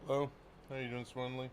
Hello, how you doing, Swanley?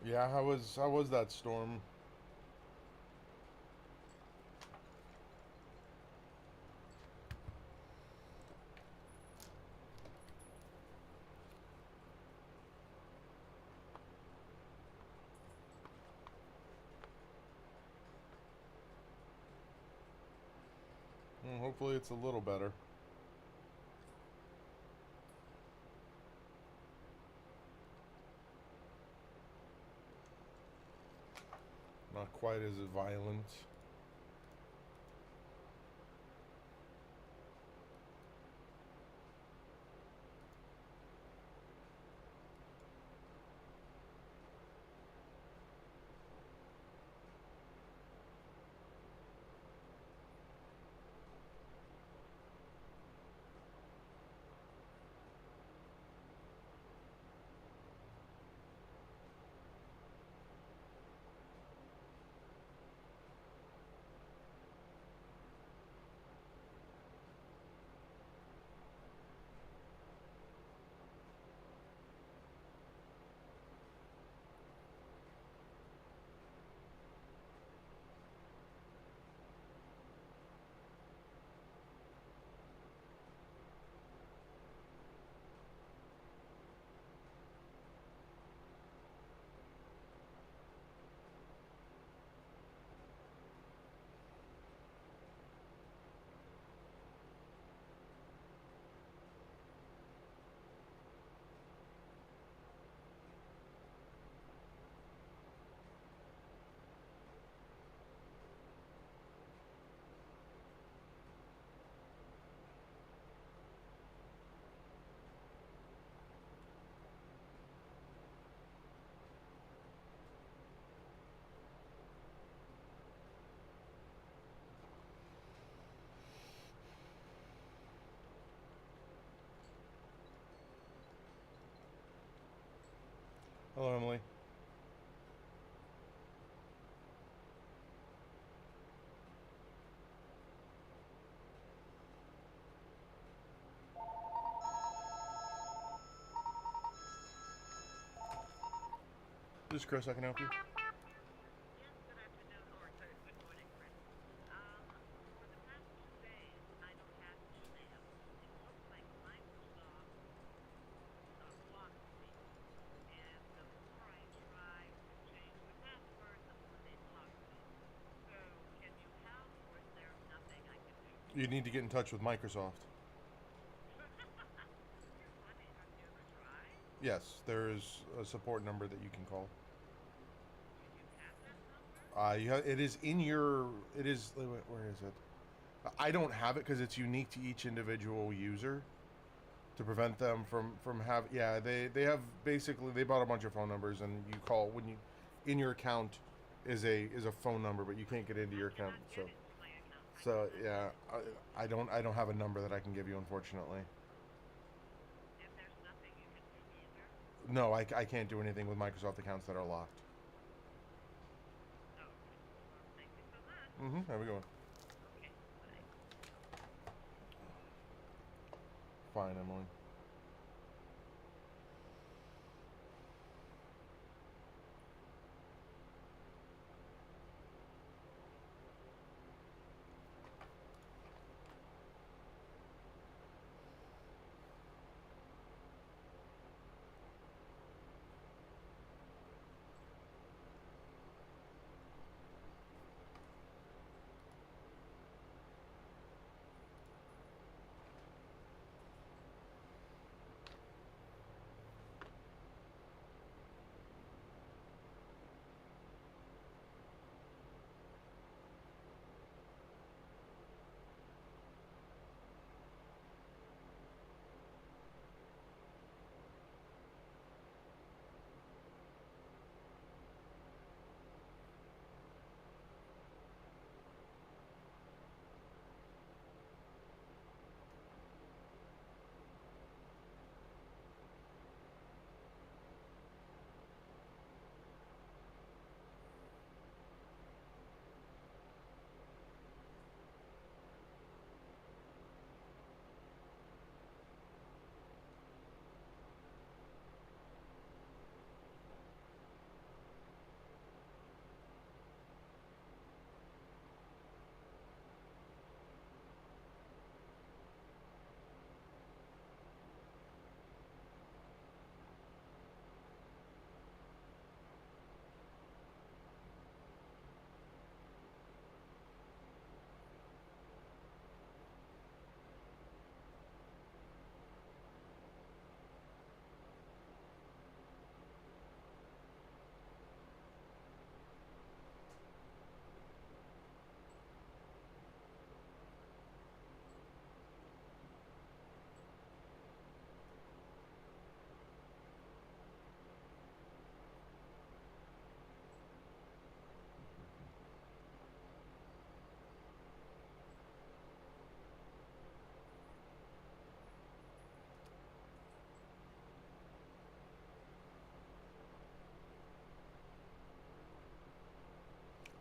Yeah, how was that storm? Well, hopefully it's a little better. Not quite as violent. Hello, Emily. This is Chris. I can help you. Yes, good afternoon, or sorry, good morning, Chris. For the past 2 days, I don't have email. It looks like Microsoft blocked me, and the more I try to change the password, the more they block me. So, can you help, or is there nothing I can do? You need to get in touch with Microsoft. You're funny. Have you ever tried? Yes, there is a support number that you can call. Do you have that number? It is in your. It is. Where is it? I don't have it because it's unique to each individual user to prevent them from have. Yeah, they have basically they bought a bunch of phone numbers and you call when you in your account is a phone number, but you can't get into I your cannot account. get So into my account. I So cannot get yeah, into it. I don't have a number that I can give you, unfortunately. And there's nothing you can do either? No, I can't do anything with Microsoft accounts that are locked. Okay. Have a good one. Okay, bye. Fine, Emily.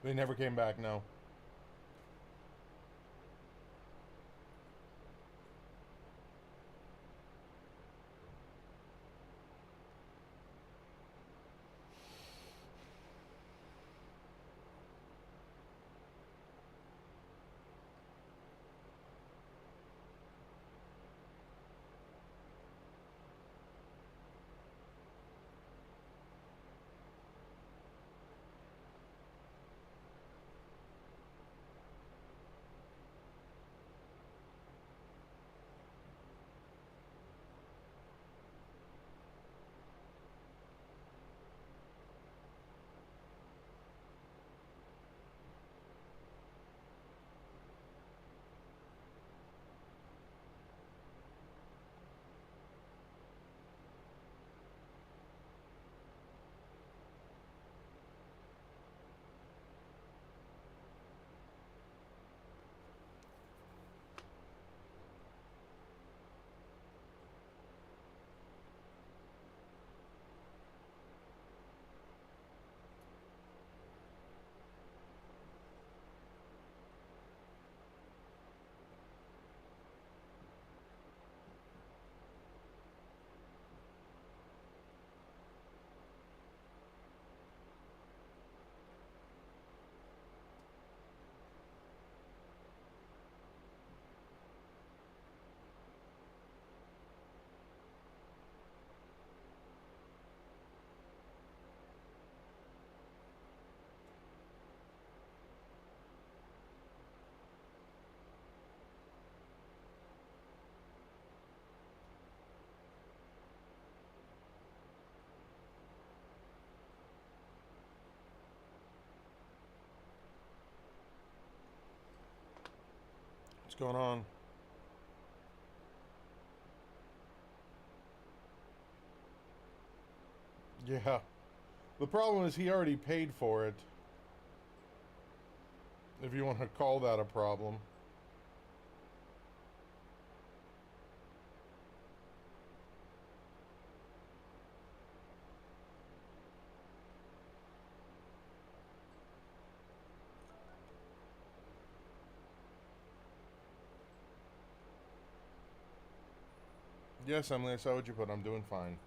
They never came back, no. What's going on? Yeah. The problem is he already paid for it. If you want to call that a problem. Yes, Emily, I saw what you put. I'm doing fine.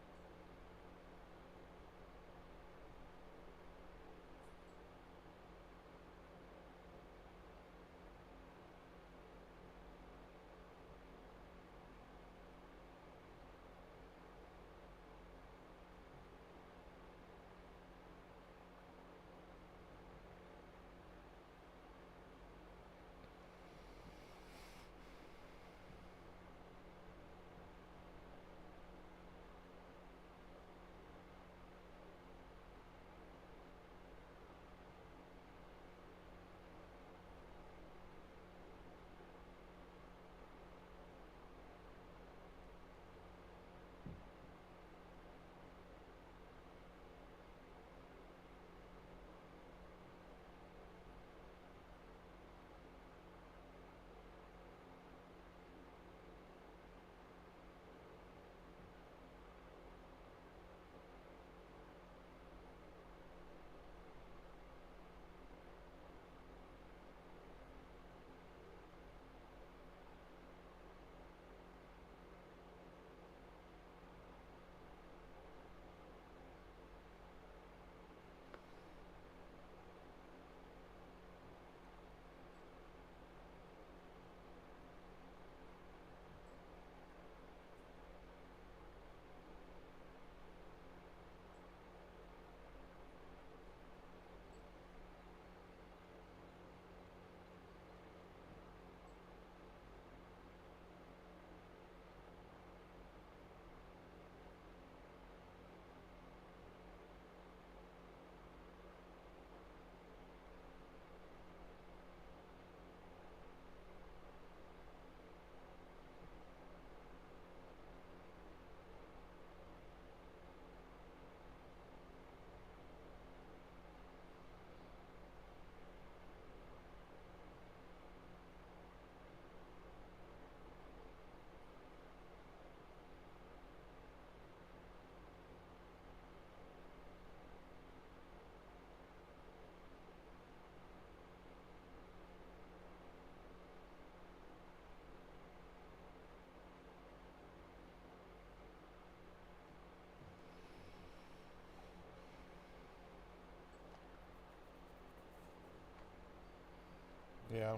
Yeah.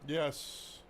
Yes.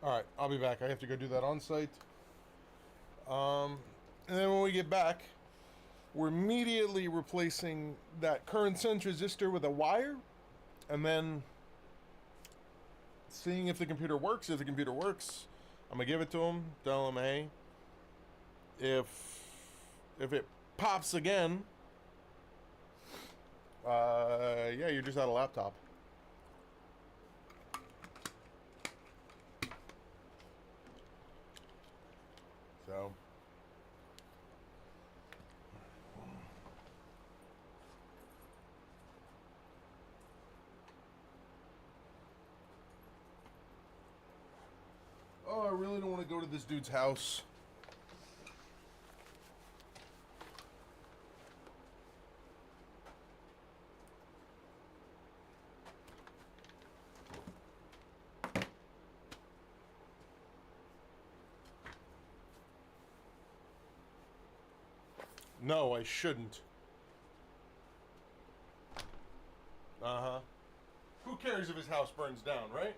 All right, I'll be back. I have to go do that on site. And then when we get back, we're immediately replacing that current sense resistor with a wire, and then seeing if the computer works. If the computer works, I'm gonna give it to him. Tell him, hey, if it pops again, yeah, you're just out of laptop. So. Oh, I really don't want to go to this dude's house. No, I shouldn't. Uh-huh. Who cares if his house burns down, right?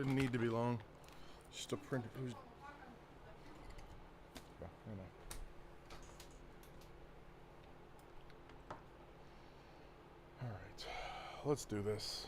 Didn't need to be long. Just a print. It was... Yeah, you know. All right, let's do this.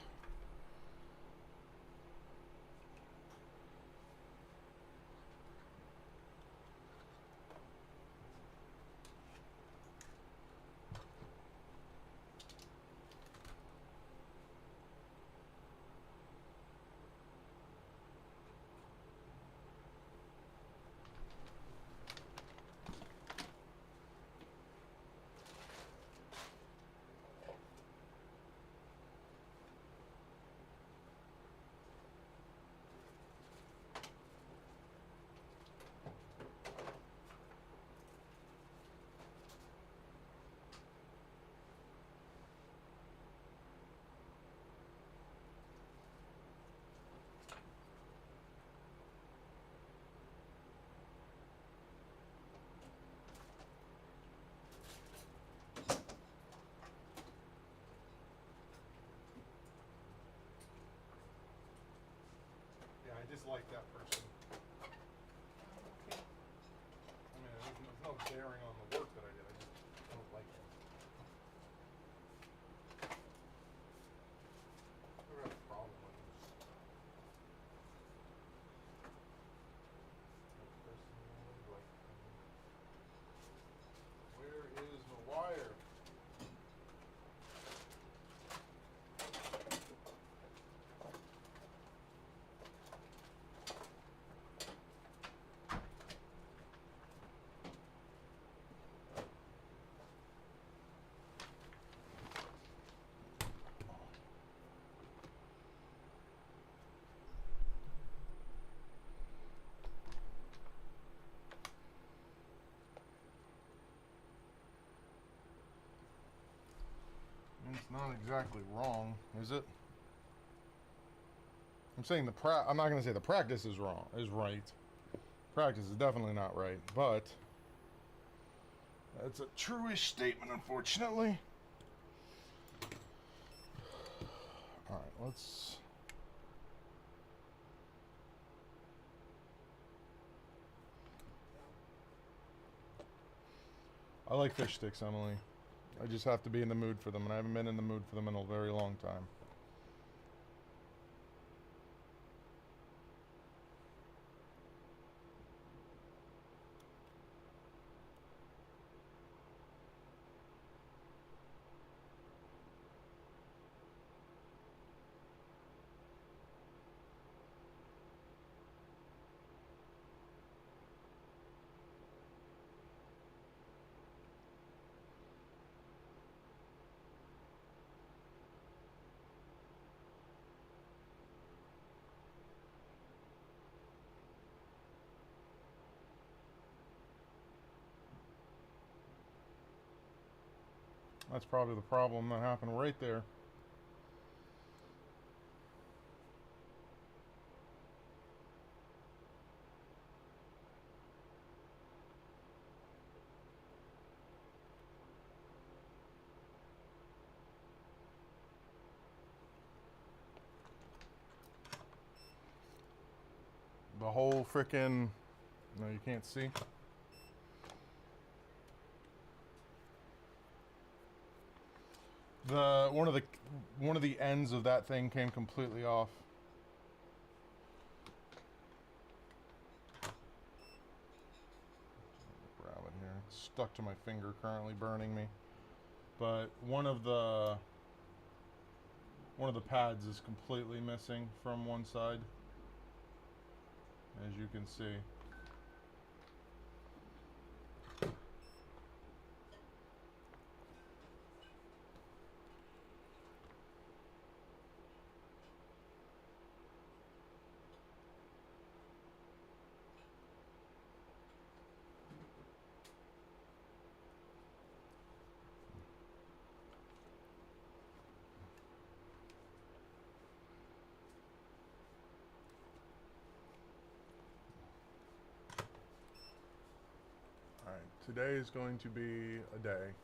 Yeah, I dislike that person. I mean, there's no bearing on the work that I did. I just don't like it. Never had a problem with it. Where is the wire? It's not exactly wrong, is it? I'm saying I'm not going to say the practice is wrong, is right. Practice is definitely not right, but that's a true-ish statement, unfortunately. All right, let's. I like fish sticks, Emily. I just have to be in the mood for them, and I haven't been in the mood for them in a very long time. That's probably the problem that happened right there. The whole frickin'... No, you can't see. One of the ends of that thing came completely off. Grab it here. It's stuck to my finger, currently burning me. But one of the pads is completely missing from one side, as you can see. Alright, today is going to be a day.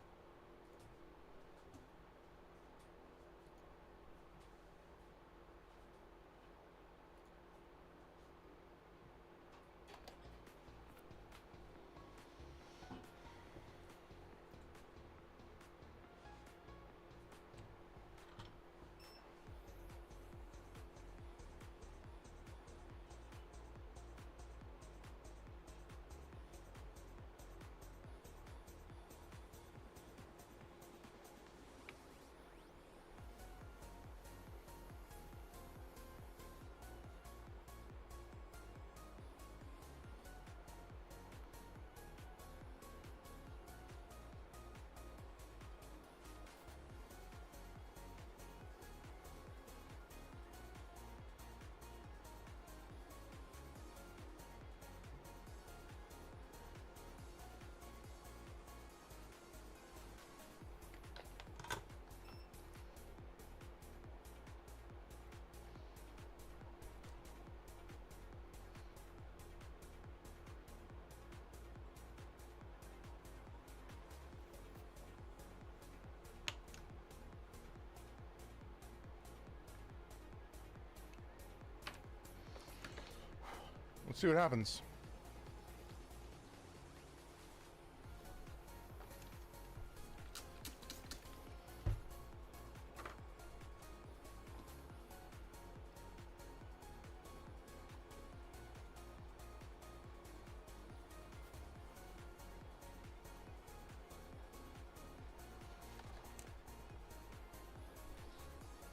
Let's see what happens.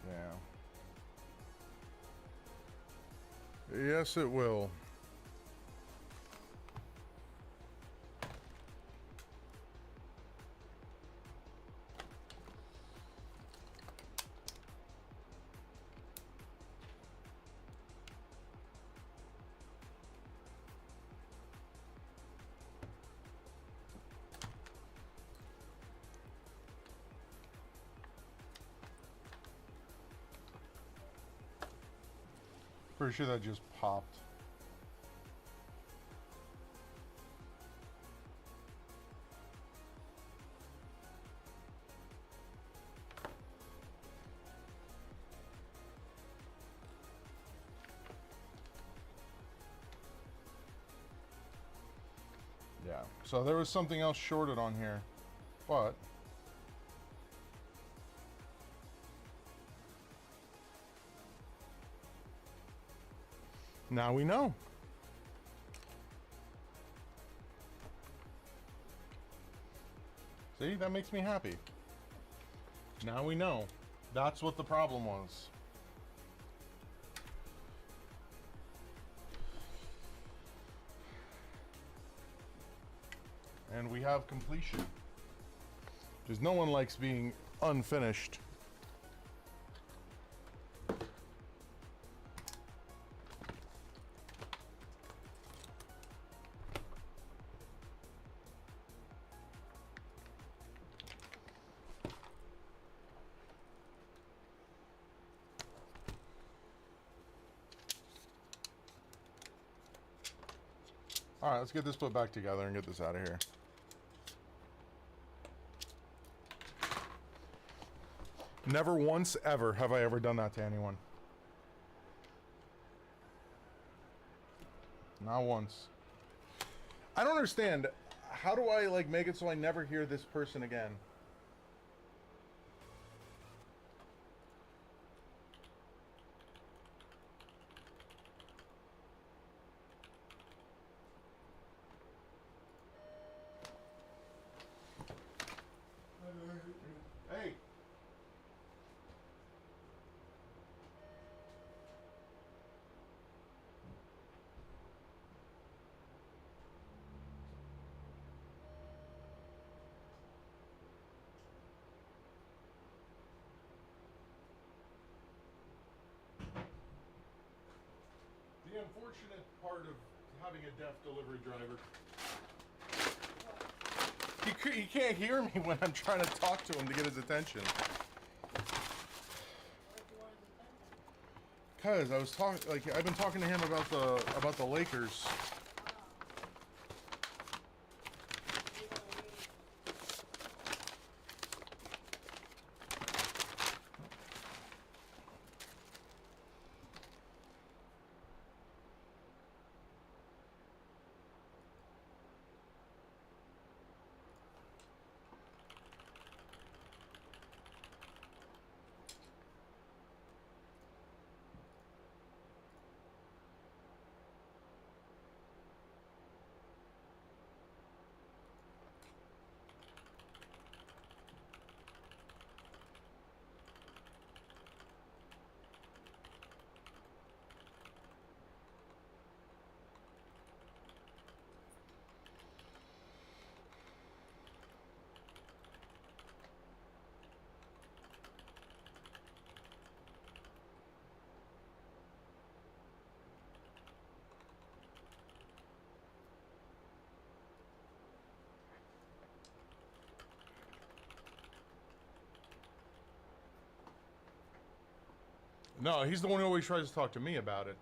Yeah. Yes, it will. Pretty sure that just popped. Yeah, so there was something else shorted on here, but now we know. See, that makes me happy. Now we know. That's what the problem was. And we have completion. Because no one likes being unfinished. All right, let's get this put back together and get this out of here. Never once ever have I ever done that to anyone. Not once. I don't understand. How do I like make it so I never hear this person again? Hey. The unfortunate part of having a deaf delivery driver. He can't hear me when I'm trying to talk to him to get his attention. Cause I was talking, like I've been talking to him about the Lakers. No, he's the one who always tries to talk to me about it.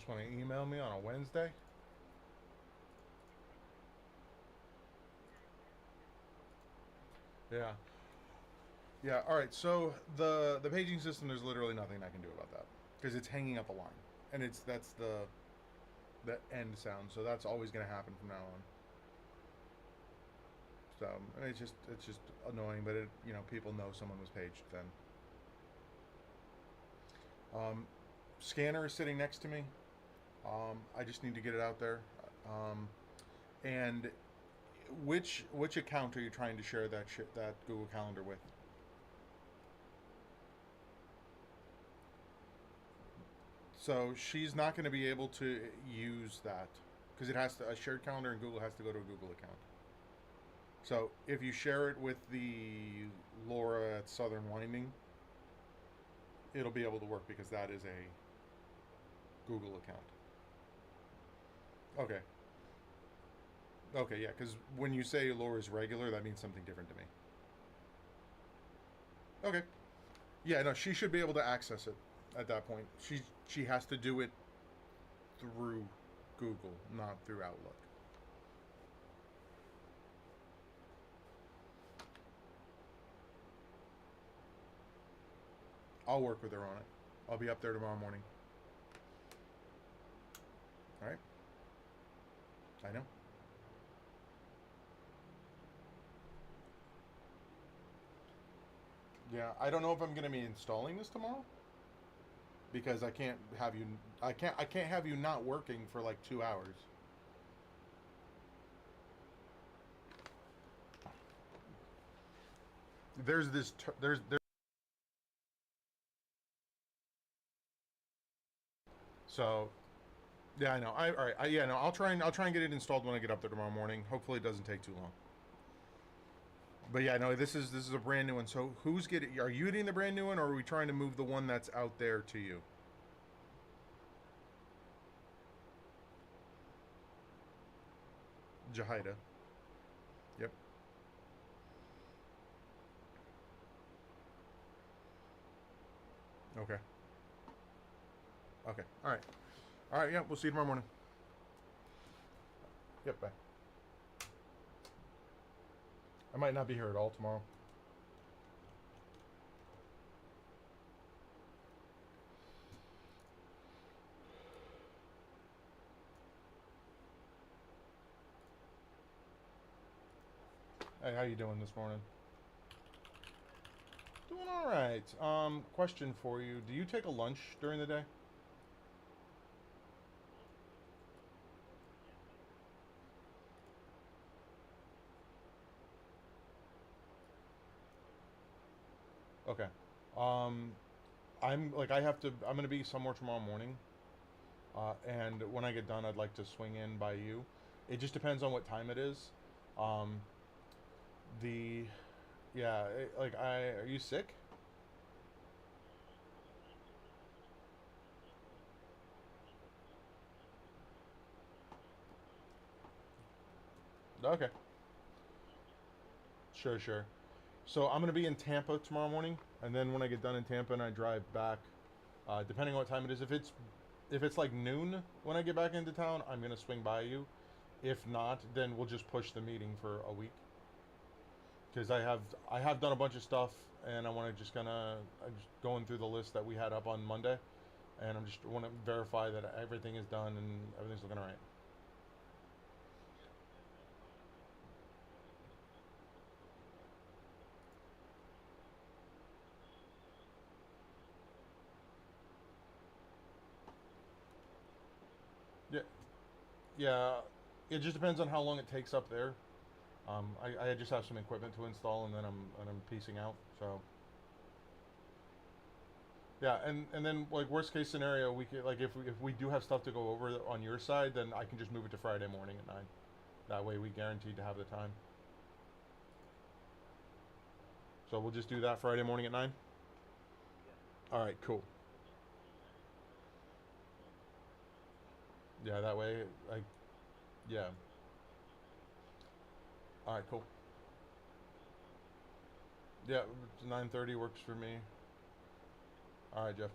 just want to email me on a Wednesday? Yeah. Yeah, alright, so the paging system, there's literally nothing I can do about that. Because it's hanging up a line. And that's the end sound, so that's always gonna happen from now on. So it's just annoying, but people know someone was paged then. Scanner is sitting next to me. I just need to get it out there. And which account are you trying to share that Google Calendar with? So she's not going to be able to use that because it has to a shared calendar in Google has to go to a Google account. So if you share it with the Laura at Southern Winding, it'll be able to work because that is a Google account. Okay. Okay, yeah, because when you say Laura's regular, that means something different to me. Okay. Yeah, no, she should be able to access it at that point. She has to do it through Google, not through Outlook. I'll work with her on it. I'll be up there tomorrow morning. All right? I know. Yeah, I don't know if I'm going to be installing this tomorrow because I can't have you not working for like 2 hours. There's so yeah, I know. All right. Yeah, no. I'll try and get it installed when I get up there tomorrow morning. Hopefully it doesn't take too long. But yeah, no, this is a brand new one. So who's getting? Are you getting the brand new one, or are we trying to move the one that's out there to you? Jahida. Yep. Okay. Okay. All right. All right. Yeah. We'll see you tomorrow morning. Yep. Bye. I might not be here at all tomorrow. Hey, how you doing this morning? Doing all right. Question for you: do you take a lunch during the day? Okay. Um, I'm gonna be somewhere tomorrow morning. And when I get done, I'd like to swing in by you. It just depends on what time it is. Um, the yeah, are you sick? Okay, sure, sure. So I'm gonna be in Tampa tomorrow morning, and then when I get done in Tampa and I drive back, depending on what time it is, if it's like noon when I get back into town, I'm gonna swing by you. If not, then we'll just push the meeting for a week because I have done a bunch of stuff, and I want to I'm just going through the list that we had up on Monday, and I'm just want to verify that everything is done and everything's looking all right. Yeah, yeah. It just depends on how long it takes up there. I just have some equipment to install, and then I'm piecing out. So yeah, and then like worst case scenario, we could like if we do have stuff to go over on your side, then I can just move it to Friday morning at 9. That way we guaranteed to have the time. So we'll just do that Friday morning at 9. All right, cool. Yeah, that way, like, yeah. All right, cool. Yeah, 9:30 works for me. All right, Jeff.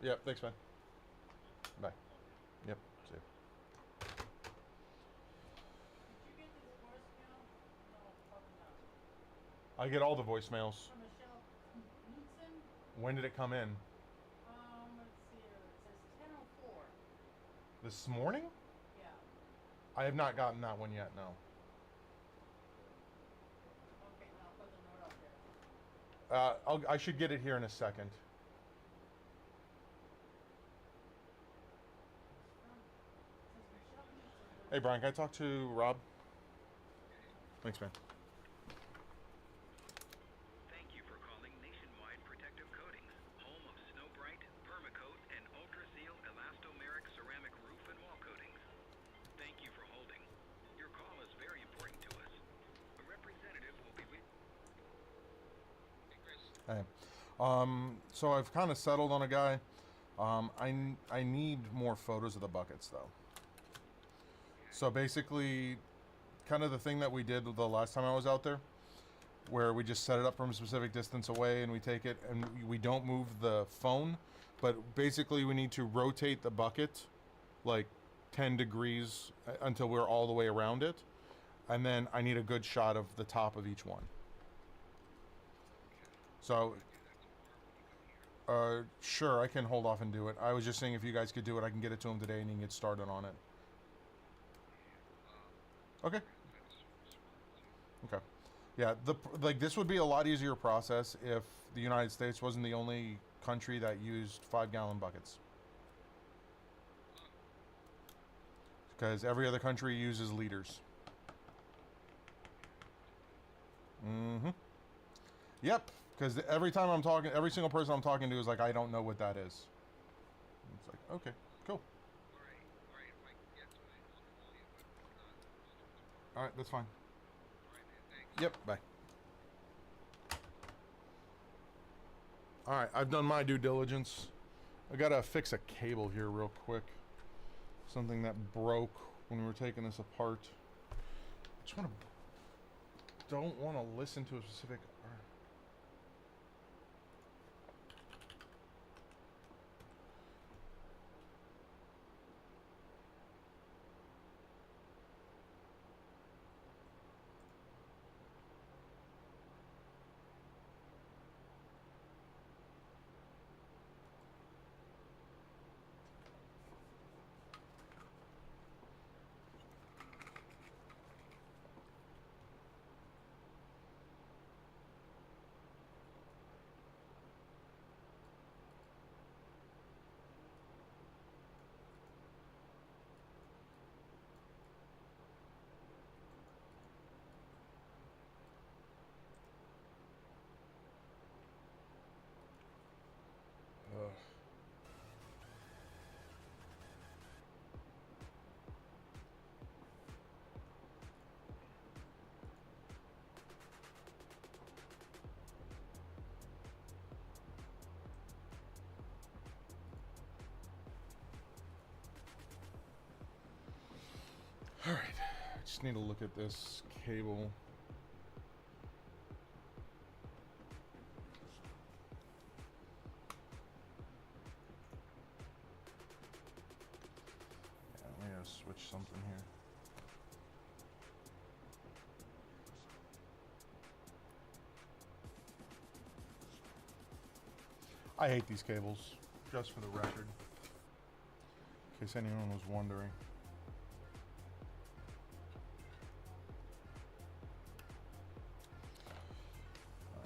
Yeah, thanks, man. Bye. Yep. See you. Did you get this voicemail? No, probably not. I get all the voicemails. From Michelle Knudsen? When did it come in? Let's see here. It says 10:04. This morning? Yeah. I have not gotten that one yet, no. Okay, I'll put the note up there. I should get it here in a second. It says Michelle Knudsen. Hey, Brian, can I talk to Rob? Thanks, man. Thank you for calling Nationwide Protective Coatings, home of Snow Bright, Permacoat, and Ultra Seal Elastomeric Ceramic Roof and Wall Coatings. Thank you for holding. Your call is very important to us. A representative will be with Hey. So I've kind of settled on a guy. I need more photos of the buckets, though. So basically, kind of the thing that we did the last time I was out there, where we just set it up from a specific distance away and we take it and we don't move the phone, but basically we need to rotate the bucket like 10 degrees until we're all the way around it. And then I need a good shot of the top of each one. So, sure, I can hold off and do it. I was just saying if you guys could do it, I can get it to him today and he can get started on it. Okay. Okay. Yeah, like this would be a lot easier process if the United States wasn't the only country that used 5-gallon buckets. Because every other country uses liters. Mm-hmm. Yep. Because every time I'm talking, every single person I'm talking to is like, I don't know what that is. It's like, okay, cool. All right, that's fine. Yep, bye. All right, I've done my due diligence. I gotta fix a cable here real quick. Something that broke when we were taking this apart. Don't want to listen to a specific. Ugh. All right, I just need to look at this cable. Yeah, we gotta switch something here. I hate these cables, just for the record, in case anyone was wondering.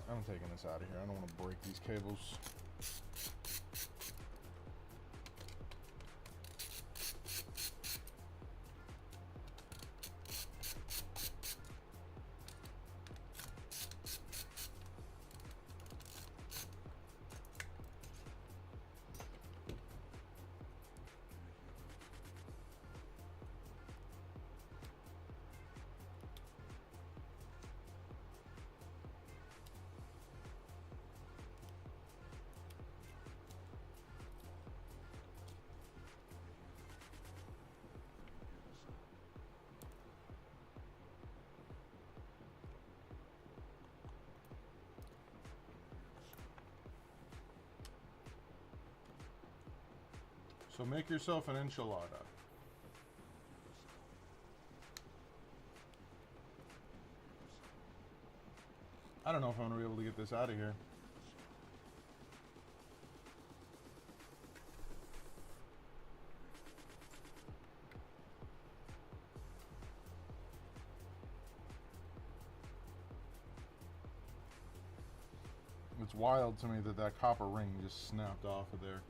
I'm taking this out of here. I don't want to break these cables. So make yourself an enchilada. I don't know if I'm gonna be able to get this out of here. It's wild to me that that copper ring just snapped off of there.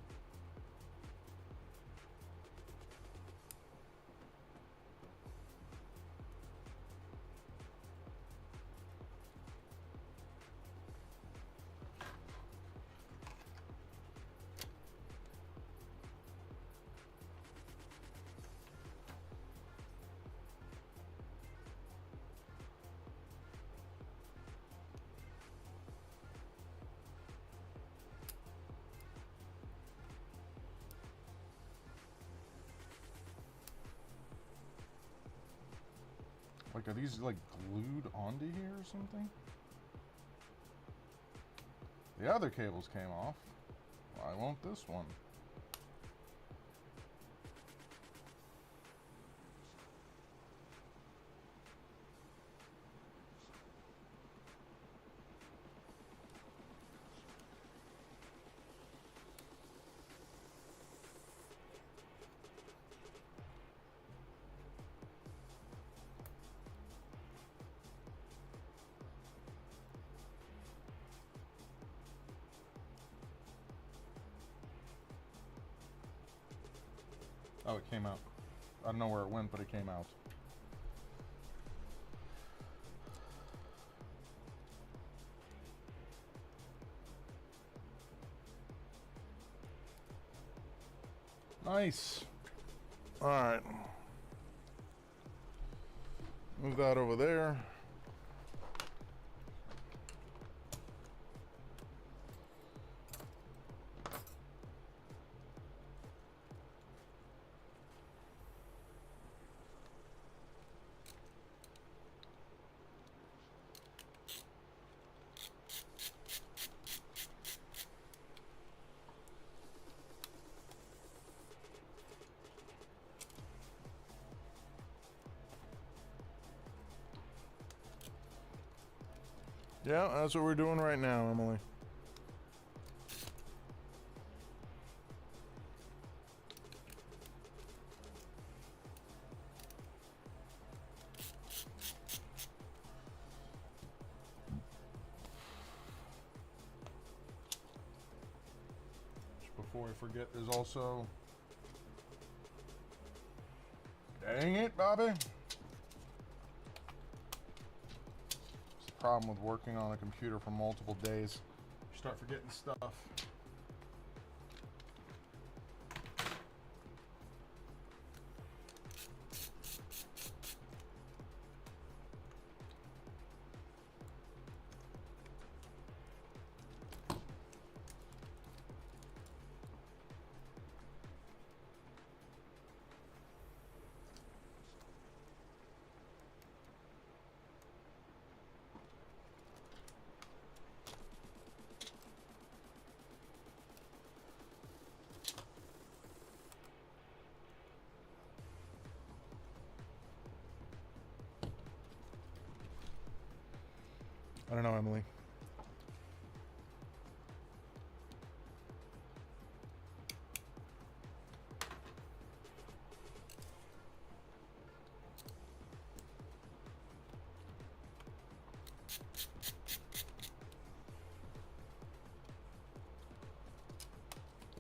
Like, are these, like, glued onto here or something? The other cables came off. Why won't this one? Oh, it came out. I don't know where it went, but it came out. Nice. All right. Move that over there. Yeah, that's what we're doing right now, Emily. Just before I forget, there's also... Dang it, Bobby! Problem with working on a computer for multiple days. You start forgetting stuff. I don't know, Emily.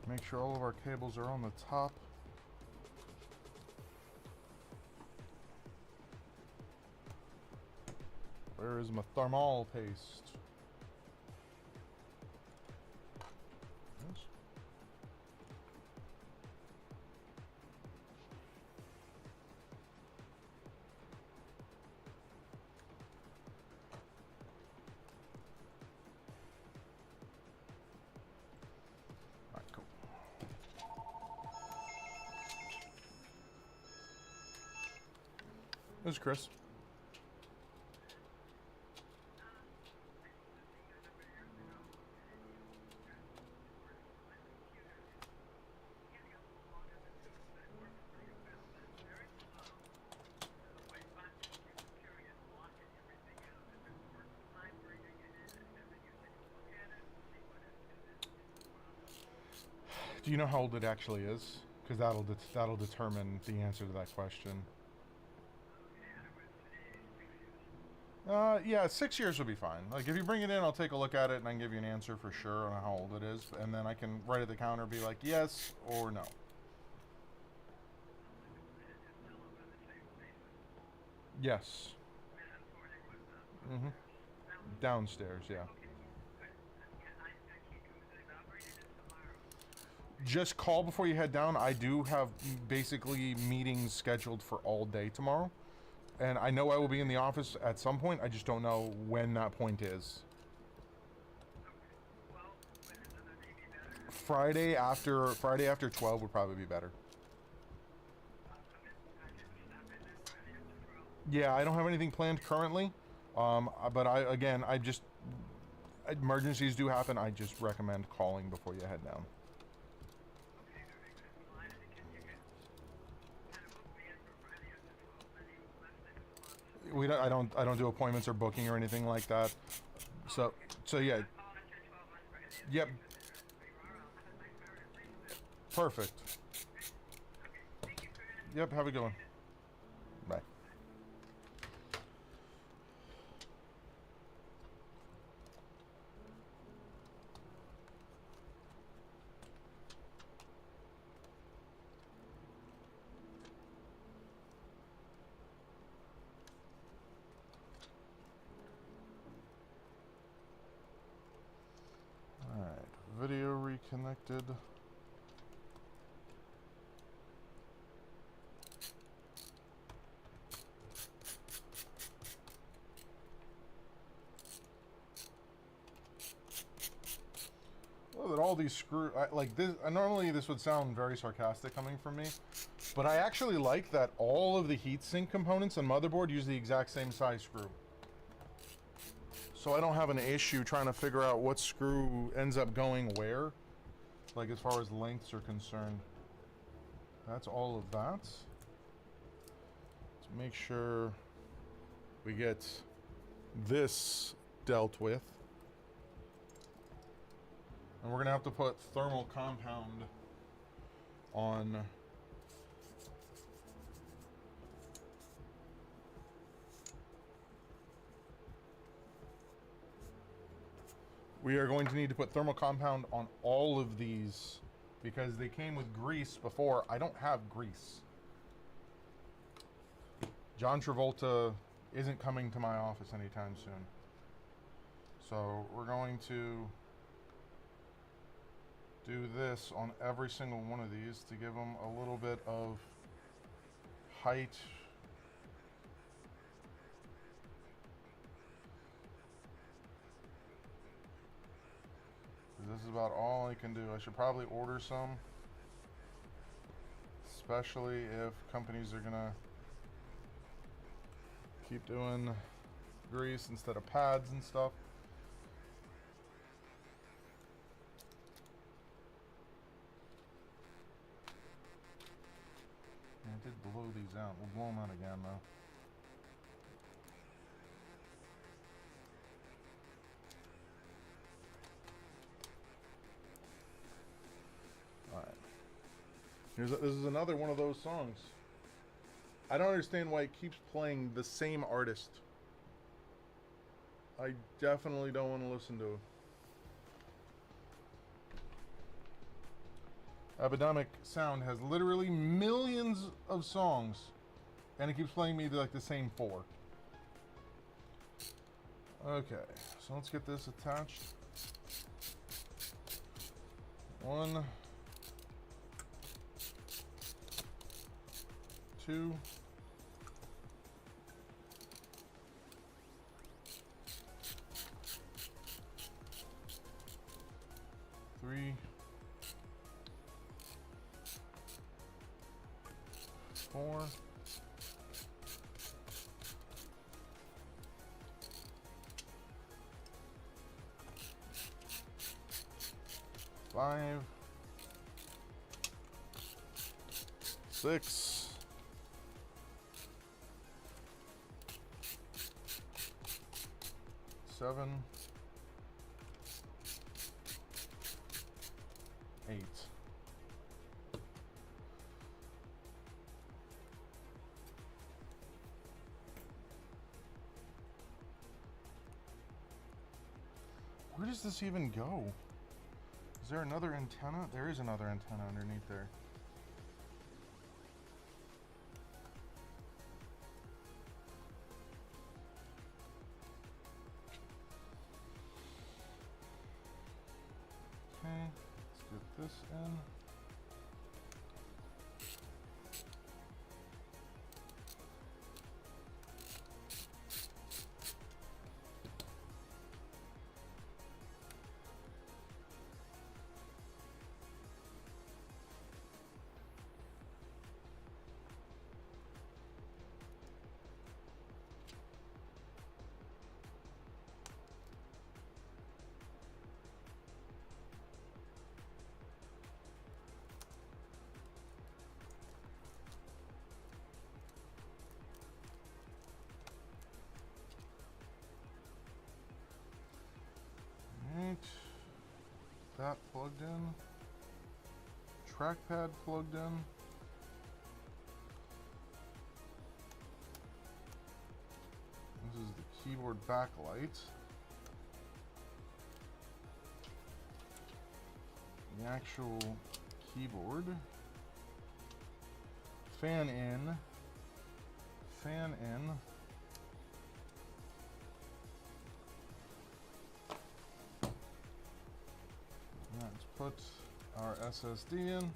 Make sure all of our cables are on the top. Where is my thermal paste? Yes. Alright, cool. This is Chris. Do you know how old it actually is? Because that'll determine the answer to that question. Yeah, 6 years will be fine. Like, if you bring it in, I'll take a look at it and I can give you an answer for sure on how old it is. And then I can right at the counter be like, yes or no. Yes. Mm-hmm. Downstairs, yeah. Just call before you head down. I do have basically meetings scheduled for all day tomorrow. And I know I will be in the office at some point. I just don't know when that point is. Friday after 12 would probably be better. Yeah, I don't have anything planned currently. But emergencies do happen. I just recommend calling before you head down. I don't do appointments or booking or anything like that. So yeah. Yep. Perfect. Yep, have a good one. Bye. Alright, video reconnected. Well, that all these like this. Normally this would sound very sarcastic coming from me, but I actually like that all of the heatsink components on motherboard use the exact same size screw. So I don't have an issue trying to figure out what screw ends up going where, like as far as lengths are concerned. That's all of that. Let's make sure we get this dealt with. And we're gonna have to put thermal compound on we are going to need to put thermal compound on all of these because they came with grease before. I don't have grease. John Travolta isn't coming to my office anytime soon. So we're going to do this on every single one of these to give them a little bit of height. This is about all I can do. I should probably order some, especially if companies are gonna keep doing grease instead of pads and stuff. I did blow these out. We'll blow them out again though. This is another one of those songs. I don't understand why it keeps playing the same artist. I definitely don't want to listen to it. Epidemic Sound has literally millions of songs, and it keeps playing me like the same 4. Okay, so let's get this attached. 1, 2, 3, 4, 5, 6, 7, 8. Where does this even go? Is there another antenna? There is another antenna underneath there. Okay, let's get this in. Right, that plugged in, trackpad plugged in. This is the keyboard backlight. The actual keyboard. Fan in. Fan in. Let's put our SSD in.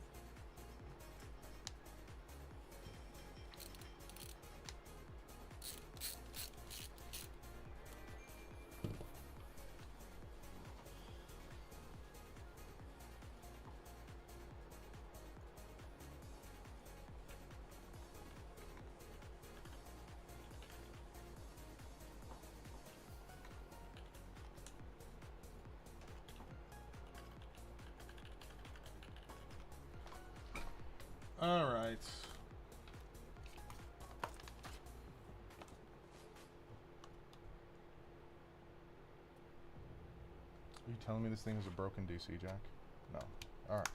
All right. Are you telling me this thing is a broken DC jack? No. All right.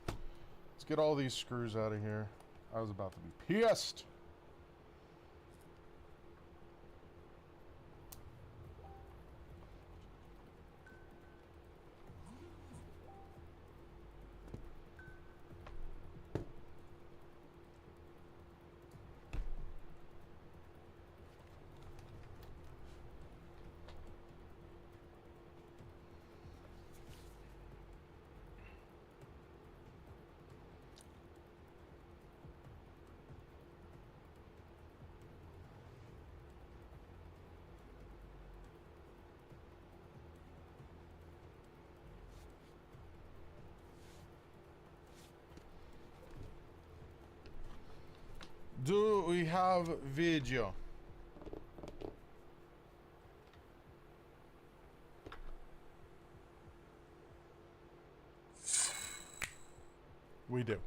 Let's get all these screws out of here. I was about to be pissed. Do we have video? We do.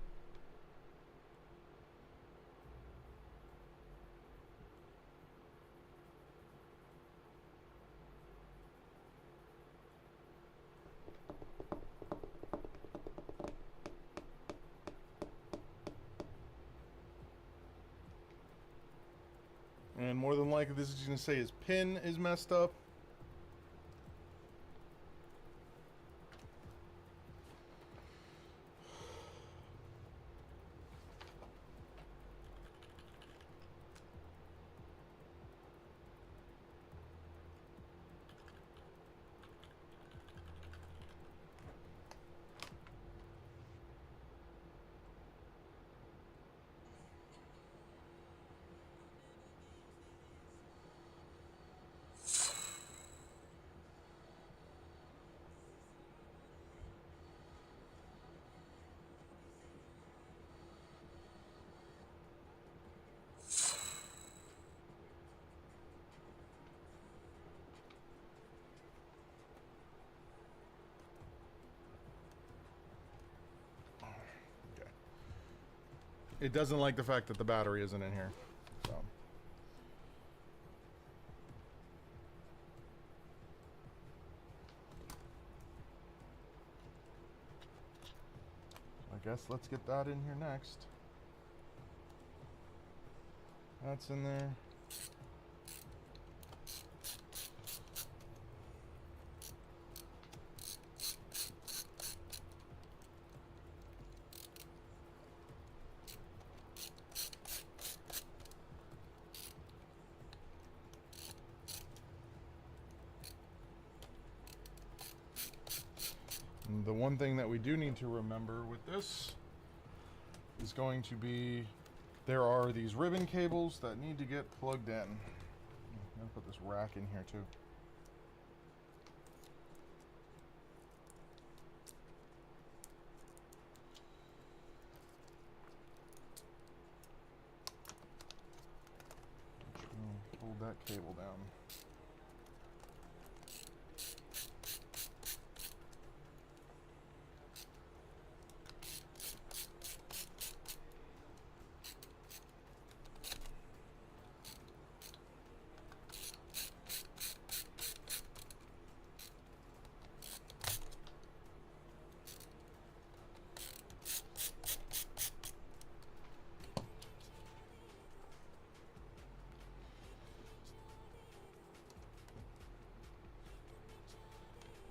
And more than likely, this is going to say his pin is messed up. It doesn't like the fact that the battery isn't in here. So. I guess let's get that in here next. That's in there. And the one thing that we do need to remember with this is going to be there are these ribbon cables that need to get plugged in. I'm going to put this rack in here too. Hold that cable down.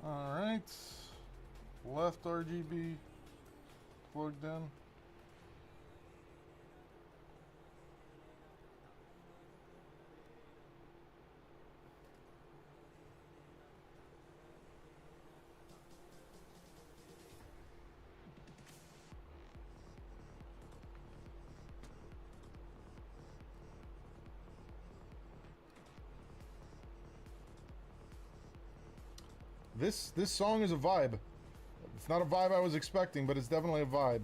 Alright, left RGB plugged in. This song is a vibe. It's not a vibe I was expecting, but it's definitely a vibe.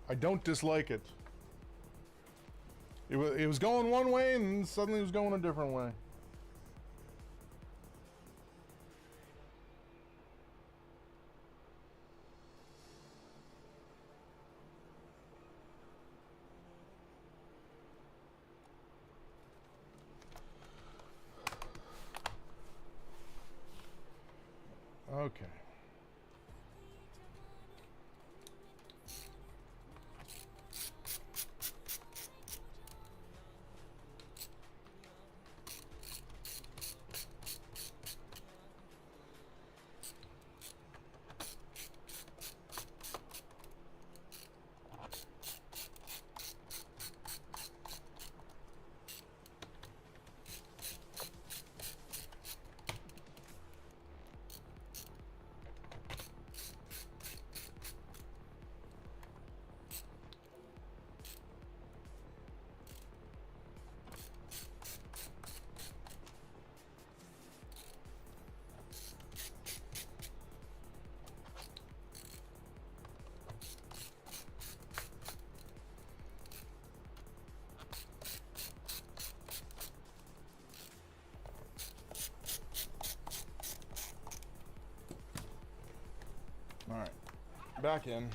I don't dislike it. It was going one way and suddenly it was going a different way. Okay. All right, back in.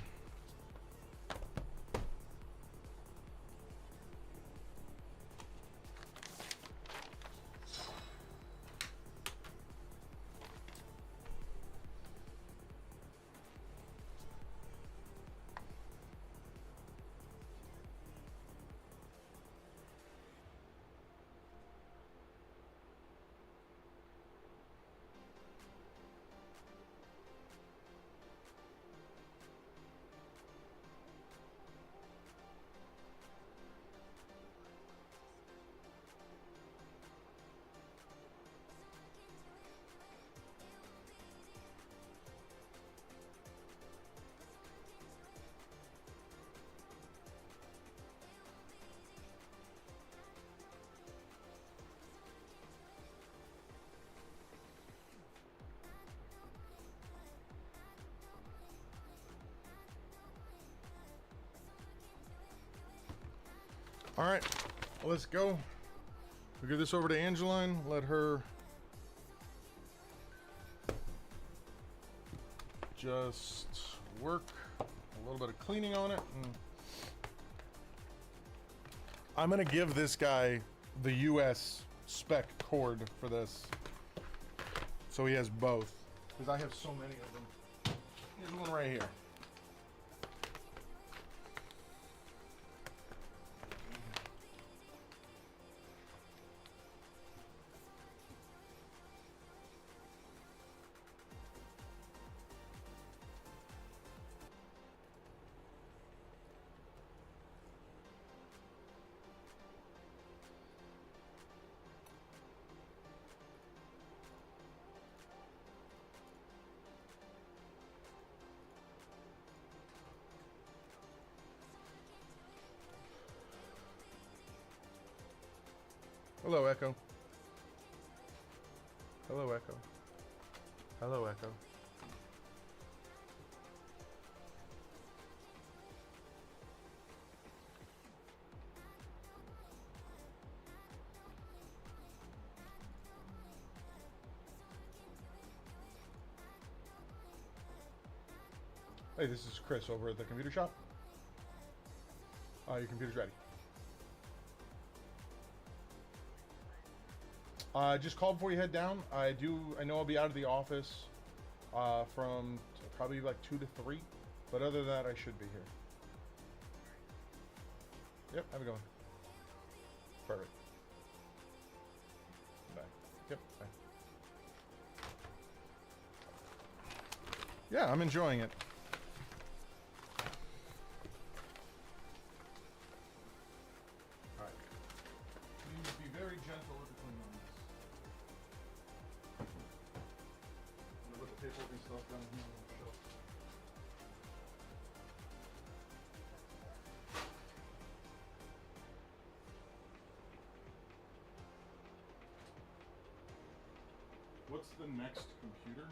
All right, let's go. We'll give this over to Angeline. Let her just work a little bit of cleaning on it. And I'm gonna give this guy the US spec cord for this, so he has both, because I have so many of them. Here's one right here. Hello, Echo. Hello, Echo. Hello, Echo. Hey, this is Chris over at the computer shop. Your computer's ready. Just call before you head down. I know I'll be out of the office from probably like 2 to 3, but other than that, I should be here. Yep, have a good one. Perfect. Bye. Yep, bye. Yeah, I'm enjoying it. Alright. Please be very gentle with the clean on this. I'm gonna put the paperwork and stuff down here on the shelf. What's the next computer?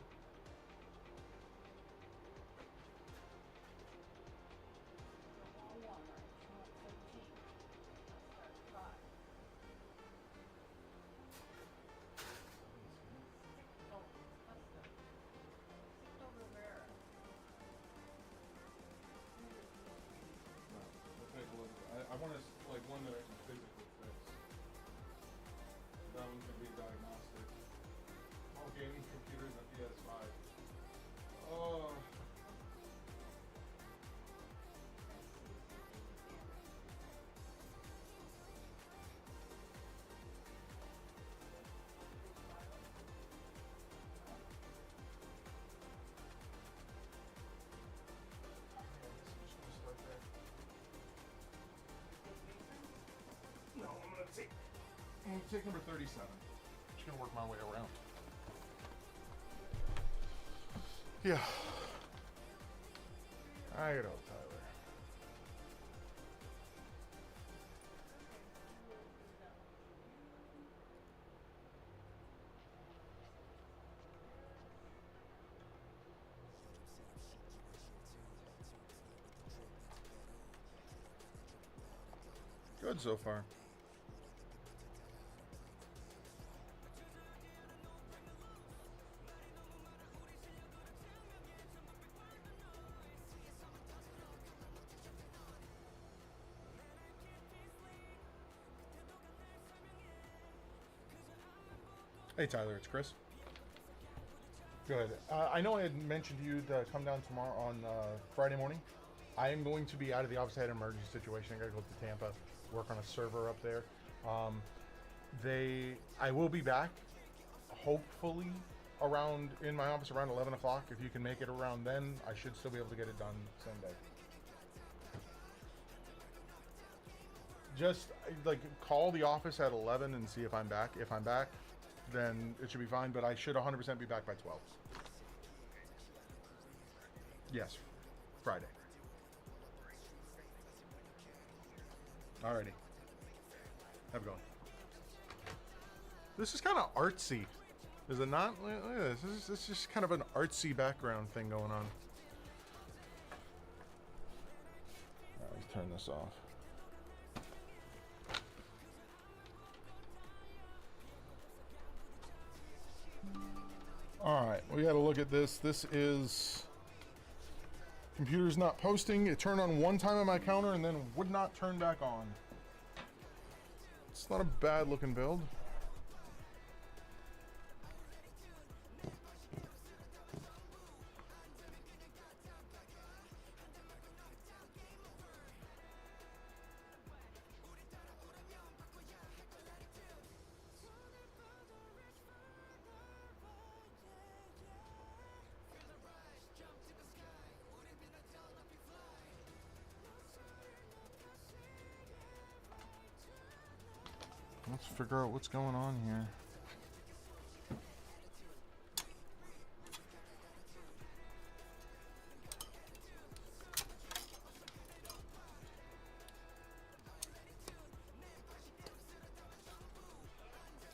I want to like one that I can physically fix. That one can be diagnostic. All gaming computers and PS5. Oh. No, I'm gonna take number 37. Just gonna work my way around. Yeah. I know, Tyler. Good so far. Hey Tyler, it's Chris. Good. I know I had mentioned to you to come down tomorrow on Friday morning. I am going to be out of the office. I had an emergency situation. I gotta go to Tampa, work on a server up there. I will be back, hopefully, around in my office around 11 o'clock. If you can make it around then, I should still be able to get it done same day. Just like call the office at 11 and see if I'm back. If I'm back, then it should be fine, but I should 100% be back by 12. Yes, Friday. Alrighty. Have a good one. This is kind of artsy. Is it not? Look at this. This is just kind of an artsy background thing going on. Alright, let's turn this off. Alright, we gotta look at this. This is... Computer's not posting. It turned on one time on my counter and then would not turn back on. It's not a bad looking build. Let's figure out what's going on here.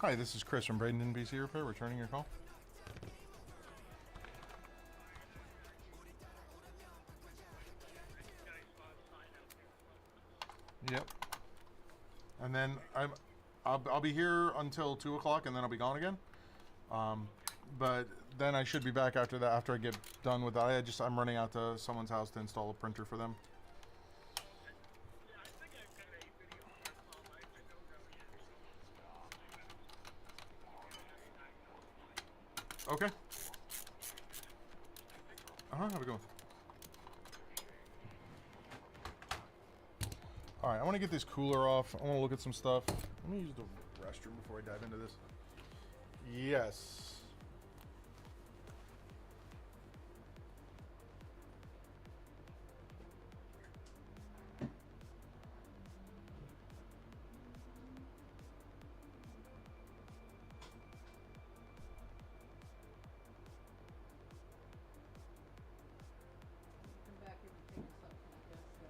Hi, this is Chris from Bradenton PC Repair, returning your call. Yep. And then I'll be here until 2 o'clock, and then I'll be gone again. But then I should be back after that. After I get done with that, I'm running out to someone's house to install a printer for them. Okay. Have a good one. Alright, I want to get this cooler off. I want to look at some stuff. Let me use the restroom before I dive into this. Yes. Come back here and pick this up from my desk then.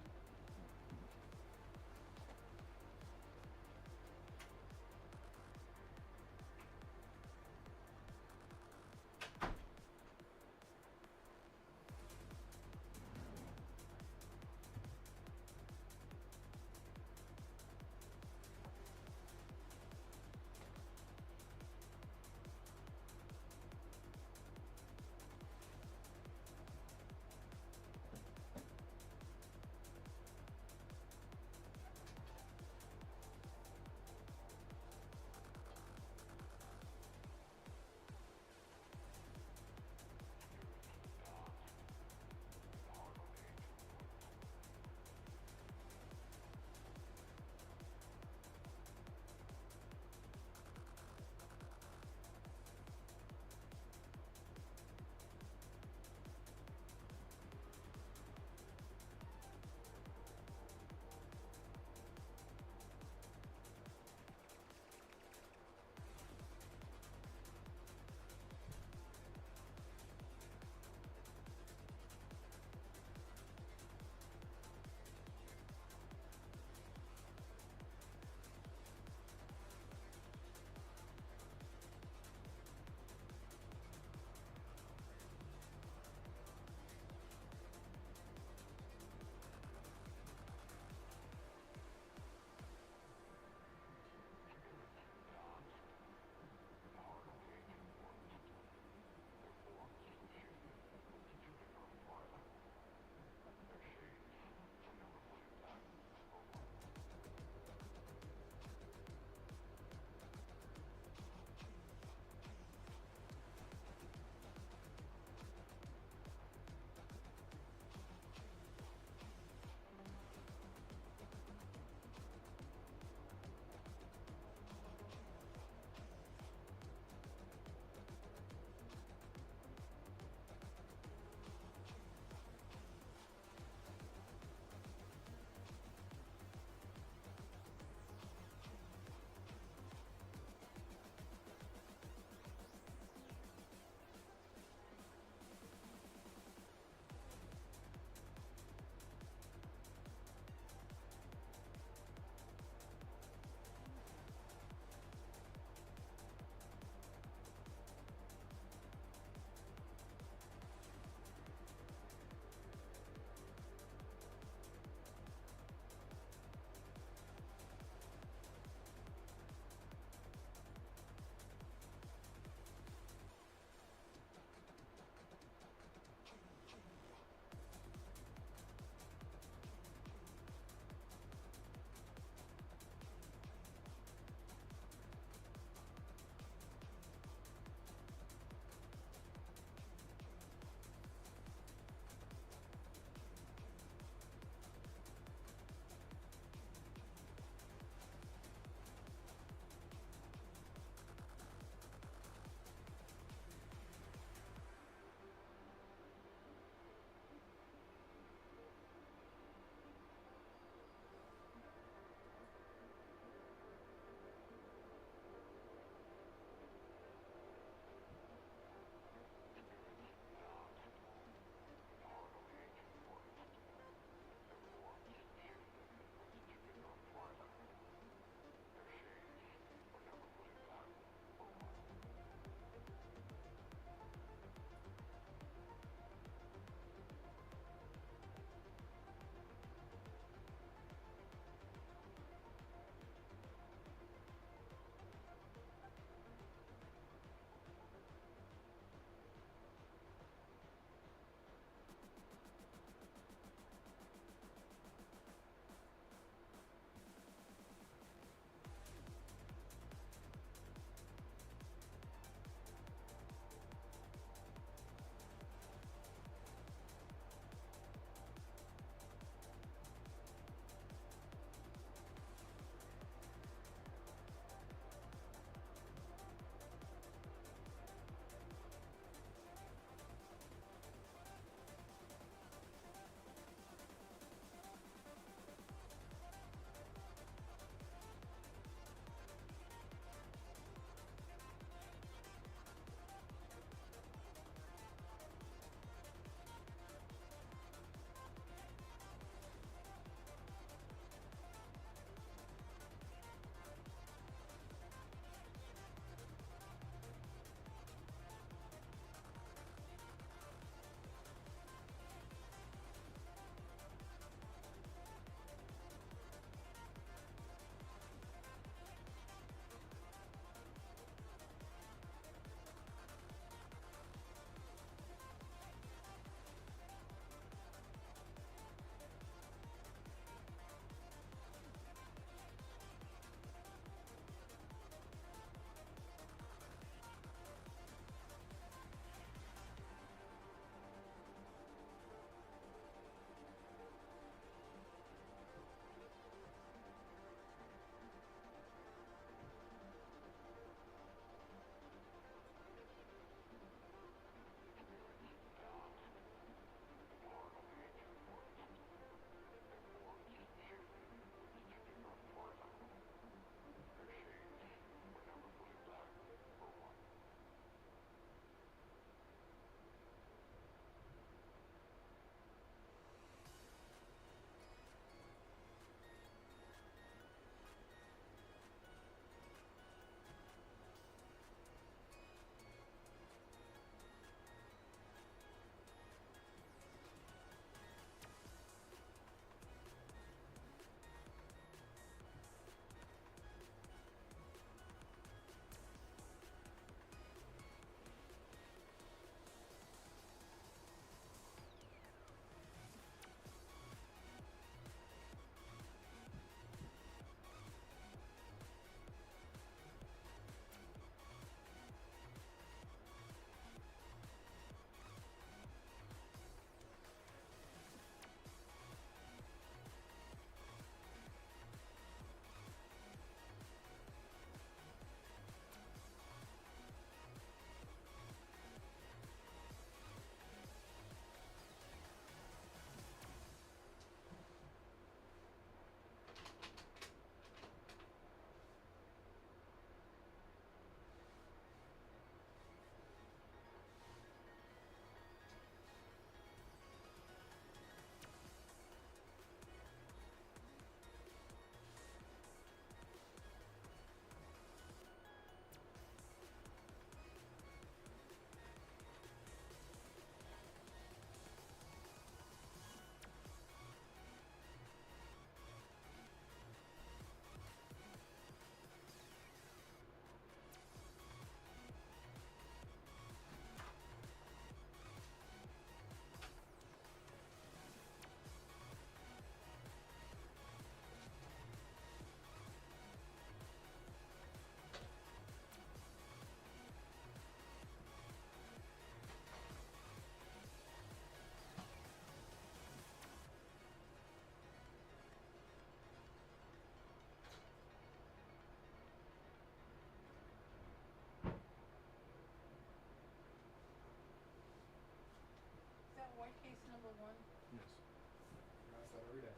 that every day.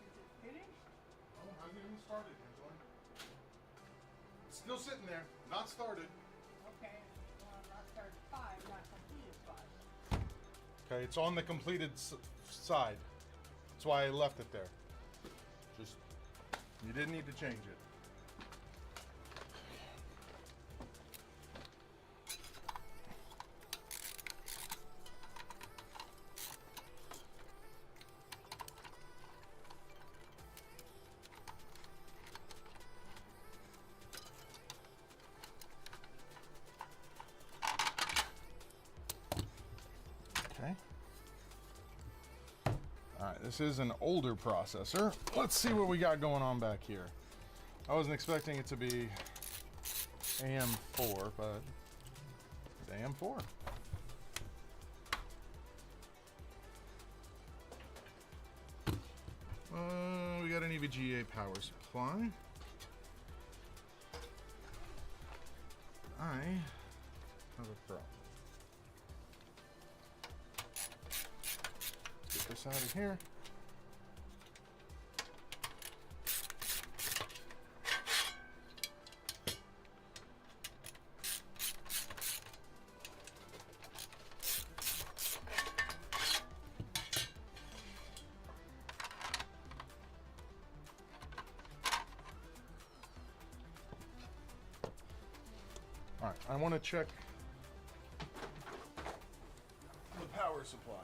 Is it finished? Oh, hasn't even started, Angela. It's still sitting there, not started. Okay, well, not started 5, not completed 5. Okay, it's on the completed side. That's why I left it there. Just, you didn't need to change it. Okay. Alright, this is an older processor. Let's see what we got going on back here. I wasn't expecting it to be AM4, but it's AM4. We got an EVGA power supply. I have a problem. Get this out of here. All right, I want to check the power supply.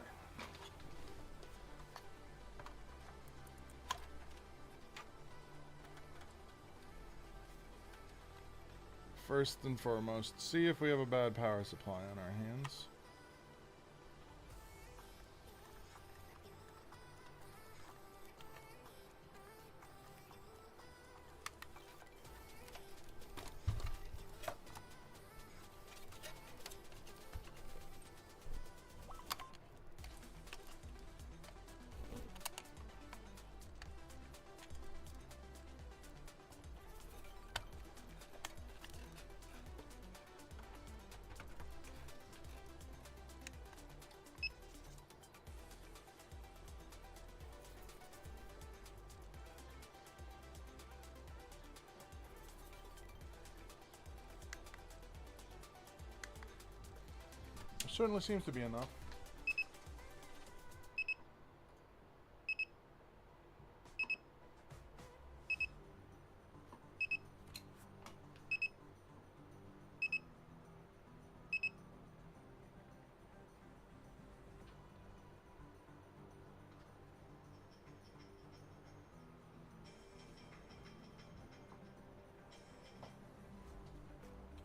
First and foremost, see if we have a bad power supply on our hands. Certainly seems to be enough.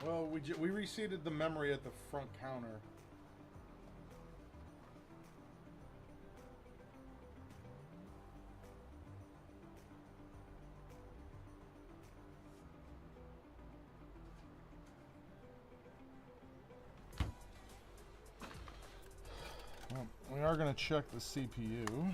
Well, we reseated the memory at the front counter. Well, we are going to check the CPU.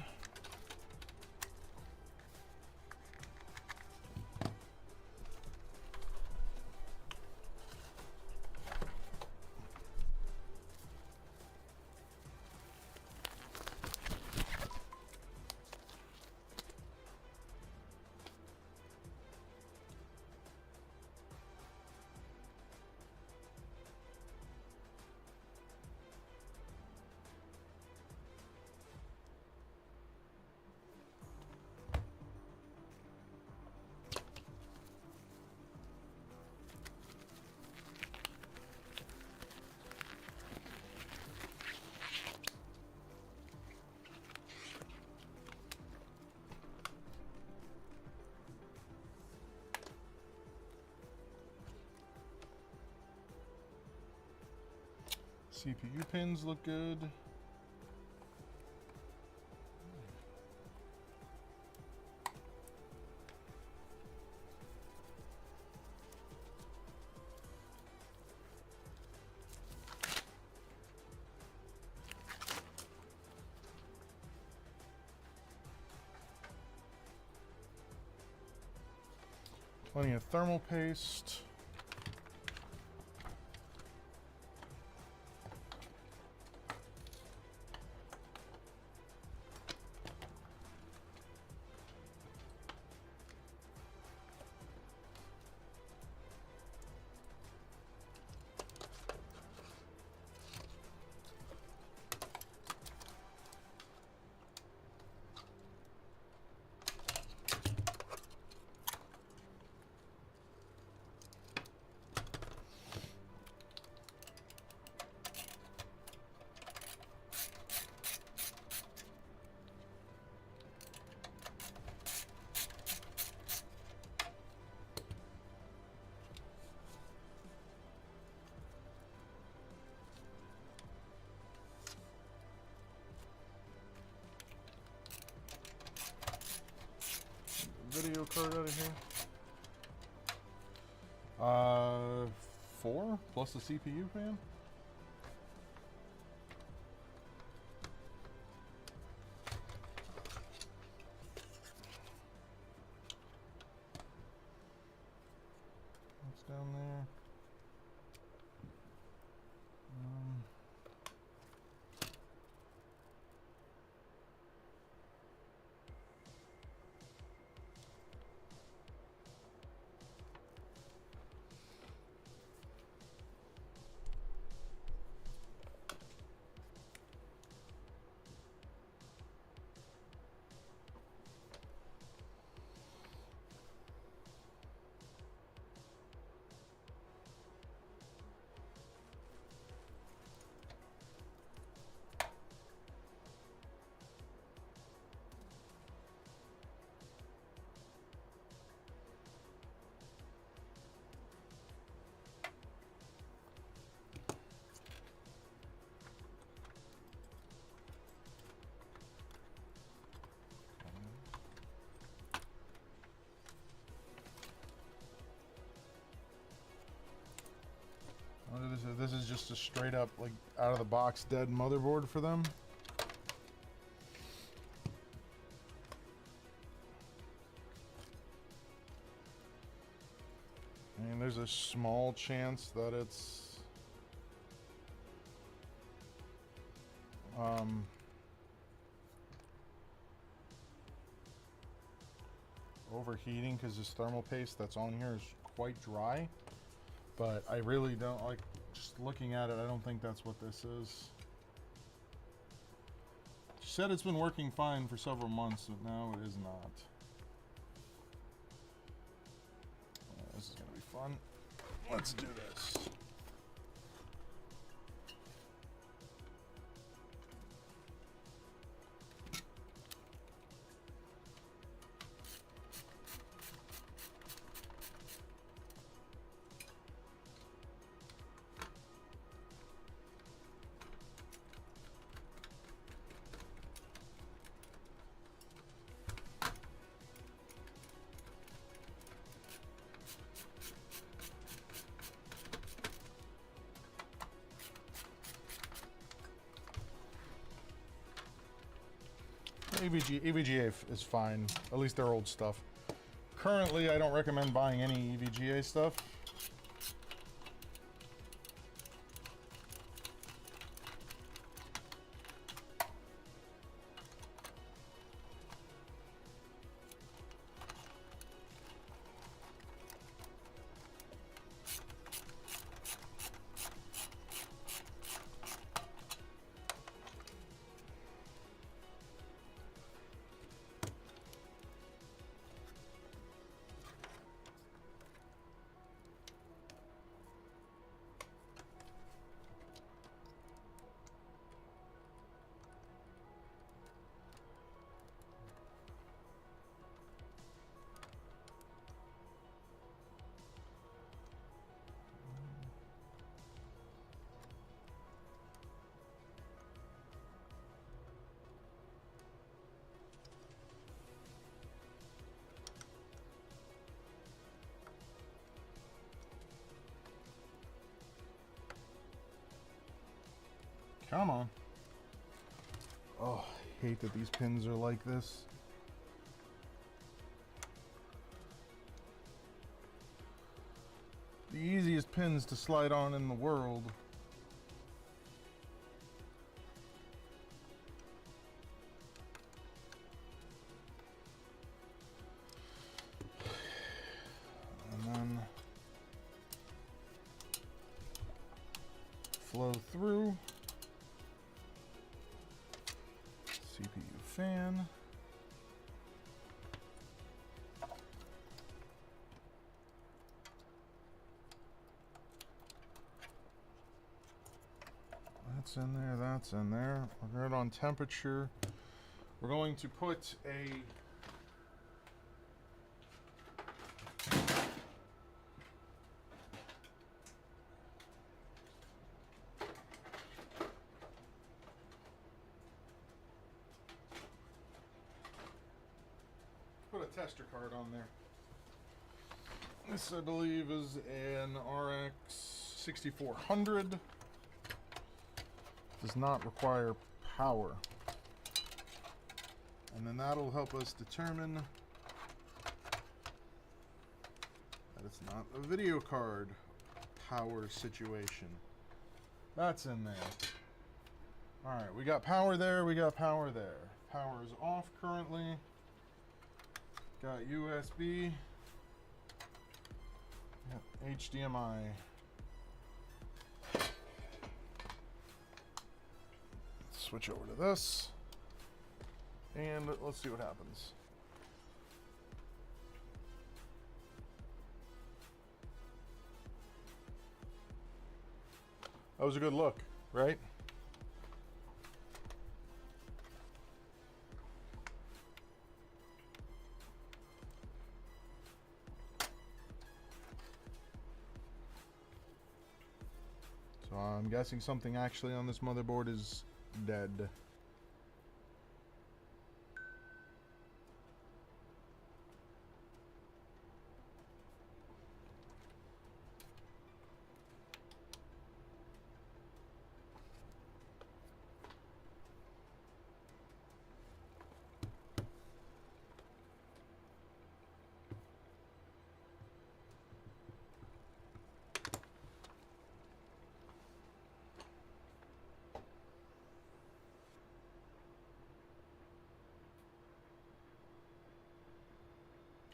CPU pins look good. Plenty of thermal paste. Video card out of here. 4 plus the CPU fan. What's down there? This is just a straight up, like, out of the box dead motherboard for them. I mean, there's a small chance that it's overheating because this thermal paste that's on here is quite dry. But I really don't, like, just looking at it, I don't think that's what this is. She said it's been working fine for several months, but now it is not. This is gonna be fun. Let's do this. EVGA is fine, at least their old stuff. Currently, I don't recommend buying any EVGA stuff. Come on. Oh, I hate that these pins are like this. the easiest pins to slide on in the world. And then flow through. CPU fan. That's in there, that's in there. We're good on temperature. We're going to put a tester card on there. This, I believe, is an RX 6400. Does not require power. And then that'll help us determine that it's not a video card power situation. That's in there. Alright, we got power there, we got power there. Power is off currently. Got USB. Got HDMI. Switch over to this. And let's see what happens. That was a good look, right? So I'm guessing something actually on this motherboard is dead.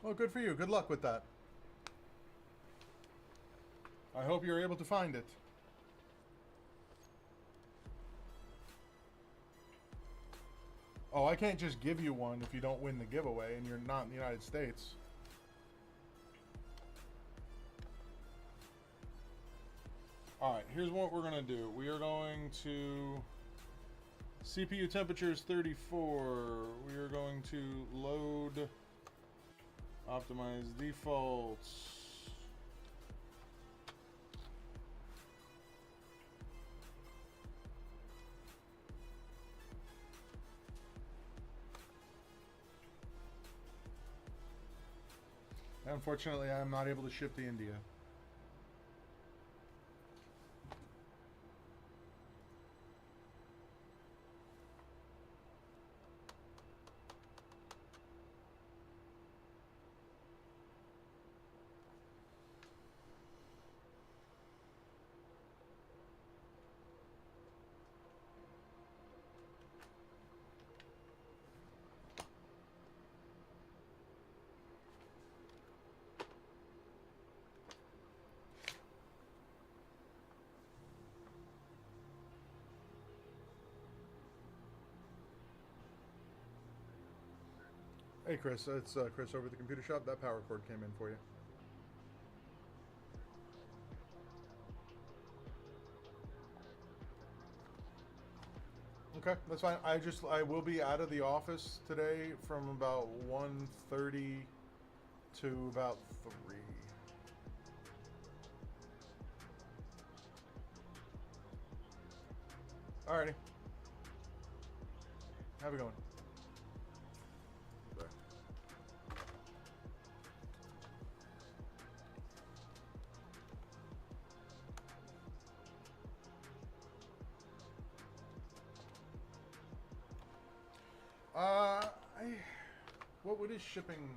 Well, good for you. Good luck with that. I hope you're able to find it. Oh, I can't just give you one if you don't win the giveaway and you're not in the United States. Alright, here's what we're going to do. We are going to... CPU temperature is 34. We are going to load... Optimize defaults. Unfortunately, I'm not able to ship to India. Hey Chris, it's Chris over at the computer shop. That power cord came in for you. Okay, that's fine. I will be out of the office today from about 1:30 to about 3. Alrighty. Have a good one. What is shipping?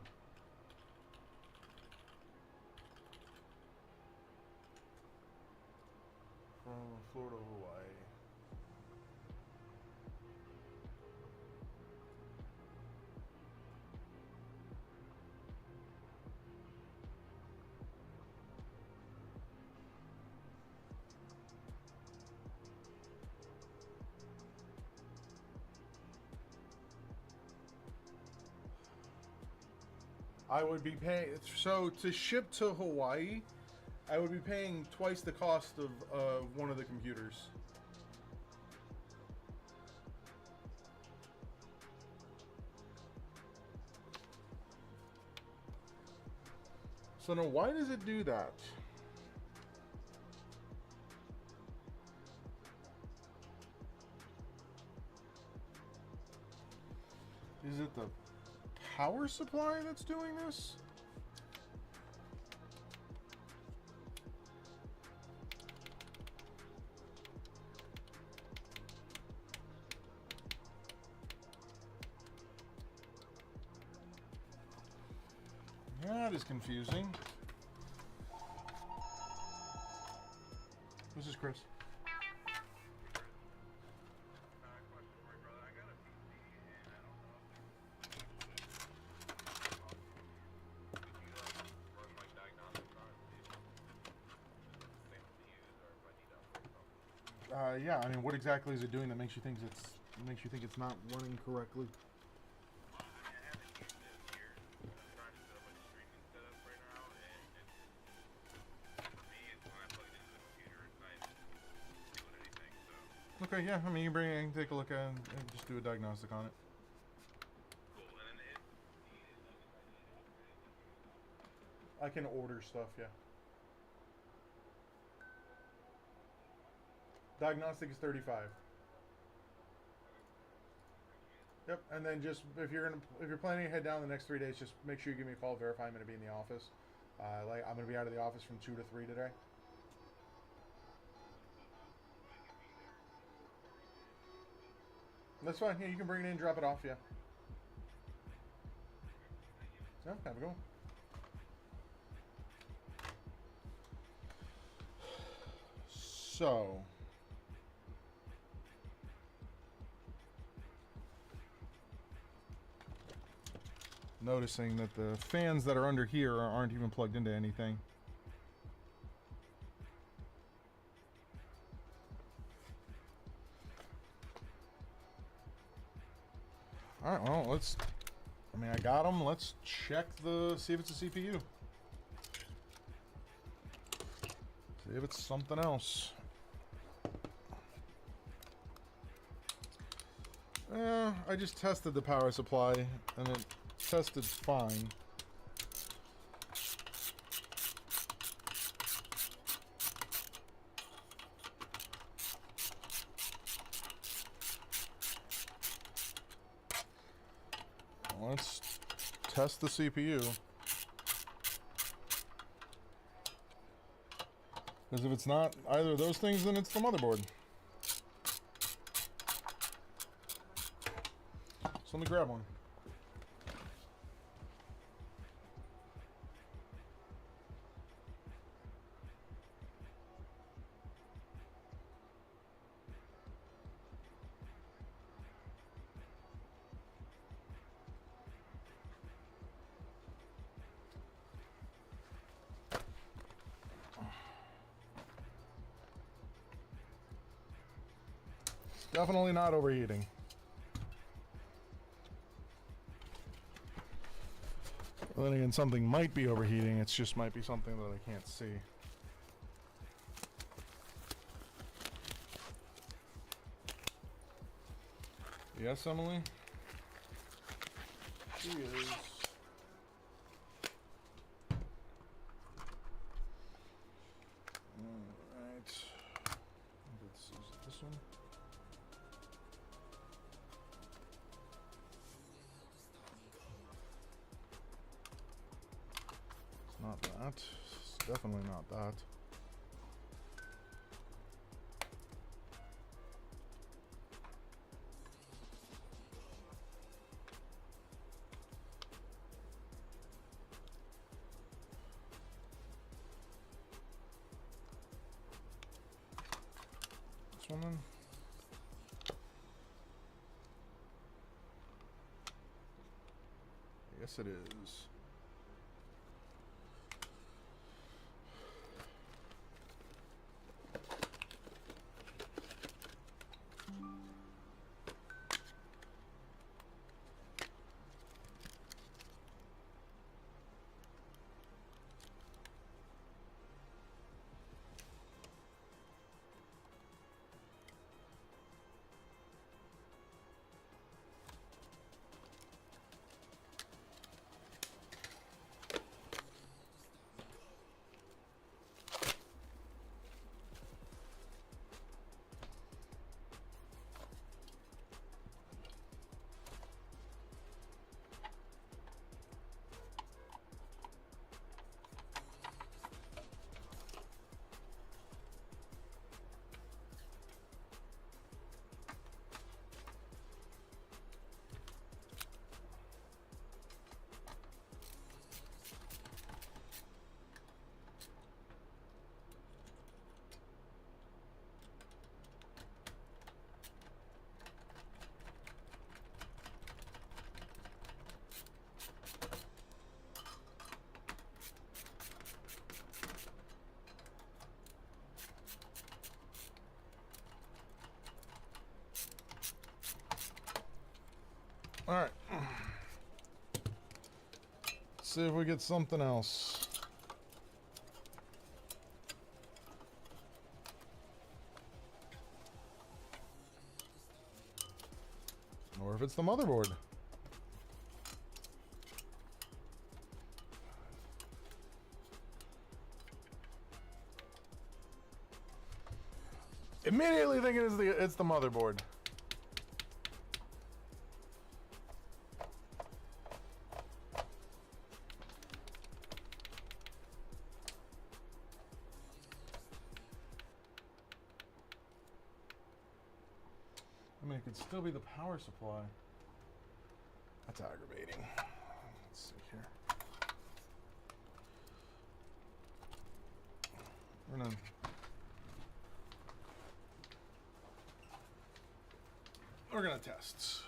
Florida, Hawaii. I would be paying, so to ship to Hawaii, I would be paying twice the cost of one of the computers. So now, why does it do that? Is it the power supply that's doing this? That is confusing. This is Chris. Yeah, I mean, what exactly is it doing that makes you think it's not running correctly? Okay, yeah, I mean, you bring it in, take a look at it, and just do a diagnostic on it. I can order stuff, yeah. Diagnostic is $35. Yep, and then just if you're planning to head down the next 3 days, just make sure you give me a call, verify I'm going to be in the office. Like I'm going to be out of the office from 2 to 3 today. That's fine. Yeah, you can bring it in, drop it off. Yeah. Yeah, have a go. So. Noticing that the fans that are under here aren't even plugged into anything. Alright, well, I got them. Let's check see if it's a CPU. See if it's something else. I just tested the power supply, and it tested fine. Let's test the CPU. Because if it's not either of those things, then it's the motherboard. So let me grab one. Definitely not overheating. Well, then again, something might be overheating. It just might be something that I can't see. Yes, Emily? She is. Alright. Is it this one? Not that. It's definitely not that. Yes, it is. All right. Let's see if we get something else. Or if it's the motherboard. Immediately thinking it's the motherboard. I mean, it could still be the power supply. That's aggravating. Let's see here. We're gonna test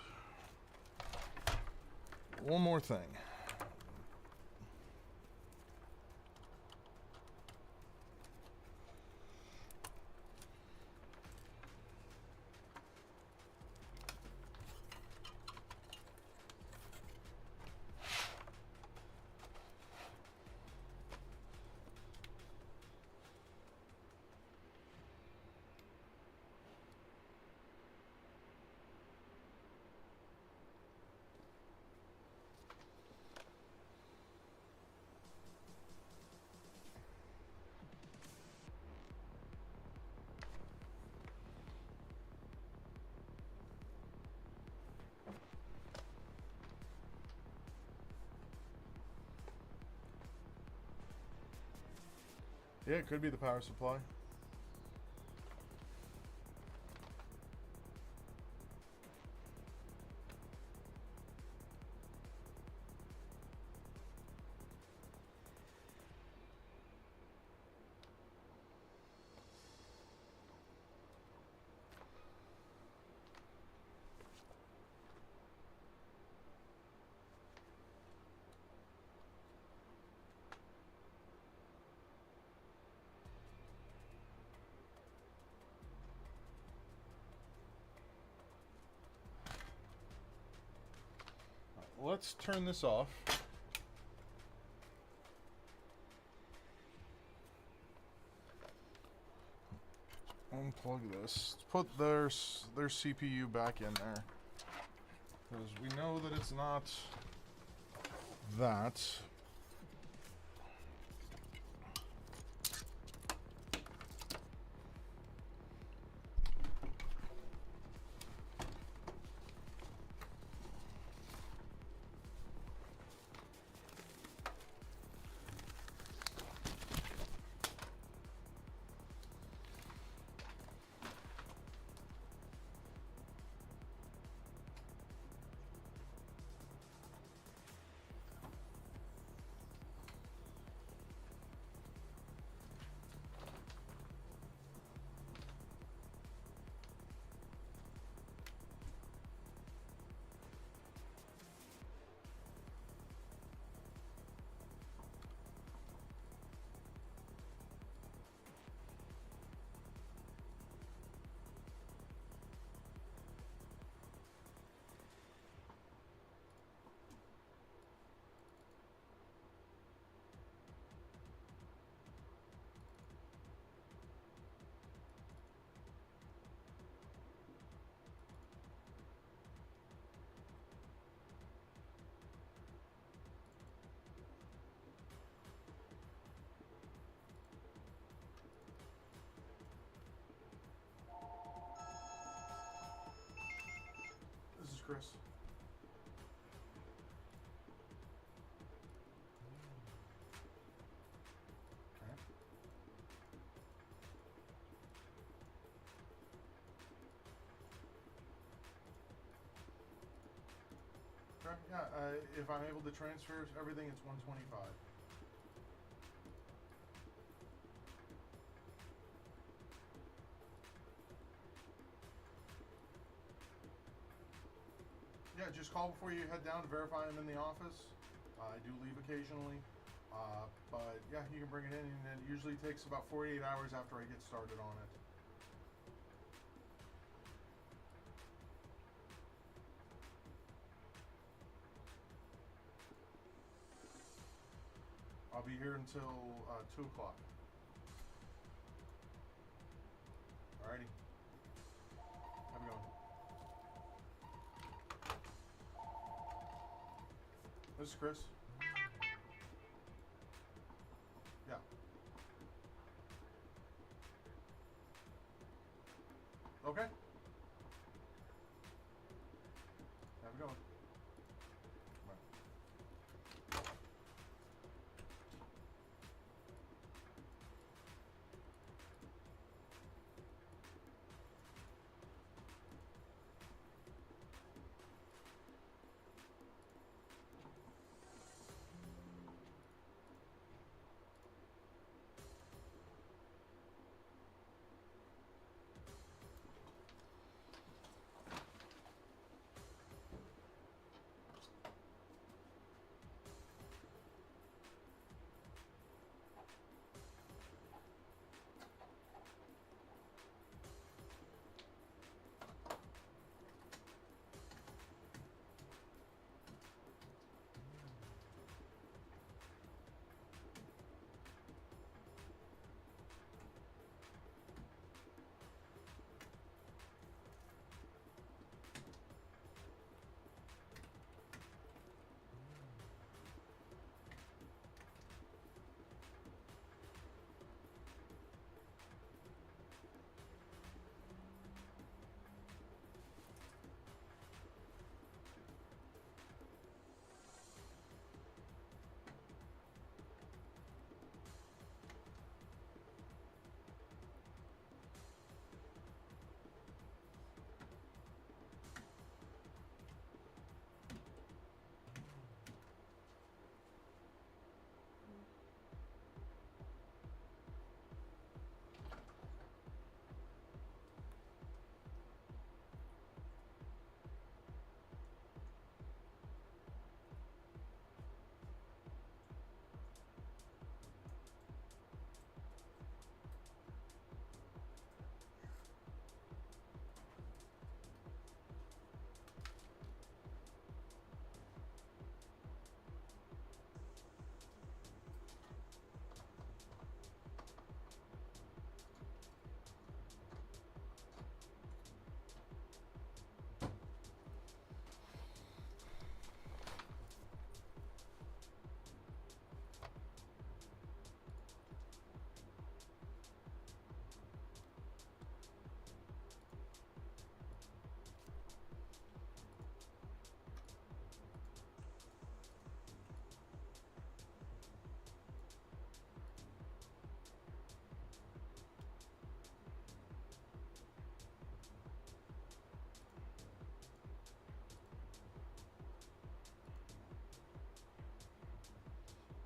one more thing. Yeah, it could be the power supply. Let's turn this off. Unplug this. Let's put their CPU back in there, because we know that it's not that. Chris. Okay. Okay, yeah, if I'm able to transfer everything, it's 125. Yeah, just call before you head down to verify I'm in the office. I do leave occasionally. But yeah, you can bring it in, and it usually takes about 48 hours after I get started on it. I'll be here until 2 o'clock. Alrighty. Have a good one. This is Chris. Yeah. Okay. Have a good one. Bye.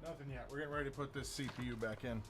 Nothing yet. We're getting ready to put this CPU back in.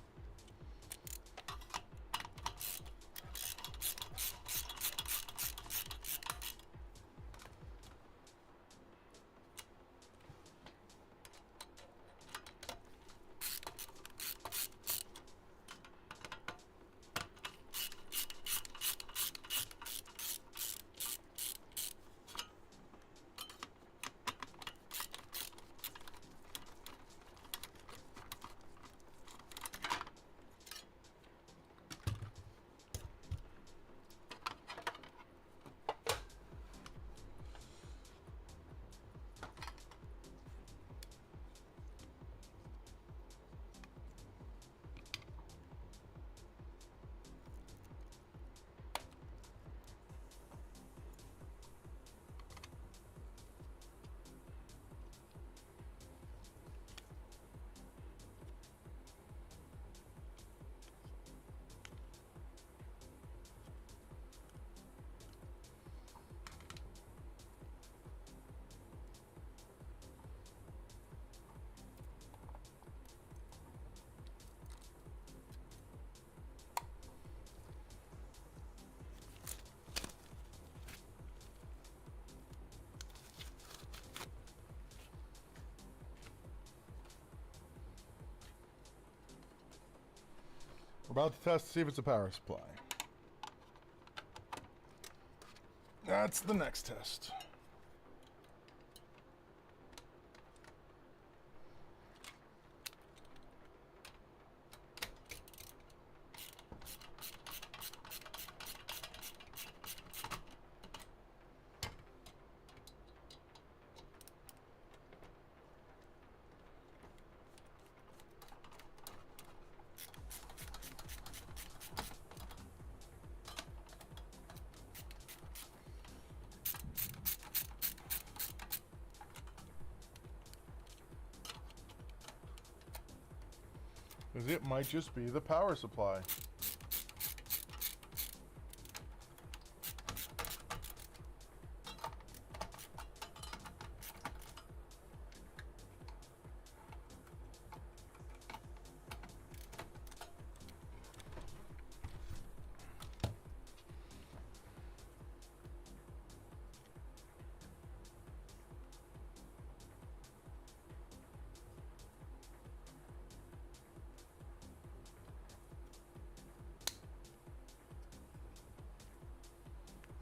We're about to test to see if it's a power supply. That's the next test. Because it might just be the power supply.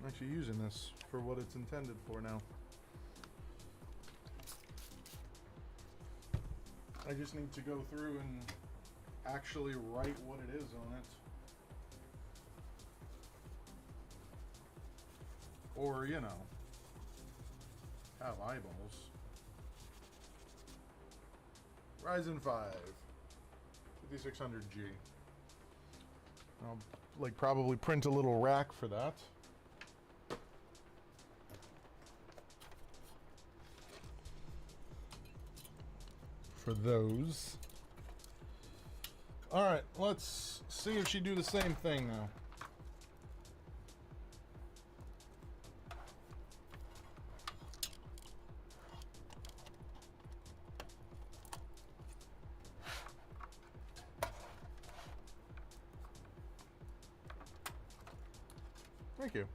I'm actually using this for what it's intended for now. I just need to go through and actually write what it is on it. Or, you know, have eyeballs. Ryzen 5 5600G. I'll like probably print a little rack for that. For those. All right, let's see if she do the same thing now. Thank you.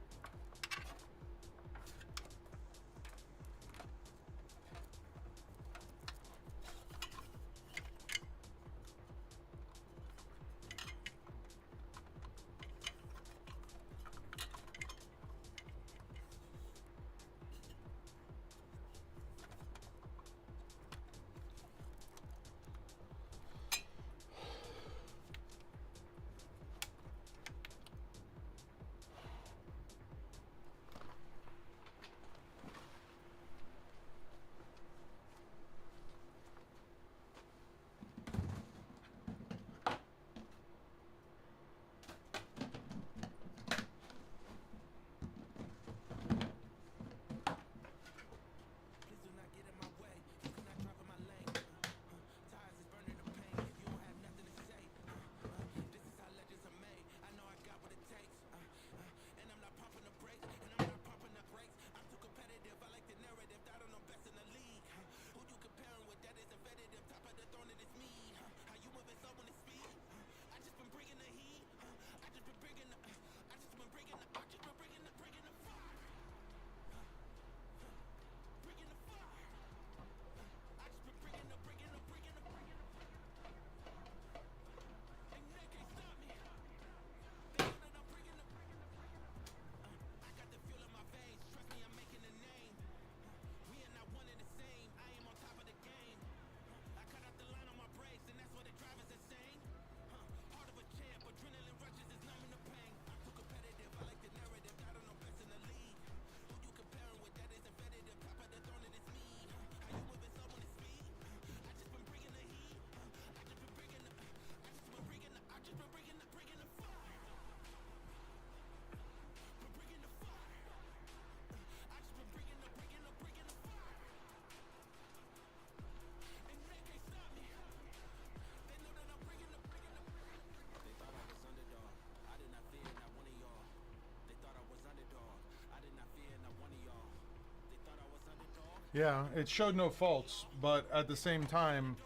Yeah, it showed no faults, but at the same time,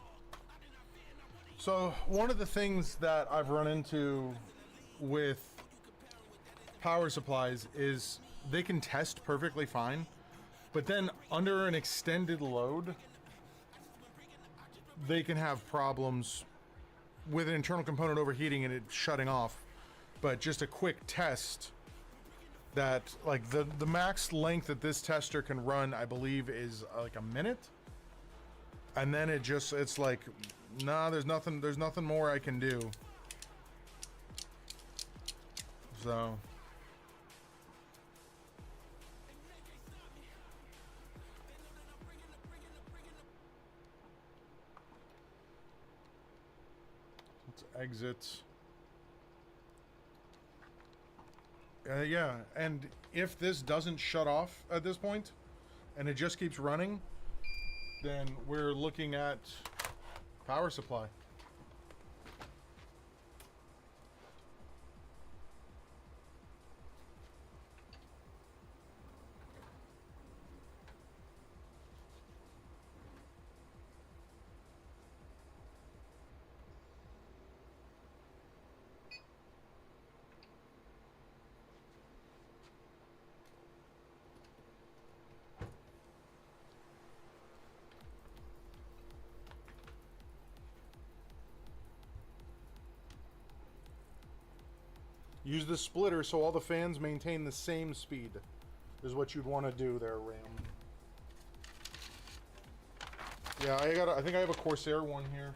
so one of the things that I've run into with power supplies is they can test perfectly fine, but then under an extended load, they can have problems with an internal component overheating and it shutting off, but just a quick test that like the max length that this tester can run, I believe, is like a minute, and then it's like, nah, there's nothing more I can do. So let's exit. Yeah, and if this doesn't shut off at this point, and it just keeps running, then we're looking at power supply. Use the splitter so all the fans maintain the same speed, is what you'd want to do there, Ram. Yeah, I think I have a Corsair one here.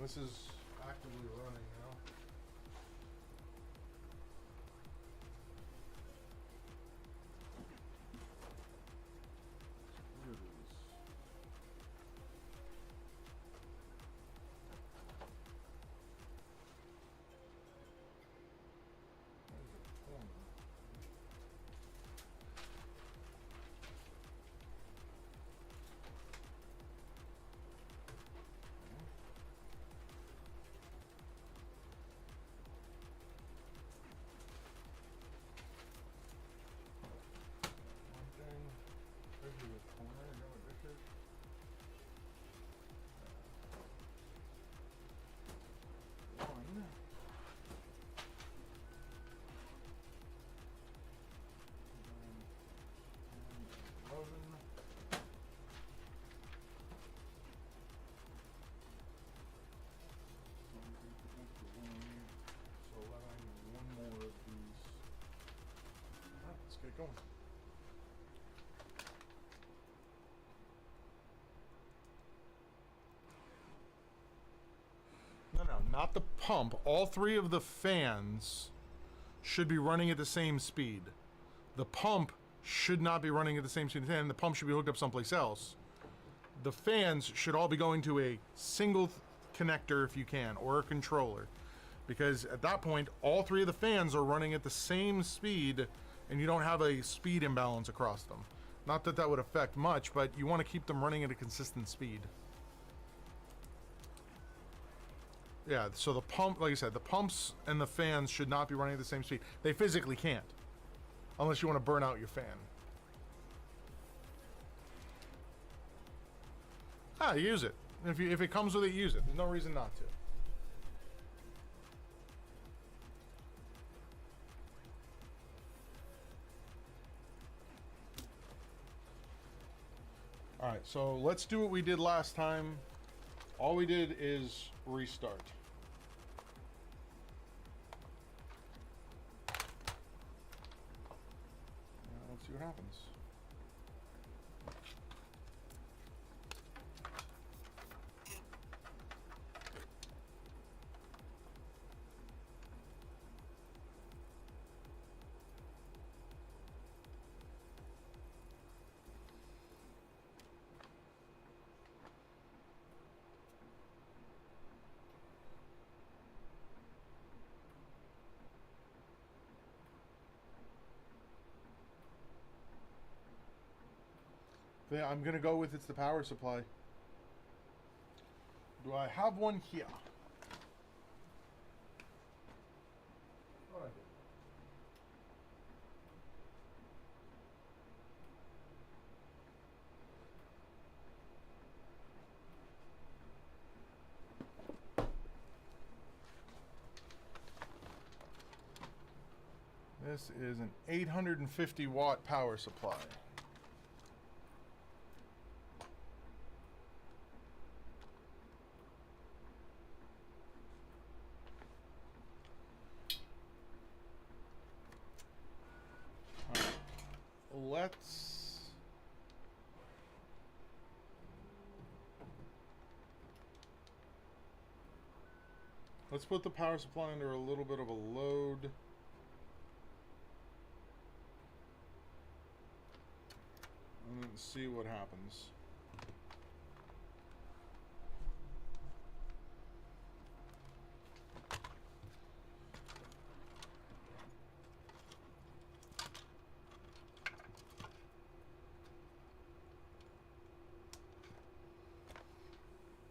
This is actively running now. Here it is. There's a corner. Get going. No, not the pump. All three of the fans should be running at the same speed. The pump should not be running at the same speed, and the pump should be hooked up someplace else. The fans should all be going to a single connector if you can, or a controller, because at that point, all three of the fans are running at the same speed, and you don't have a speed imbalance across them. Not that that would affect much, but you want to keep them running at a consistent speed. Yeah, so the pump, like I said, the pumps and the fans should not be running at the same speed. They physically can't, unless you want to burn out your fan. Use it. If it comes with it, use it. There's no reason not to. Alright, so let's do what we did last time. All we did is restart. Let's see what happens. Yeah, I'm gonna go with it's the power supply. Do I have one here? Thought I did. This is an 850 watt power supply. Let's put the power supply under a little bit of a load. And then see what happens.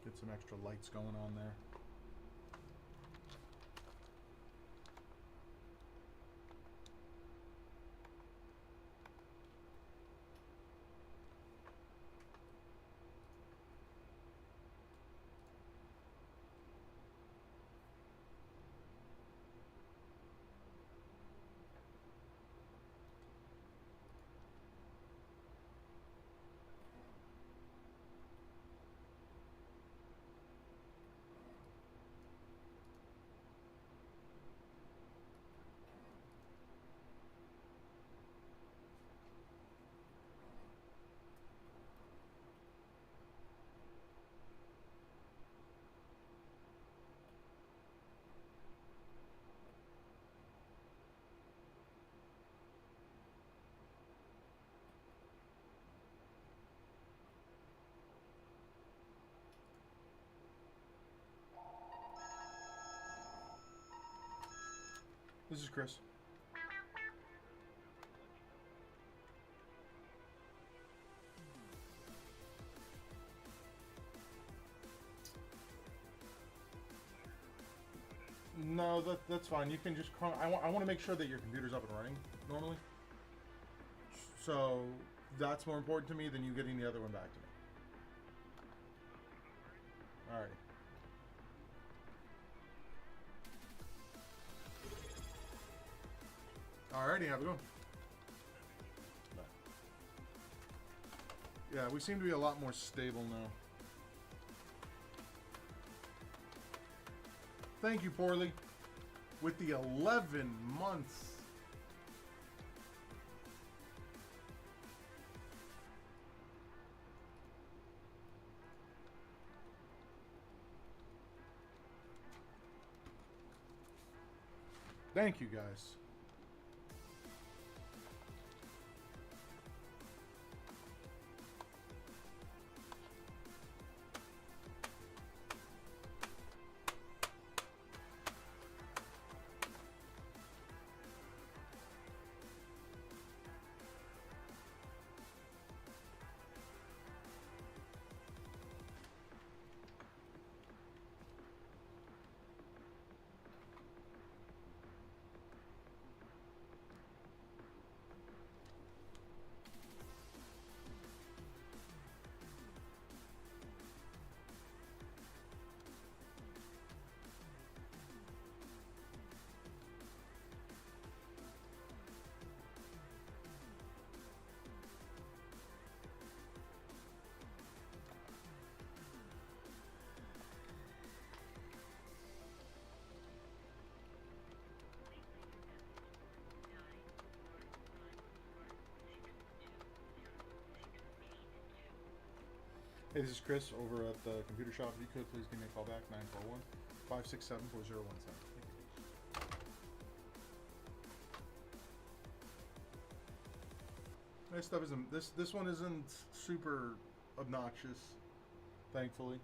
Get some extra lights going on there. This is Chris. No, that's fine. You can just call. I want to make sure that your computer's up and running normally. So that's more important to me than you getting the other one back to me. Alrighty. Alrighty, have a go. Bye. Yeah, we seem to be a lot more stable now. Thank you, Poorly. With the 11 months. Thank you, guys. Hey, this is Chris over at the computer shop. If you could, please give me a call back, 941-567-4017. This stuff isn't, this one isn't super obnoxious, thankfully.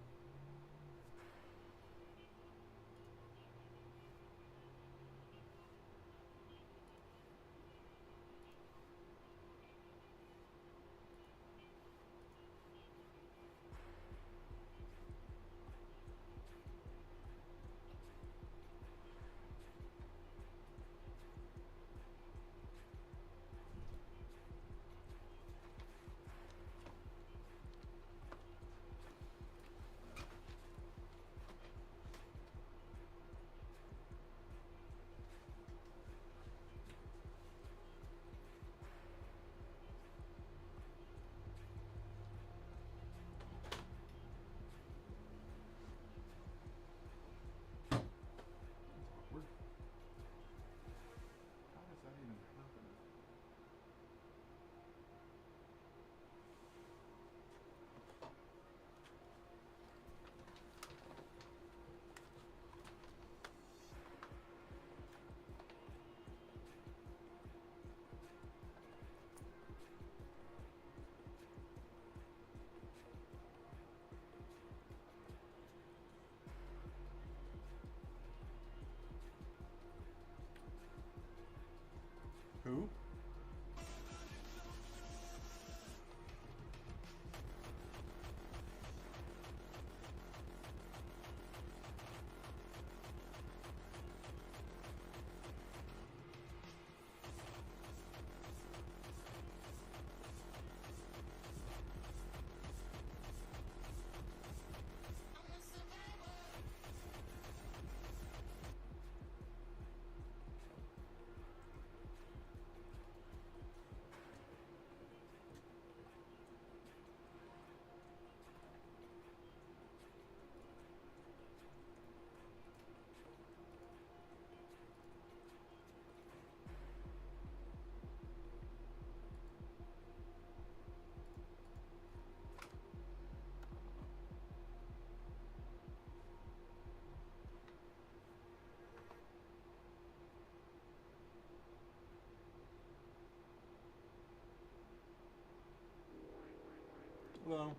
Hello.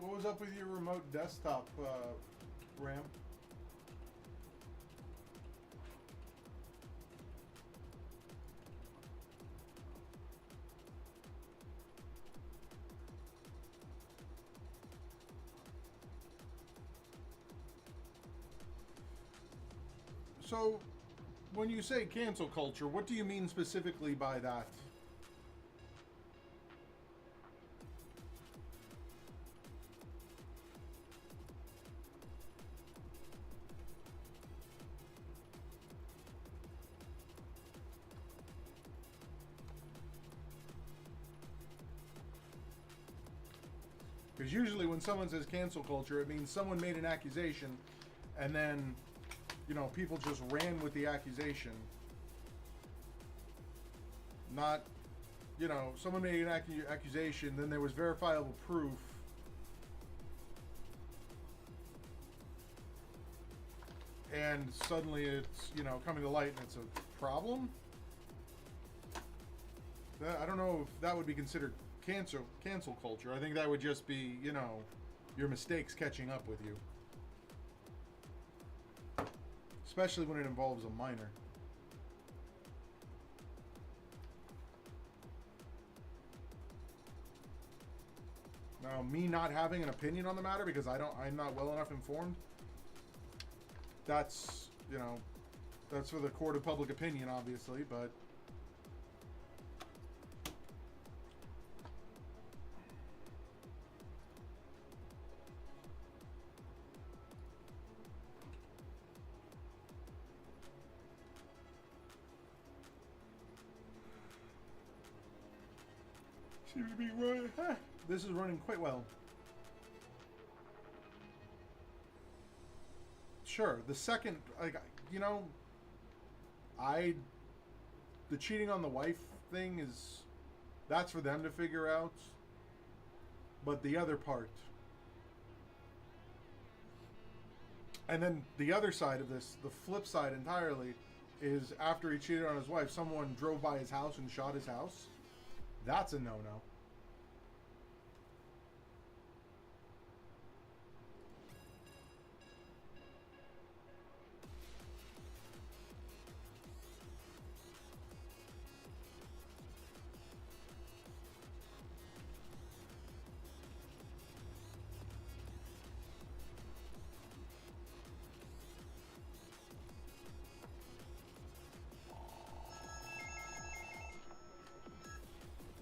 What was up with your remote desktop, RAM? So, when you say cancel culture, what do you mean specifically by that? Because usually when someone says cancel culture, it means someone made an accusation and then, you know, people just ran with the accusation. Not, you know, someone made an accusation, then there was verifiable proof. And suddenly it's, you know, coming to light and it's a problem. I don't know if that would be considered cancel culture. I think that would just be, you know, your mistakes catching up with you. Especially when it involves a minor. Now, me not having an opinion on the matter because I'm not well enough informed. That's, you know, that's for the court of public opinion, obviously, but seems to be running. This is running quite well. Sure, the second, like, you know, the cheating on the wife thing is, that's for them to figure out. But the other part, and then the other side of this, the flip side entirely, is after he cheated on his wife, someone drove by his house and shot his house. That's a no-no.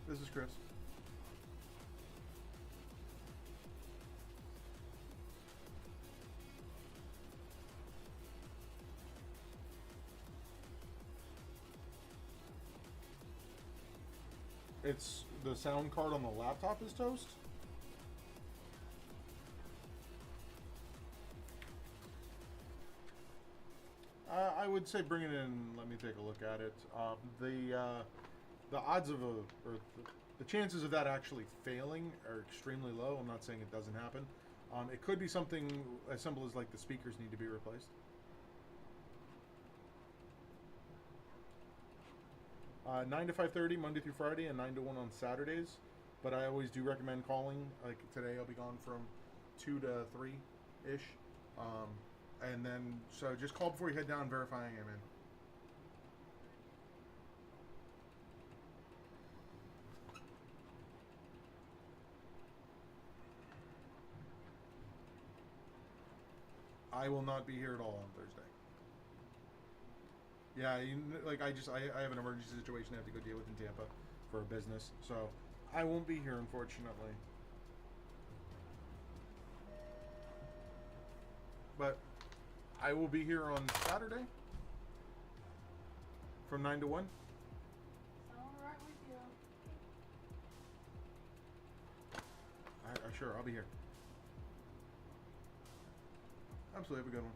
This is Chris. It's the sound card on the laptop is toast. I would say bring it in. Let me take a look at it. The odds of the chances of that actually failing are extremely low. I'm not saying it doesn't happen. It could be something as simple as like the speakers need to be replaced. 9 to 5:30 Monday through Friday and 9 to 1 on Saturdays. But I always do recommend calling. Like today, I'll be gone from 2 to 3 ish. And then so just call before you head down, verifying I'm in. I will not be here at all on Thursday. Yeah, I have an emergency situation I have to go deal with in Tampa for a business, so I won't be here, unfortunately. But I will be here on Saturday from 9 to 1. All right with you. Sure, I'll be here. Absolutely, have a good one.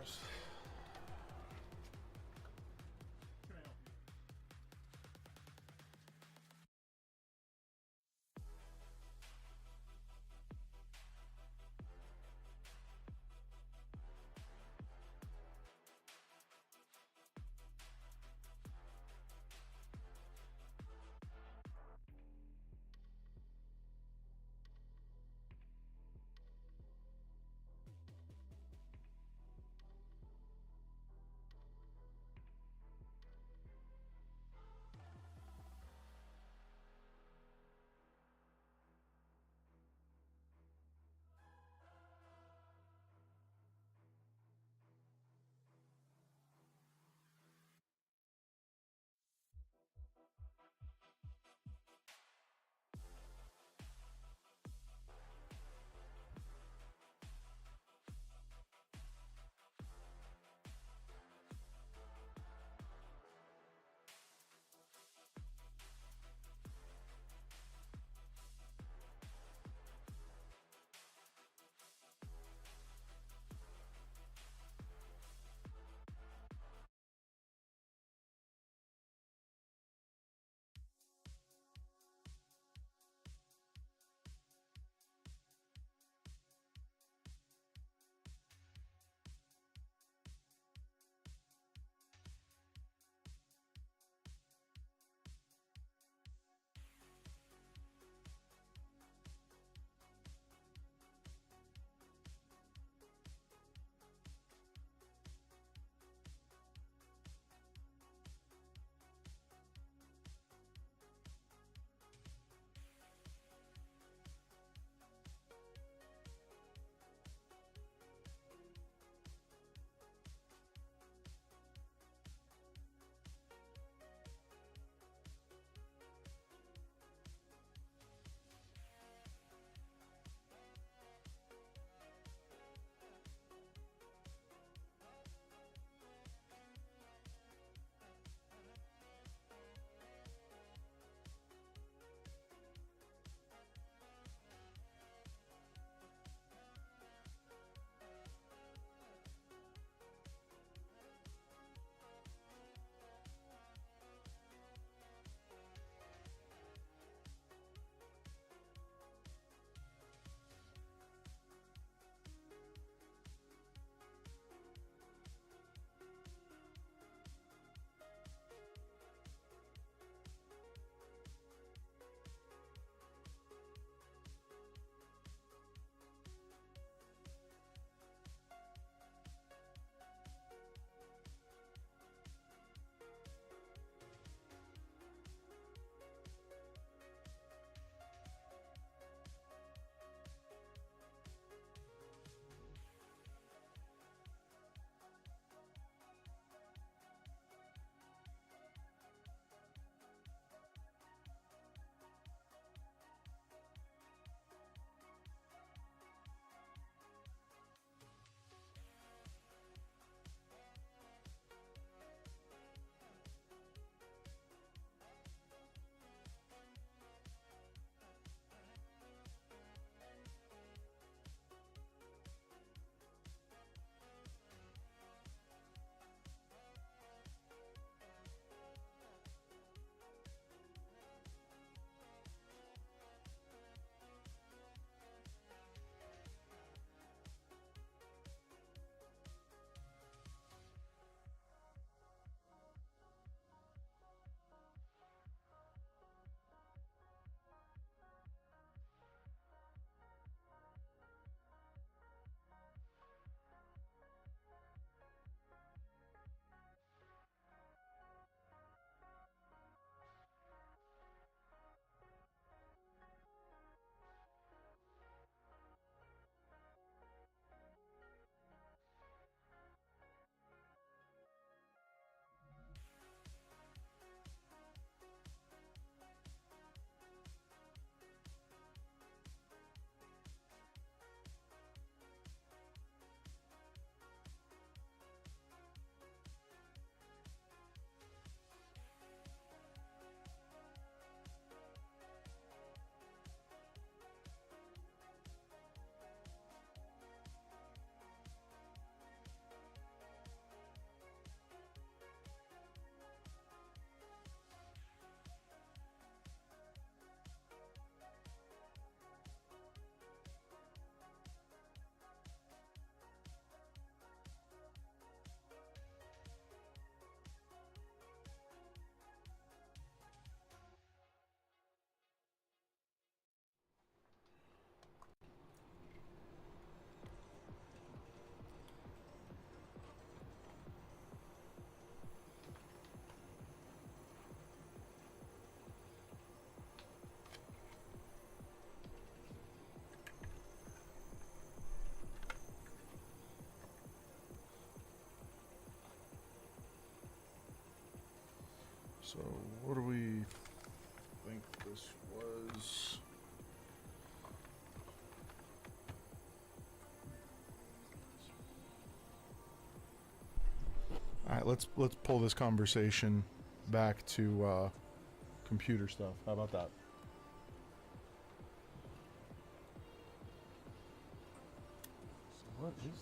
us. Can I help you? So what do we think this was? All right, let's pull this conversation back to computer stuff. How about that? So what is this?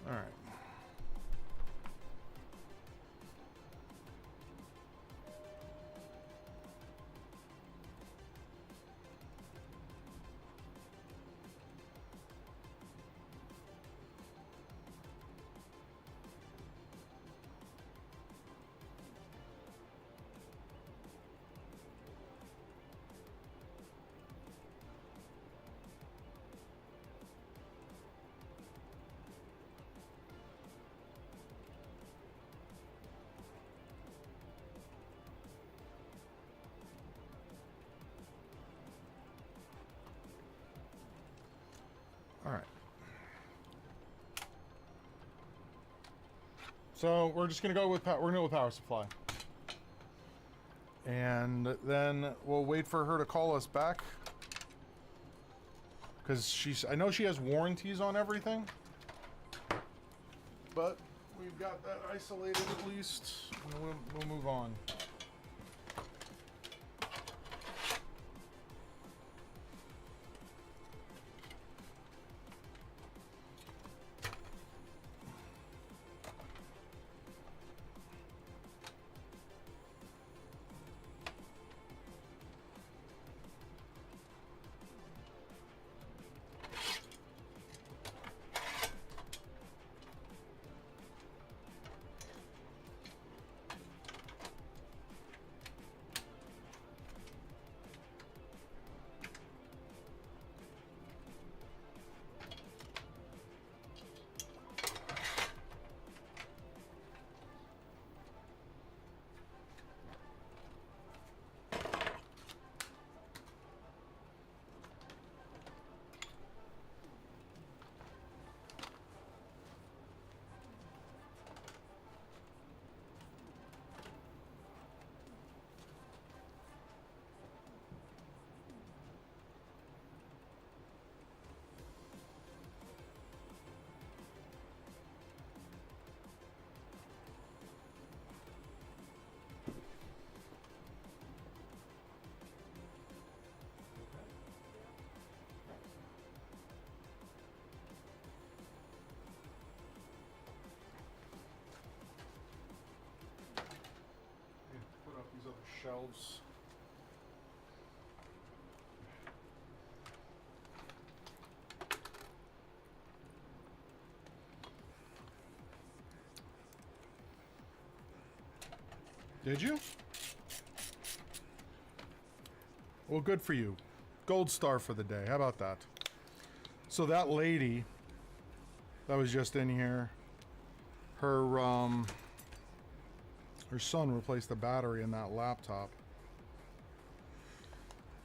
All right. All right. So we're just gonna go with we're gonna go with power supply, and then we'll wait for her to call us back because I know she has warranties on everything, but we've got that isolated at least, and we'll move on. Put up these other shelves. Did you? Well, good for you. Gold star for the day. How about that? So that lady that was just in here, her son replaced the battery in that laptop.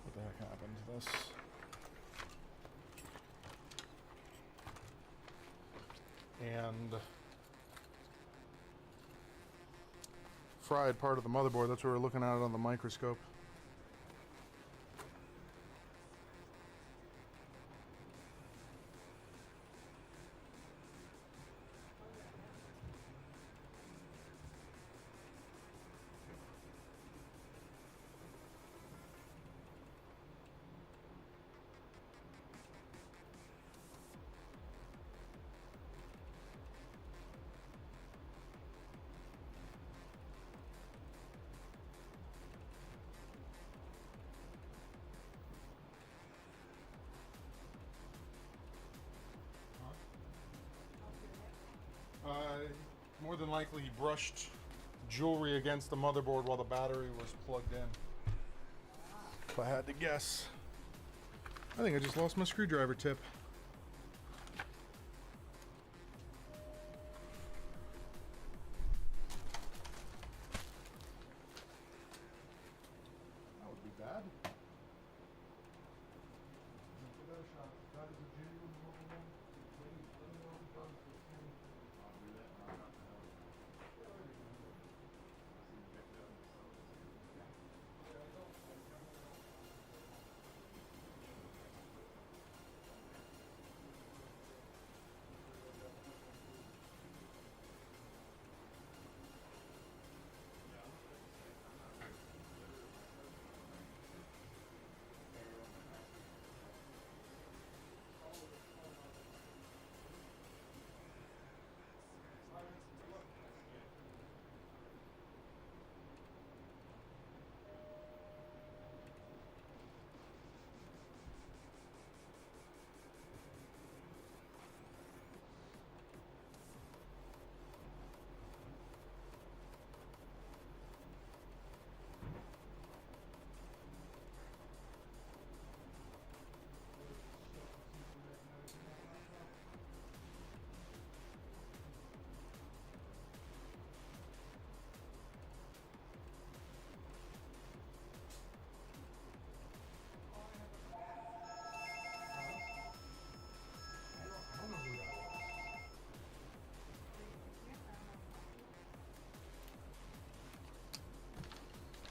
What the heck happened to this? And fried part of the motherboard. That's what we're looking at it on the microscope. More than likely he brushed jewelry against the motherboard while the battery was plugged in. If I had to guess. I think I just lost my screwdriver tip. That would be bad. Give that a shot. That is a genuine mobile one. Please, let me know if it does this thing. I'll do that. I'll not know.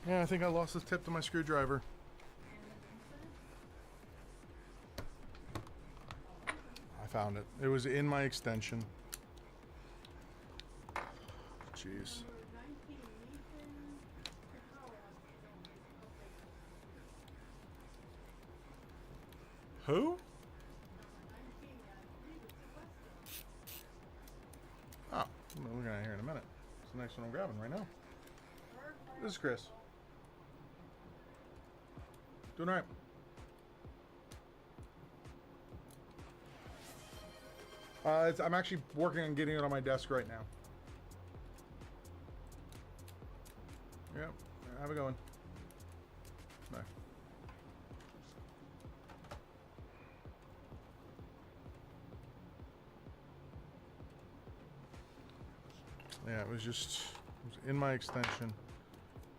Yeah, I think I lost the tip to my screwdriver. I found it. It was in my extension. Jeez. Who? Oh, I'm looking at it here in a minute. It's the next one I'm grabbing right now. This is Chris. Doing all right. I'm actually working on getting it on my desk right now. Yep. Have it going. No. Yeah, it was in my extension.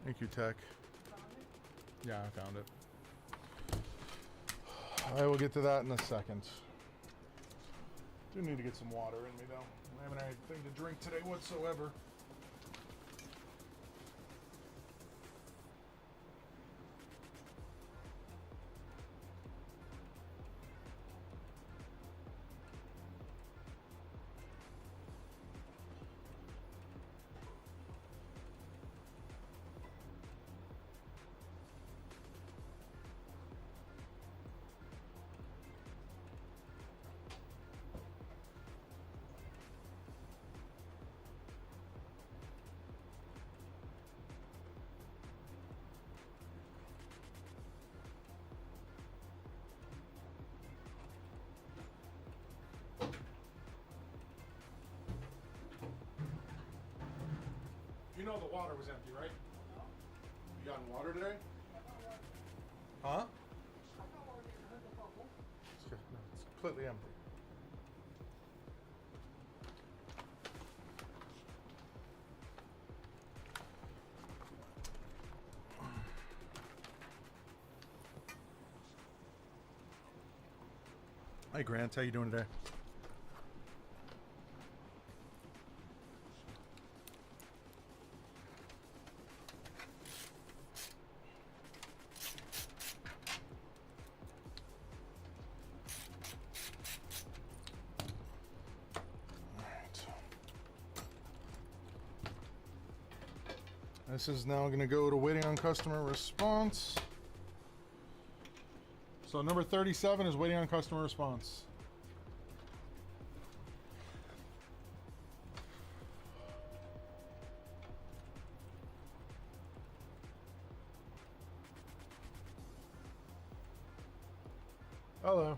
Thank you, Tech. Yeah, I found it. I will get to that in a second. Do need to get some water in me, though. I haven't had anything to drink today whatsoever. You know the water was empty, right? You gotten water today? Huh? No, it's completely empty. Hey Grant, how you doing today? This is now going to go to waiting on customer response. So number 37 is waiting on customer response. Hello.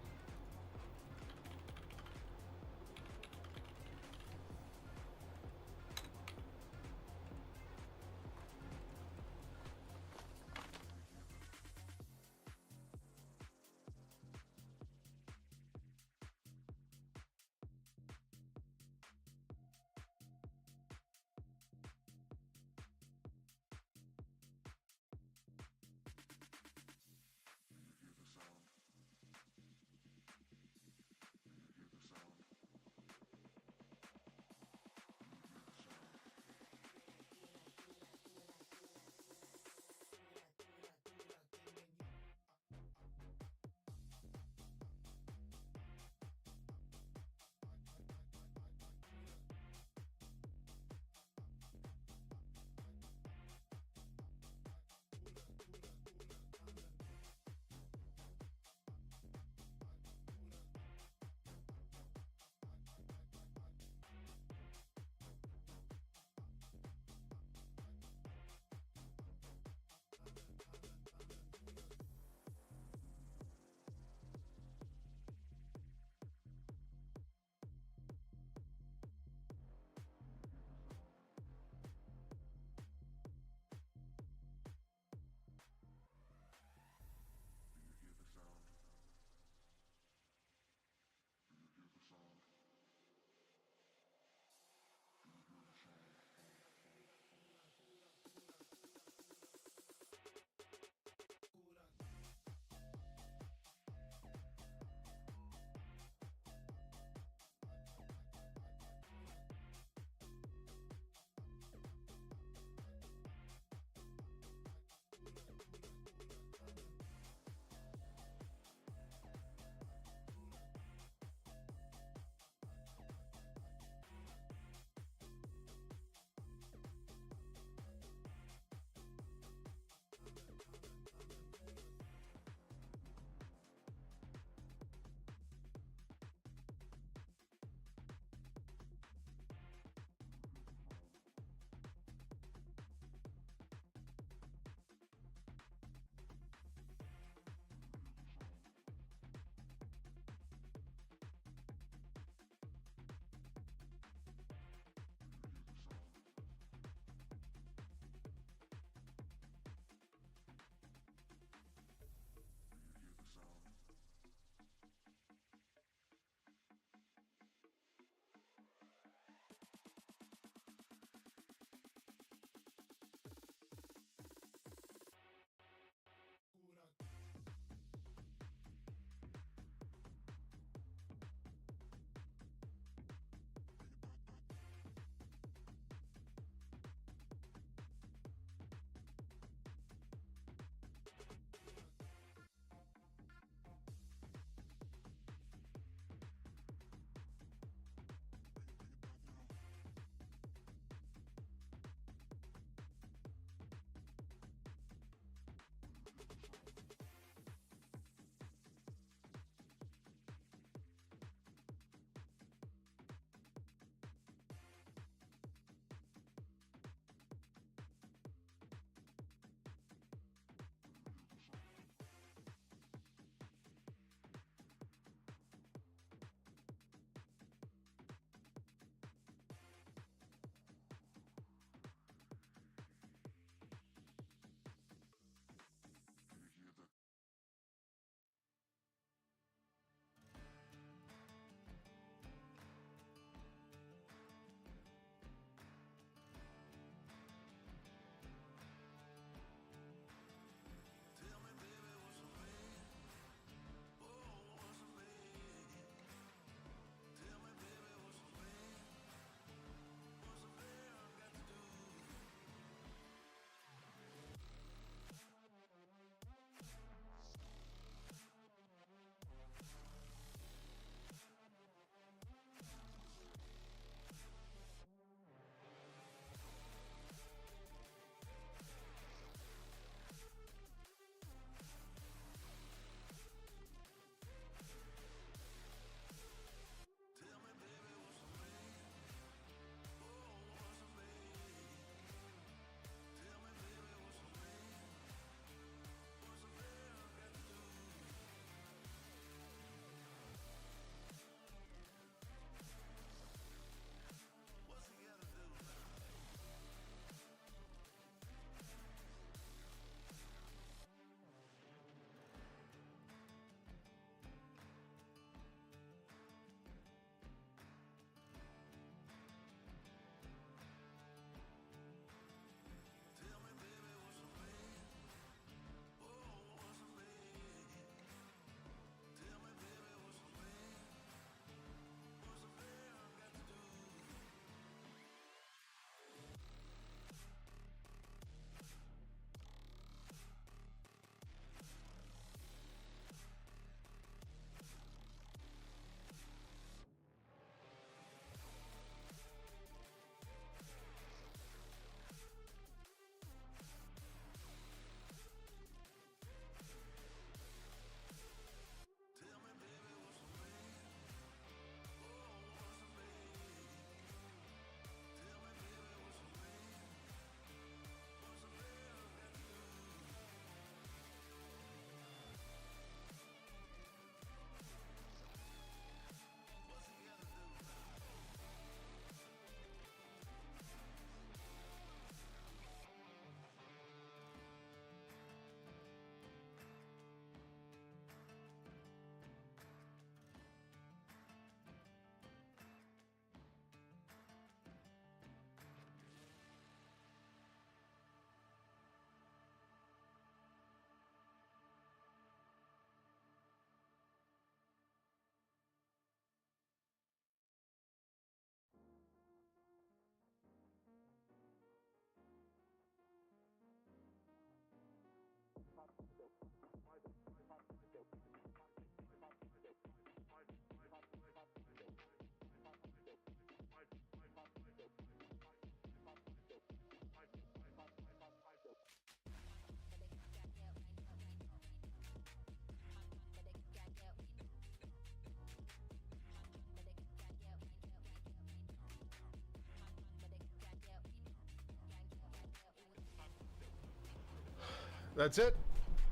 That's it.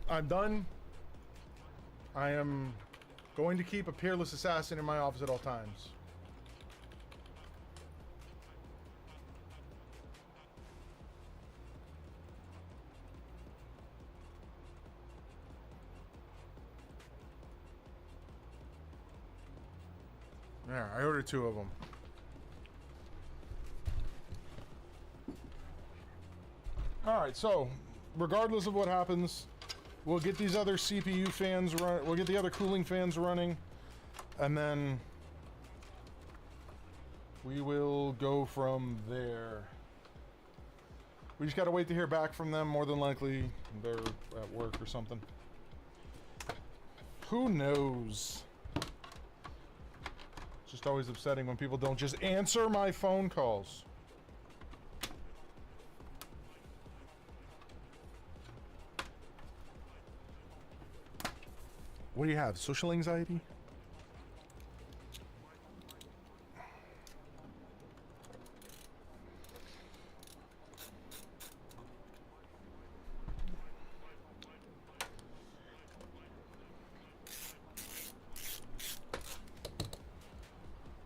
I'm done. I am going to keep a peerless assassin in my office at all times. There, I ordered 2 of them. Alright, so, regardless of what happens, we'll get these other CPU fans run. We'll get the other cooling fans running, and then we will go from there. We just gotta wait to hear back from them. More than likely, they're at work or something. Who knows? It's just always upsetting when people don't just answer my phone calls. What do you have? Social anxiety?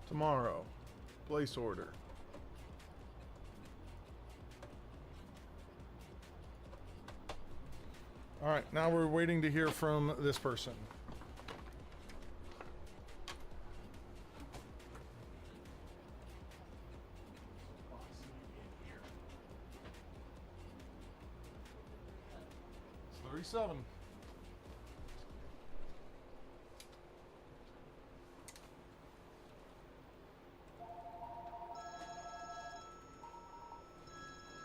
Tomorrow. Place order. Alright, now we're waiting to hear from this person. It's 37.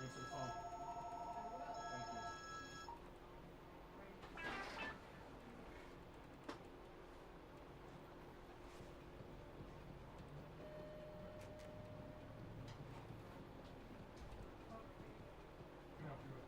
Answer the phone. Thank you. Can I help you with?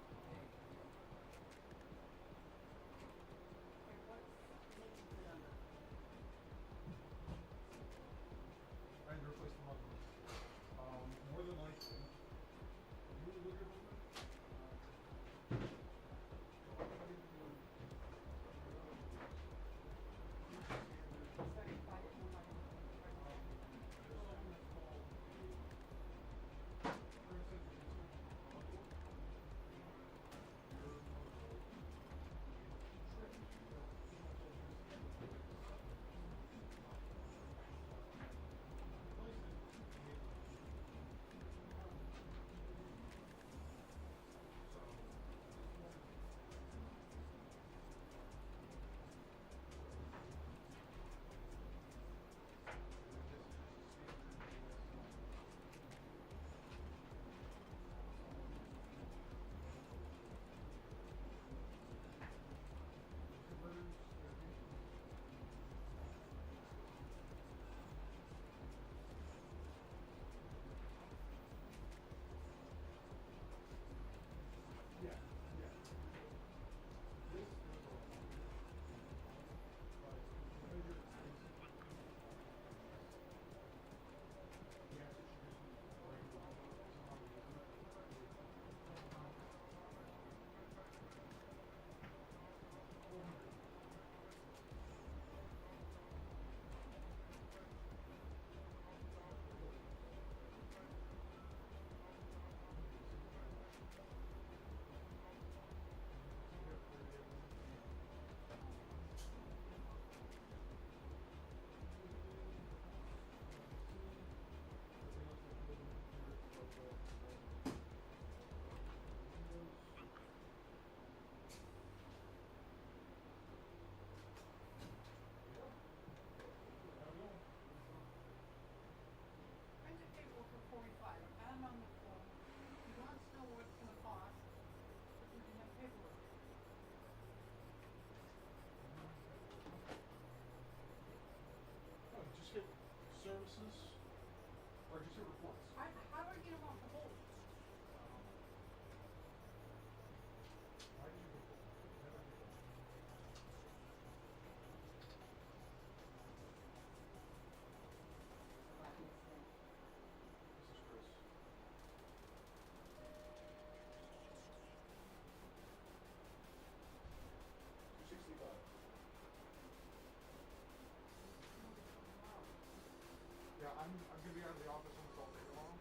I'm gonna be out of the office almost all day tomorrow.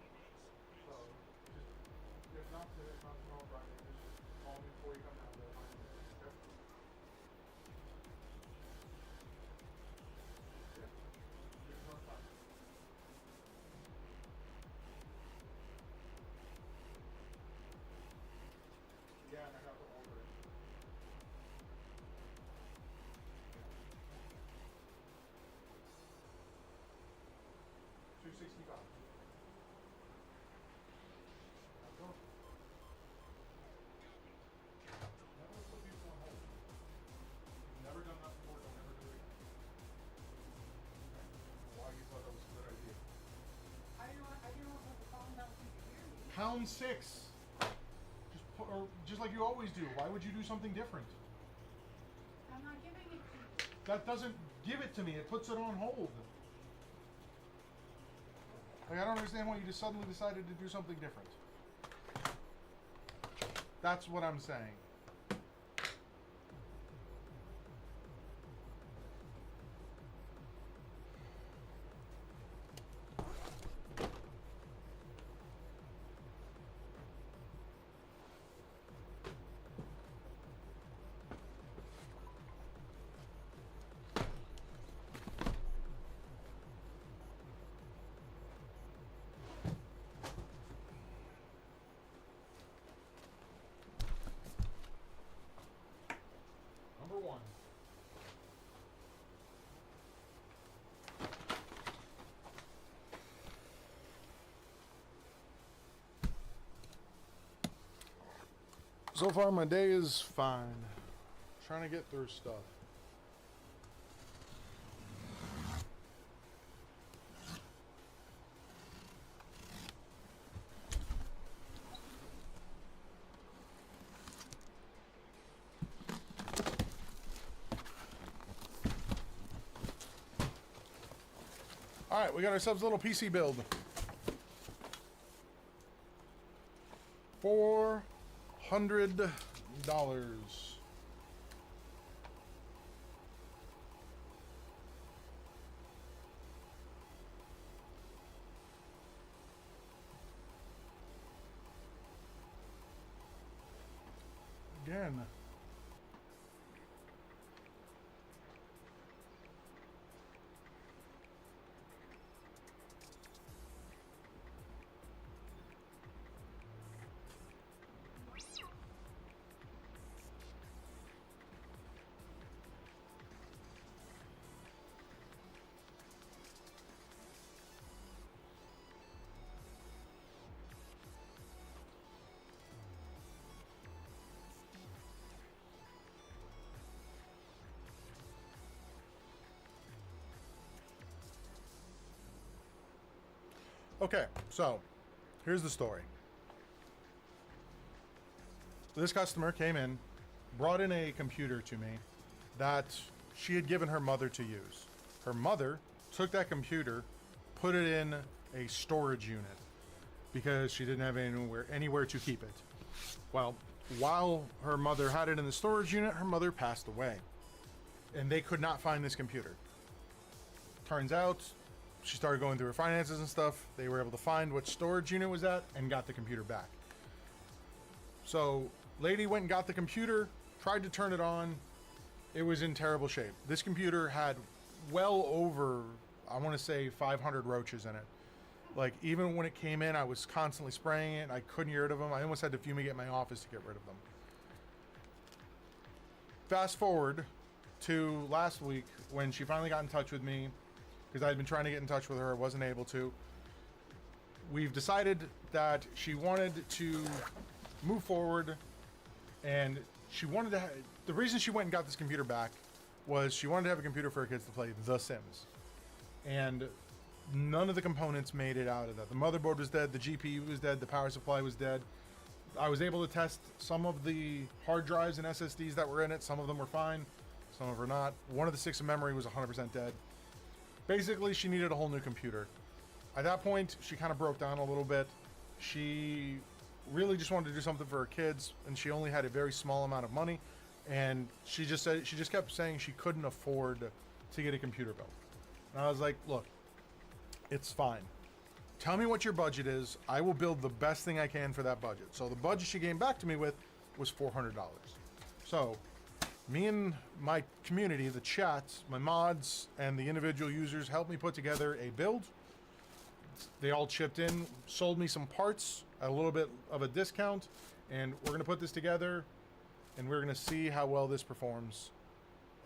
So just if not tomorrow Friday, just call me before you come down there. Okay? Yeah. Just run fine. Yeah, and I got to order it. Yeah. $265. Never put people on hold. Never done that before, don't ever do it again. Okay. Why you thought that was a good idea? I didn't want to call them out so you could hear me. Pound 6. Just like you always do. Why would you do something different? I'm not giving it to you. That doesn't give it to me. It puts it on hold. Like, I don't understand why you just suddenly decided to do something different. That's what I'm saying. Number 1. So far, my day is fine. Trying to get through stuff. All right, we got ourselves a little PC build. $400. Again. Okay, so here's the story. This customer came in, brought in a computer to me that she had given her mother to use. Her mother took that computer, put it in a storage unit because she didn't have anywhere to keep it. Well, while her mother had it in the storage unit, her mother passed away, and they could not find this computer. Turns out, she started going through her finances and stuff. They were able to find what storage unit was at and got the computer back. So, lady went and got the computer, tried to turn it on. It was in terrible shape. This computer had well over, I want to say, 500 roaches in it. Like, even when it came in, I was constantly spraying it. I couldn't get rid of them. I almost had to fumigate my office to get rid of them. Fast forward to last week when she finally got in touch with me, because I had been trying to get in touch with her, wasn't able to. We've decided that she wanted to move forward, and she wanted to the reason she went and got this computer back was she wanted to have a computer for her kids to play The Sims. And none of the components made it out of that. The motherboard was dead, the GPU was dead, the power supply was dead. I was able to test some of the hard drives and SSDs that were in it. Some of them were fine, some of them were not. One of the 6 of memory was 100% dead. Basically, she needed a whole new computer. At that point, she kind of broke down a little bit. She really just wanted to do something for her kids, and she only had a very small amount of money. And she just kept saying she couldn't afford to get a computer built. And I was like, look, It's fine. Tell me what your budget is. I will build the best thing I can for that budget. So the budget she came back to me with was $400. So me and my community, the chats, my mods, and the individual users helped me put together a build. They all chipped in, sold me some parts at a little bit of a discount, and we're gonna put this together and we're gonna see how well this performs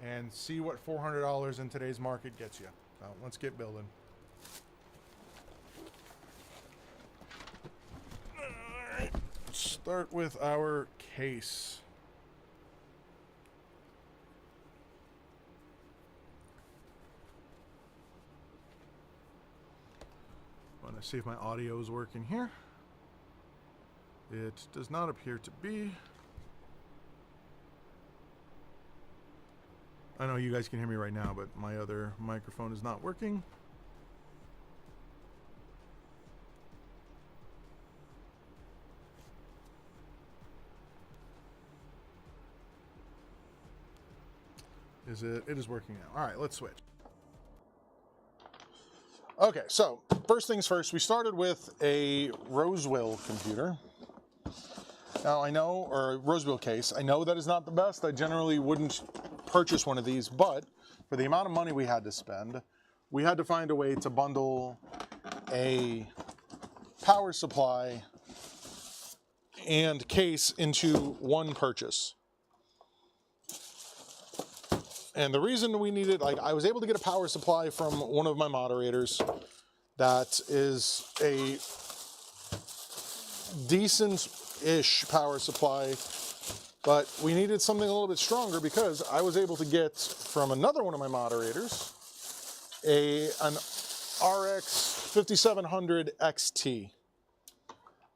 and see what $400 in today's market gets you. So let's get building. Alright, start with our case. Want to see if my audio is working here. It does not appear to be. I know you guys can hear me right now, but my other microphone is not working. It is working now. All right, let's switch. Okay, so first things first, we started with a Roswell computer. Now I know, or Roswell case, I know that is not the best. I generally wouldn't purchase one of these, but for the amount of money we had to spend, we had to find a way to bundle a power supply and case into one purchase. And the reason we needed, like, I was able to get a power supply from one of my moderators that is a decent-ish power supply, but we needed something a little bit stronger because I was able to get from another one of my moderators an RX 5700 XT.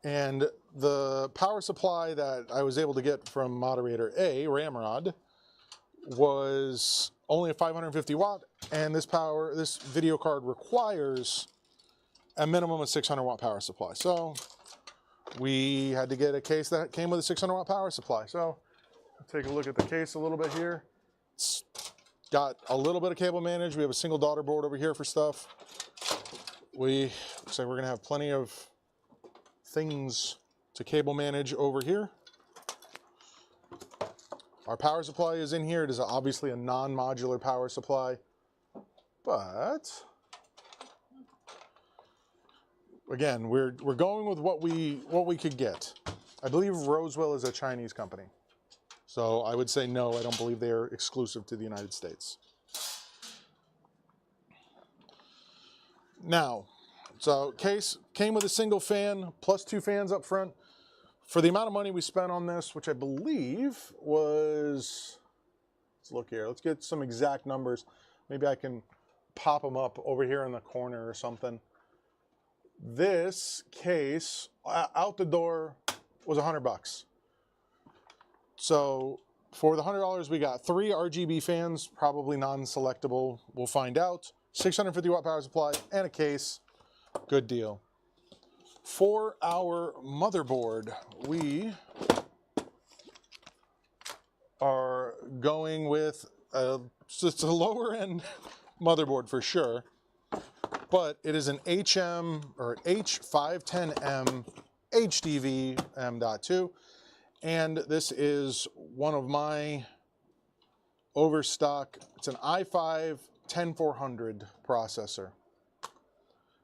And the power supply that I was able to get from moderator A, Ramrod, was only a 550 watt, and this video card requires a minimum of 600 watt power supply. So we had to get a case that came with a 600 watt power supply. So take a look at the case a little bit here. It's got a little bit of cable manage. We have a single daughter board over here for stuff. Looks like we're gonna have plenty of things to cable manage over here. Our power supply is in here. It is obviously a non-modular power supply, but again, we're going with what we could get. I believe Roswell is a Chinese company, so I would say no. I don't believe they are exclusive to the United States. Now, so case came with a single fan plus 2 fans up front. For the amount of money we spent on this, which I believe was, let's look here. Let's get some exact numbers. Maybe I can pop them up over here in the corner or something. This case, out the door, was $100. So for the $100, we got 3 RGB fans, probably non-selectable. We'll find out. 650 watt power supply and a case. Good deal. For our motherboard, we are going with it's a lower end motherboard for sure, but it is an H510M HDV M.2, and this is one of my overstock. It's an i5 10400 processor.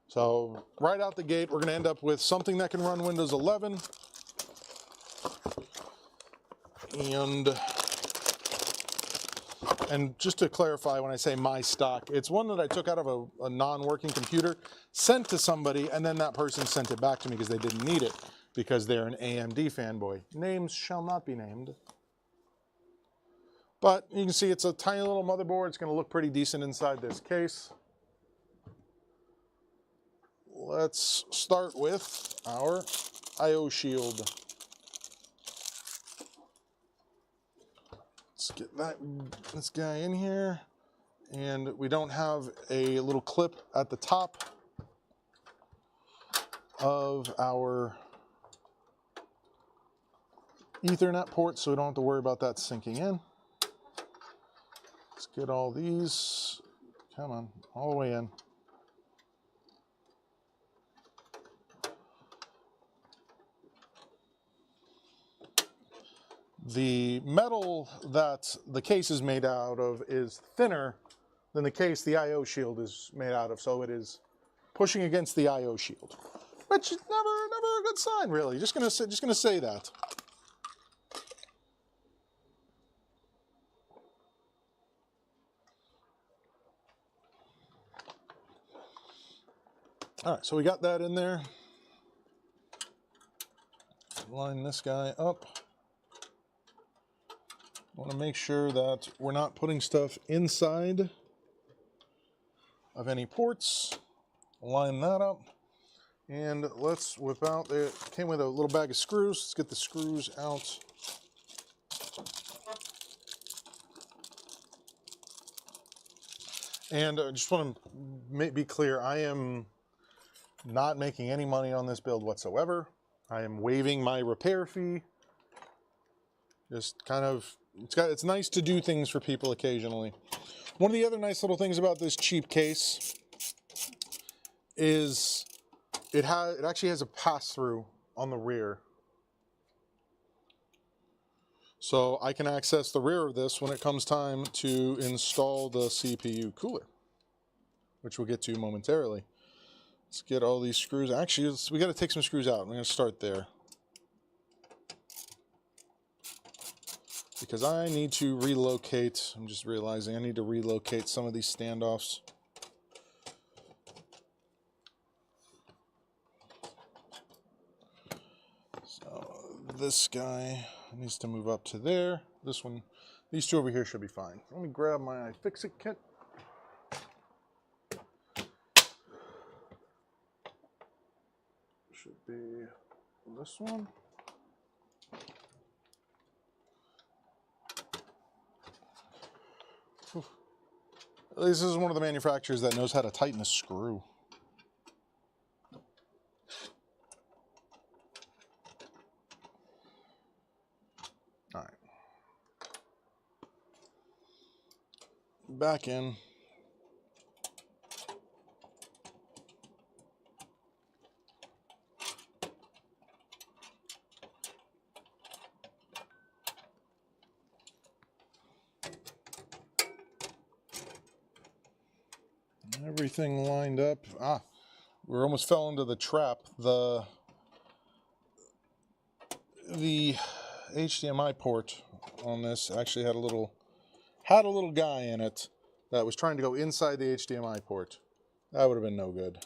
So right out the gate, we're going to end up with something that can run Windows 11. And just to clarify, when I say my stock, it's one that I took out of a non-working computer, sent to somebody, and then that person sent it back to me because they didn't need it, because they're an AMD fanboy. Names shall not be named. But you can see it's a tiny little motherboard. It's going to look pretty decent inside this case. Let's start with our I/O shield. Let's get this guy in here. And we don't have a little clip at the top of our Ethernet port, so we don't have to worry about that sinking in. Let's get all these, come on, all the way in. The metal that the case is made out of is thinner than the case the I/O shield is made out of, so it is pushing against the I/O shield, which is never a good sign, really. Just gonna say that. All right, so we got that in there. Line this guy up. Want to make sure that we're not putting stuff inside of any ports. Line that up. And let's whip out, it came with a little bag of screws. Let's get the screws out. And I just want to be clear, I am not making any money on this build whatsoever. I am waiving my repair fee. Just kind of, it's nice to do things for people occasionally. One of the other nice little things about this cheap case is it actually has a pass-through on the rear. So I can access the rear of this when it comes time to install the CPU cooler, which we'll get to momentarily. Let's get all these screws. Actually, we got to take some screws out. I'm going to start there, because I need to relocate. I'm just realizing I need to relocate some of these standoffs. So this guy needs to move up to there. This one, these two over here should be fine. Let me grab my iFixit kit. Should be this one. This is one of the manufacturers that knows how to tighten a screw. All right. Back in. Everything lined up. We almost fell into the trap. The HDMI port on this actually had a little guy in it that was trying to go inside the HDMI port. That would have been no good.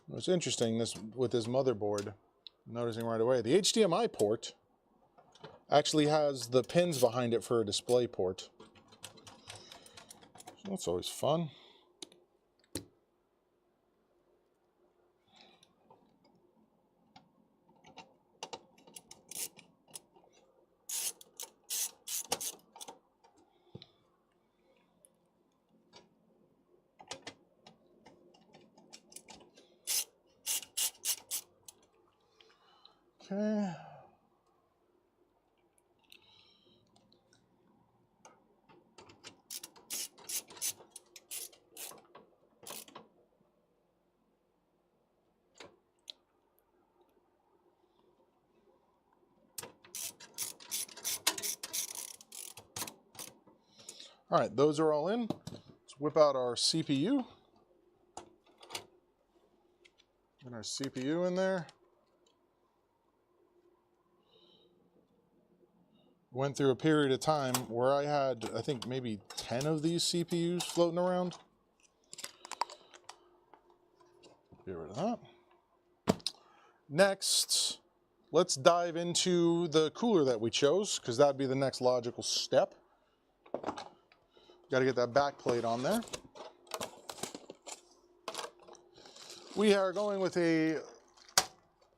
What's interesting with this motherboard, I'm noticing right away, the HDMI port actually has the pins behind it for a display port. That's always fun. Okay. All right, those are all in. Let's whip out our CPU. Get our CPU in there. Went through a period of time where I had, I think, maybe 10 of these CPUs floating around. Get rid of that. Next, let's dive into the cooler that we chose, because that'd be the next logical step. Got to get that back plate on there. We are going with a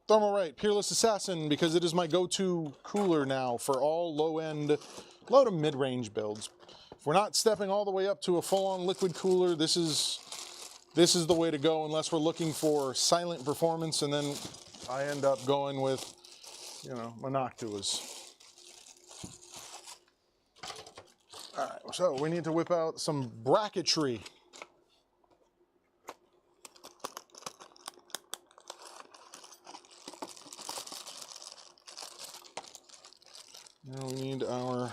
Thermalright Peerless Assassin because it is my go-to cooler now for all low-end, low to mid-range builds. If we're not stepping all the way up to a full-on liquid cooler, this is the way to go, unless we're looking for silent performance, and then I end up going with, you know, Manatue's. All right, so we need to whip out some bracketry. Now we need our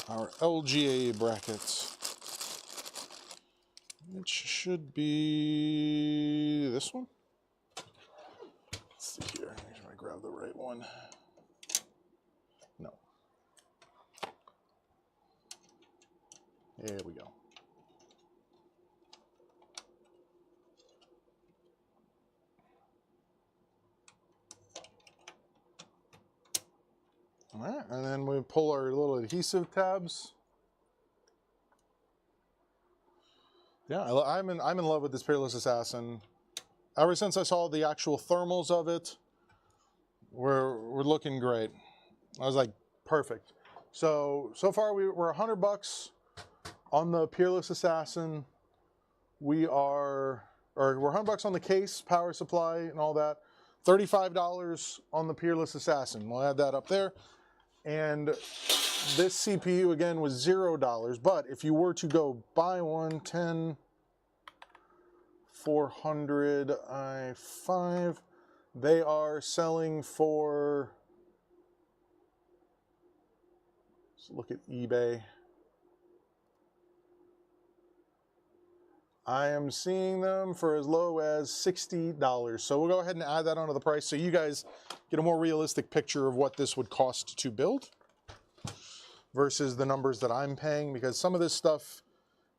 LGA brackets, which should be this one. Let's see here. Make sure I grab the right one. No. There we go. All right, and then we pull our little adhesive tabs. Yeah, I'm in love with this Peerless Assassin. Ever since I saw the actual thermals of it, we're looking great. I was like, perfect. So far we're $100 on the Peerless Assassin. We're $100 on the case, power supply, and all that. $35 on the Peerless Assassin. We'll add that up there. And this CPU again was $0. But if you were to go buy one, 10, 400 i5, they are selling for, let's look at eBay. I am seeing them for as low as $60. So we'll go ahead and add that onto the price so you guys get a more realistic picture of what this would cost to build versus the numbers that I'm paying, because some of this stuff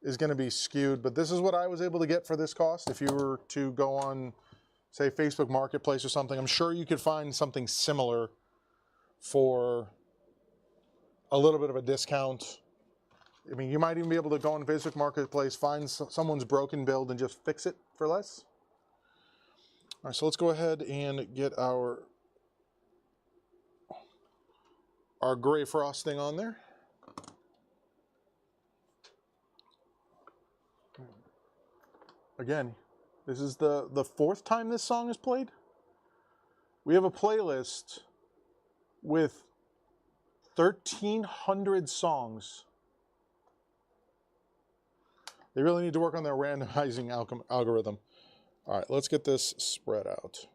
is going to be skewed, but this is what I was able to get for this cost. If you were to go on, say, Facebook Marketplace or something, I'm sure you could find something similar for a little bit of a discount. I mean, you might even be able to go on Facebook Marketplace, find someone's broken build and just fix it for less. All right, so let's go ahead and get our gray frosting on there. Again, this is the fourth time this song is played. We have a playlist with 1,300 songs. They really need to work on their randomizing algorithm. All right, let's get this spread out.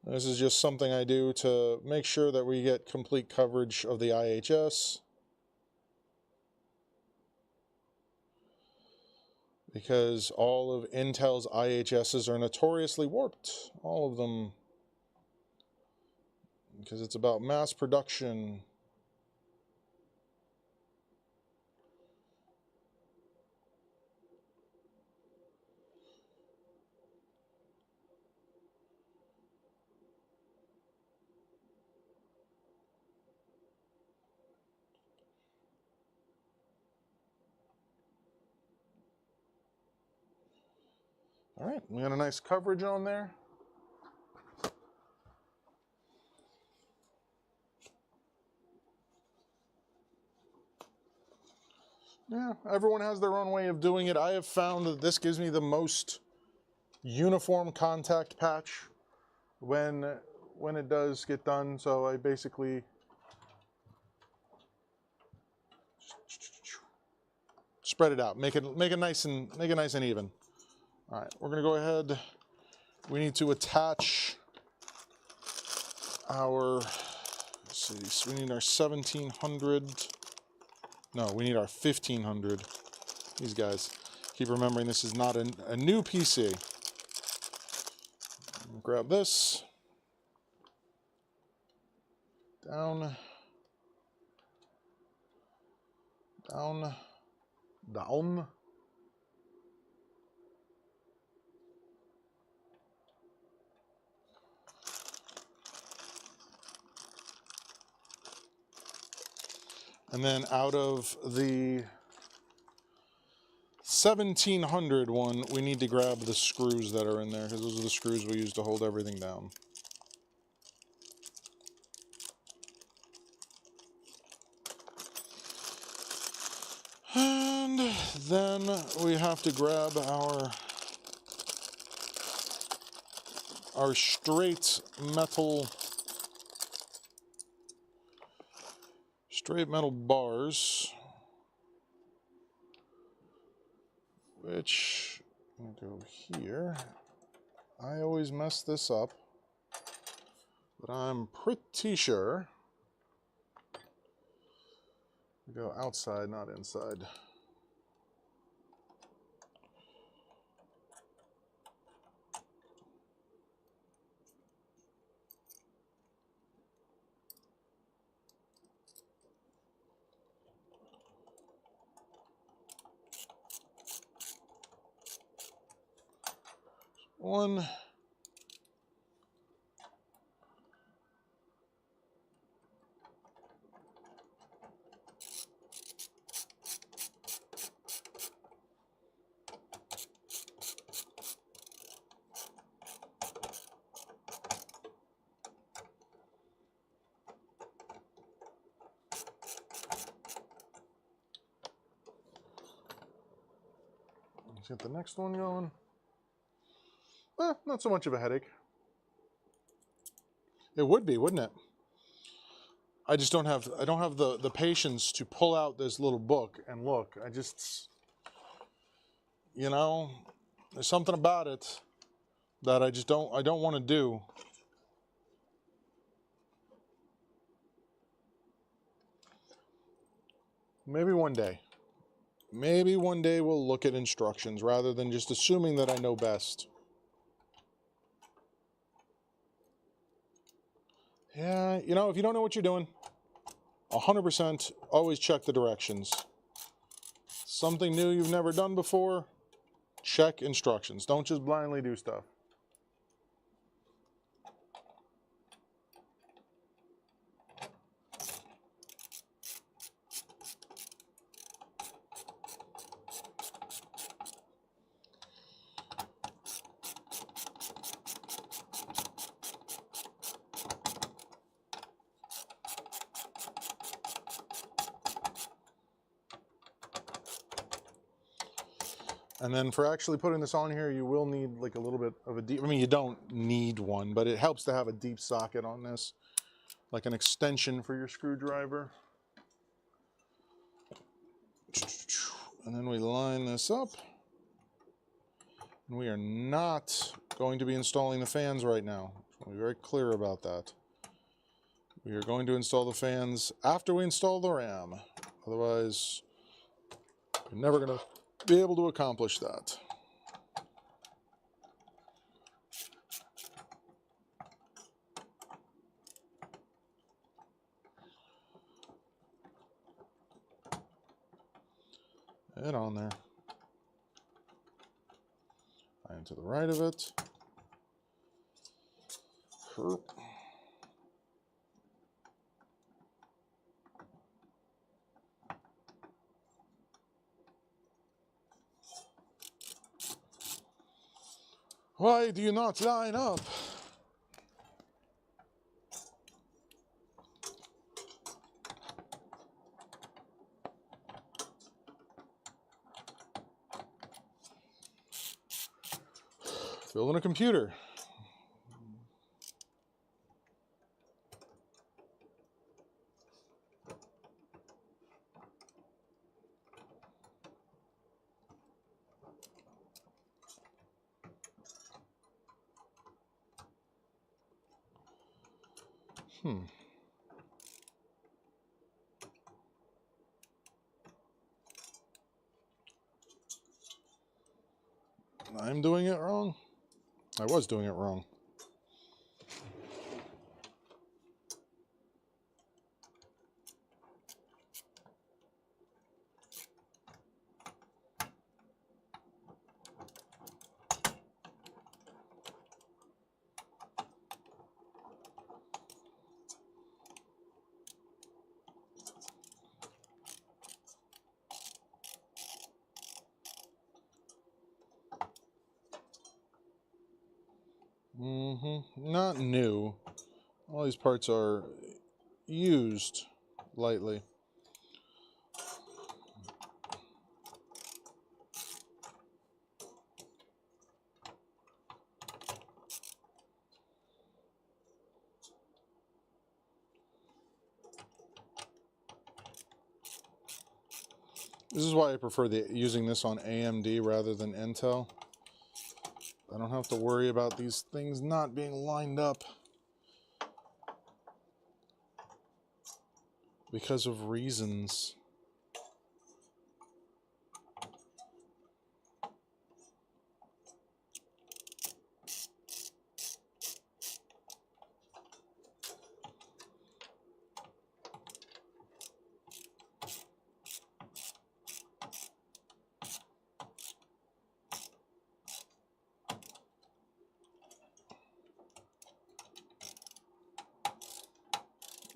This is just something I do to make sure that we get complete coverage of the IHS. Because all of Intel's IHSs are notoriously warped. All of them. Because it's about mass production. All right, we got a nice coverage on there. Yeah, everyone has their own way of doing it. I have found that this gives me the most uniform contact patch when it does get done. So I basically spread it out, make it nice and even. All right, we're gonna go ahead. We need to attach our, let's see, so we need our 1700. No, we need our 1500. These guys. Keep remembering this is not a new PC. Grab this. Down. Down. Down. And then out of the 1700 one, we need to grab the screws that are in there, because those are the screws we use to hold everything down. And then we have to grab our straight metal bars, which I'm gonna go here. I always mess this up. but I'm pretty sure we go outside, not inside. One. Let's get the next one going. Not so much of a headache. It would be, wouldn't it? I just don't have the patience to pull out this little book and look. I just, you know, there's something about it that I don't want to do. Maybe one day. Maybe one day we'll look at instructions rather than just assuming that I know best. Yeah, you know, if you don't know what you're doing, 100% always check the directions. Something new you've never done before, check instructions. Don't just blindly do stuff. And then for actually putting this on here, you will need like a little bit of a deep, I mean, you don't need one, but it helps to have a deep socket on this, like an extension for your screwdriver. And then we line this up. And we are not going to be installing the fans right now. I'll be very clear about that. We are going to install the fans after we install the RAM. Otherwise, we're never going to be able to accomplish that. And on there. And to the right of it. Herp. Why do you not line up? Building a computer. I'm doing it wrong. I was doing it wrong. Not new. All these parts are used lightly. This is why I prefer using this on AMD rather than Intel. I don't have to worry about these things not being lined up because of reasons.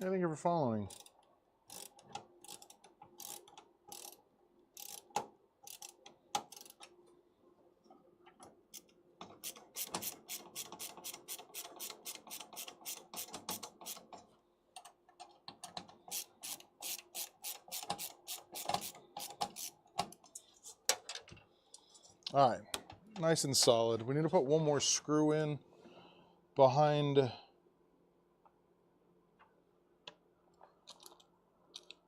Thank you for following. All right, nice and solid. We need to put one more screw in behind.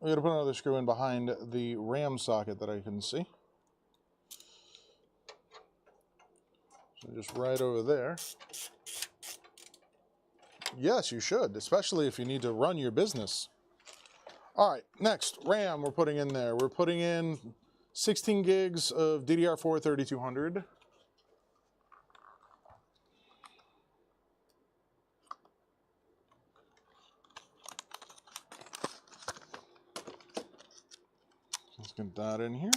We got to put another screw in behind the RAM socket that I can see. So just right over there. Yes, you should, especially if you need to run your business. All right, next, RAM we're putting in there. We're putting in 16 gigs of DDR4 3200. Let's get that in here.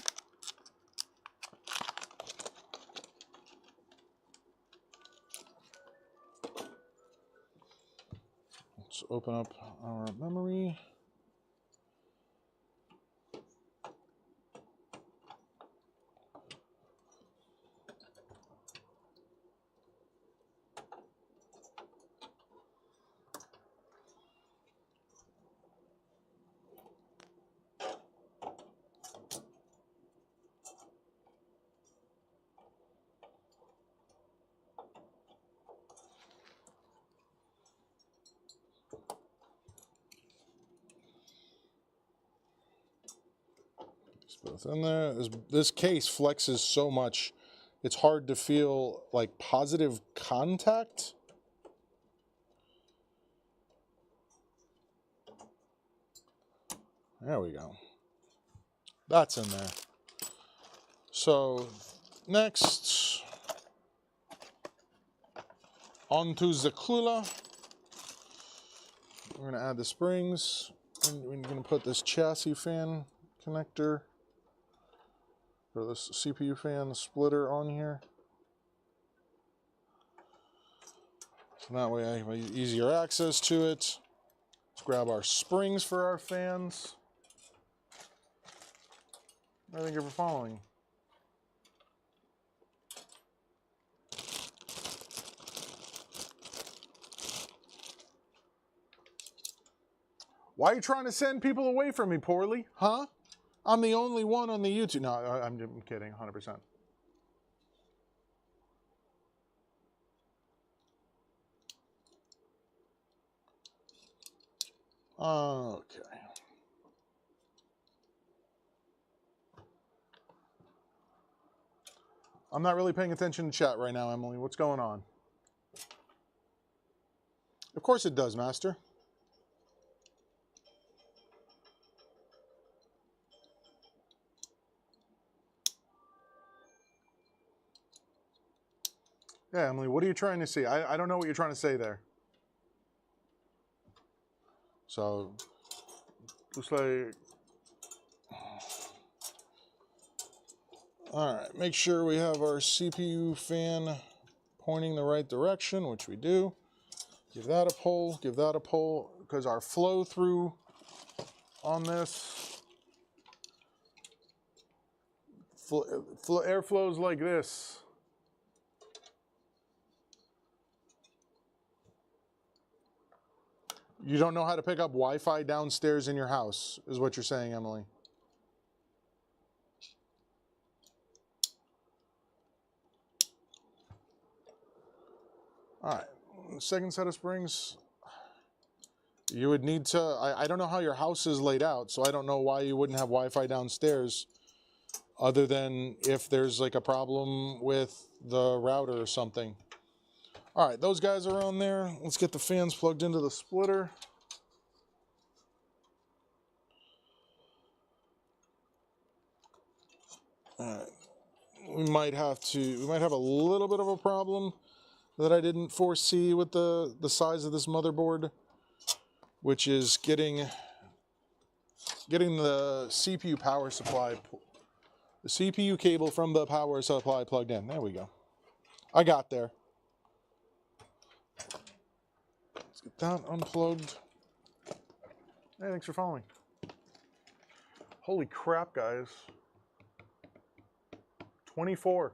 Let's open up our memory. Both in there. This case flexes so much, it's hard to feel like positive contact. There we go. That's in there. So next, onto the cooler. We're going to add the springs. We're going to put this chassis fan connector, or this CPU fan splitter on here. So that way I have easier access to it. Let's grab our springs for our fans. Thank you for following. Why are you trying to send people away from me, Poorly? Huh? I'm the only one on the YouTube. No, I'm kidding, 100%. Okay. I'm not really paying attention to chat right now, Emily. What's going on? Of course it does, Master. Yeah, Emily, what are you trying to see? I don't know what you're trying to say there. So, looks like... All right, make sure we have our CPU fan pointing the right direction, which we do. Give that a pull, because our flow through on this, air flows like this. You don't know how to pick up Wi-Fi downstairs in your house, is what you're saying, Emily. All right, second set of springs. You would need to, I don't know how your house is laid out, so I don't know why you wouldn't have Wi-Fi downstairs, other than if there's like a problem with the router or something. All right, those guys are on there. Let's get the fans plugged into the splitter. We might have a little bit of a problem that I didn't foresee with the size of this motherboard, which is getting the CPU power supply, the CPU cable from the power supply plugged in. There we go. I got there. Let's get that unplugged. Hey, thanks for following. Holy crap, guys. 24.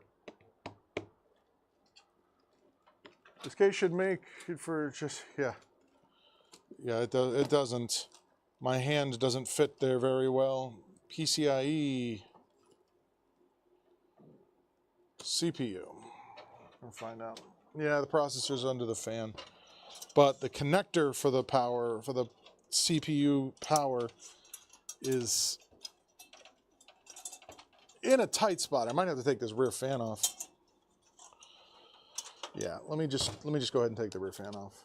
This case should make it for just, yeah. Yeah, it doesn't. My hand doesn't fit there very well. PCIe. CPU. I'll find out. Yeah, the processor's under the fan. But the connector for the power, for the CPU power, is in a tight spot. I might have to take this rear fan off. Yeah, let me just go ahead and take the rear fan off.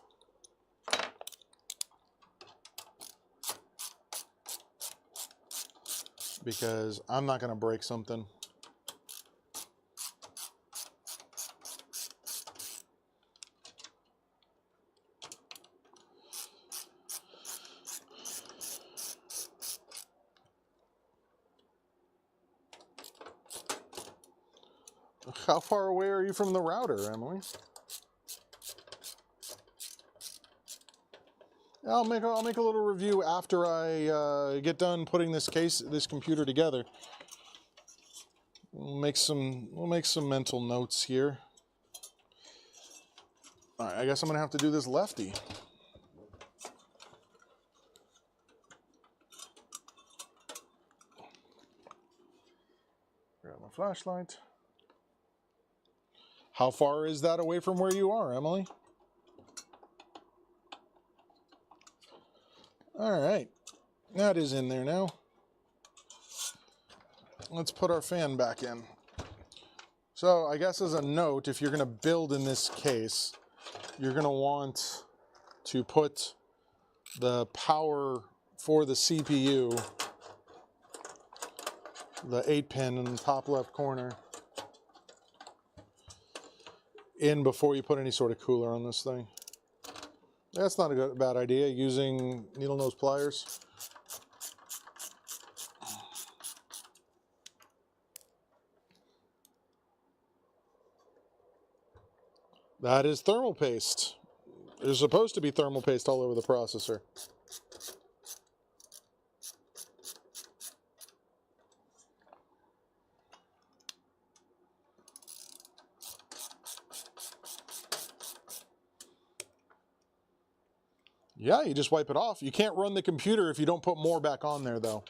Because I'm not going to break something. How far away are you from the router, Emily? I'll make a little review after I get done putting this computer together. We'll make some mental notes here. All right, I guess I'm gonna have to do this lefty. Grab my flashlight. How far is that away from where you are, Emily? All right, that is in there now. Let's put our fan back in. So I guess as a note, if you're gonna build in this case, you're gonna want to put the power for the CPU, the 8-pin in the top left corner, in before you put any sort of cooler on this thing. That's not a bad idea, using needle nose pliers. That is thermal paste. There's supposed to be thermal paste all over the processor. Yeah, you just wipe it off. You can't run the computer if you don't put more back on there, though.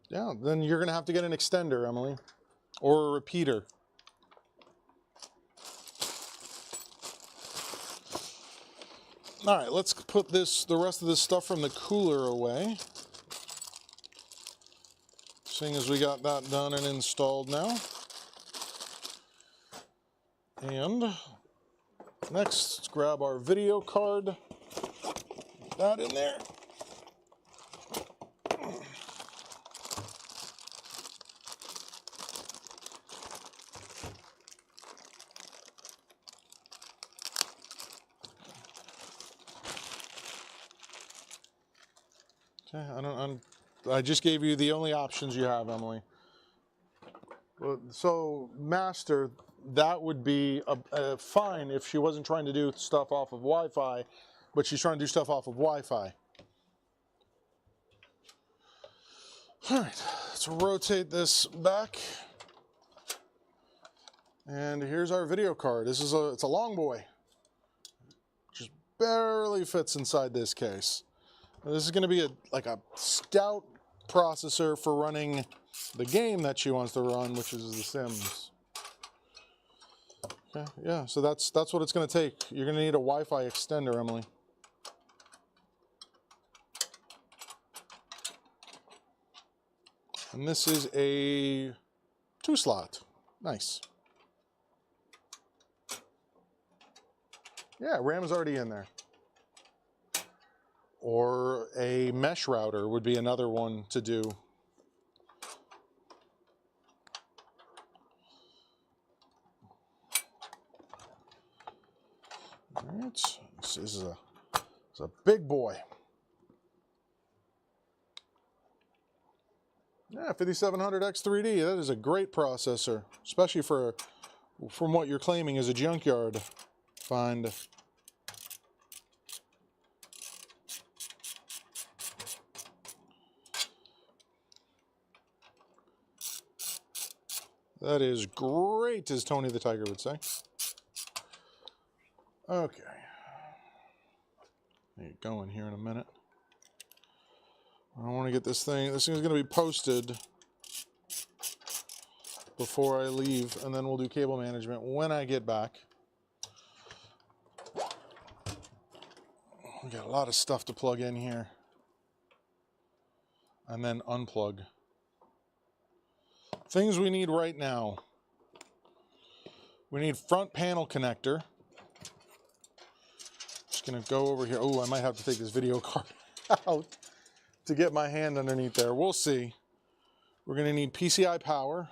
Yeah, then you're going to have to get an extender, Emily, or a repeater. All right, let's put the rest of this stuff from the cooler away. Seeing as we got that done and installed now. And next, let's grab our video card. Put that in there. Okay, I just gave you the only options you have, Emily. Well, so master, that would be fine if she wasn't trying to do stuff off of Wi-Fi, but she's trying to do stuff off of Wi-Fi. All right, let's rotate this back. And here's our video card. It's a long boy. Just barely fits inside this case. This is going to be like a stout processor for running the game that she wants to run, which is The Sims. Okay, yeah, so that's what it's going to take. You're going to need a Wi-Fi extender, Emily. And this is a 2-slot. Nice. Yeah, RAM is already in there. Or a mesh router would be another one to do. All right, this is a big boy. Yeah, 5700X3D. That is a great processor, especially from what you're claiming is a junkyard find. That is great, as Tony the Tiger would say. Okay. Get going here in a minute. I want to get this thing. This thing's going to be posted before I leave, and then we'll do cable management when I get back. We got a lot of stuff to plug in here. And then unplug. Things we need right now. We need front panel connector. Just gonna go over here. Oh, I might have to take this video card out to get my hand underneath there. We'll see. We're gonna need PCI power.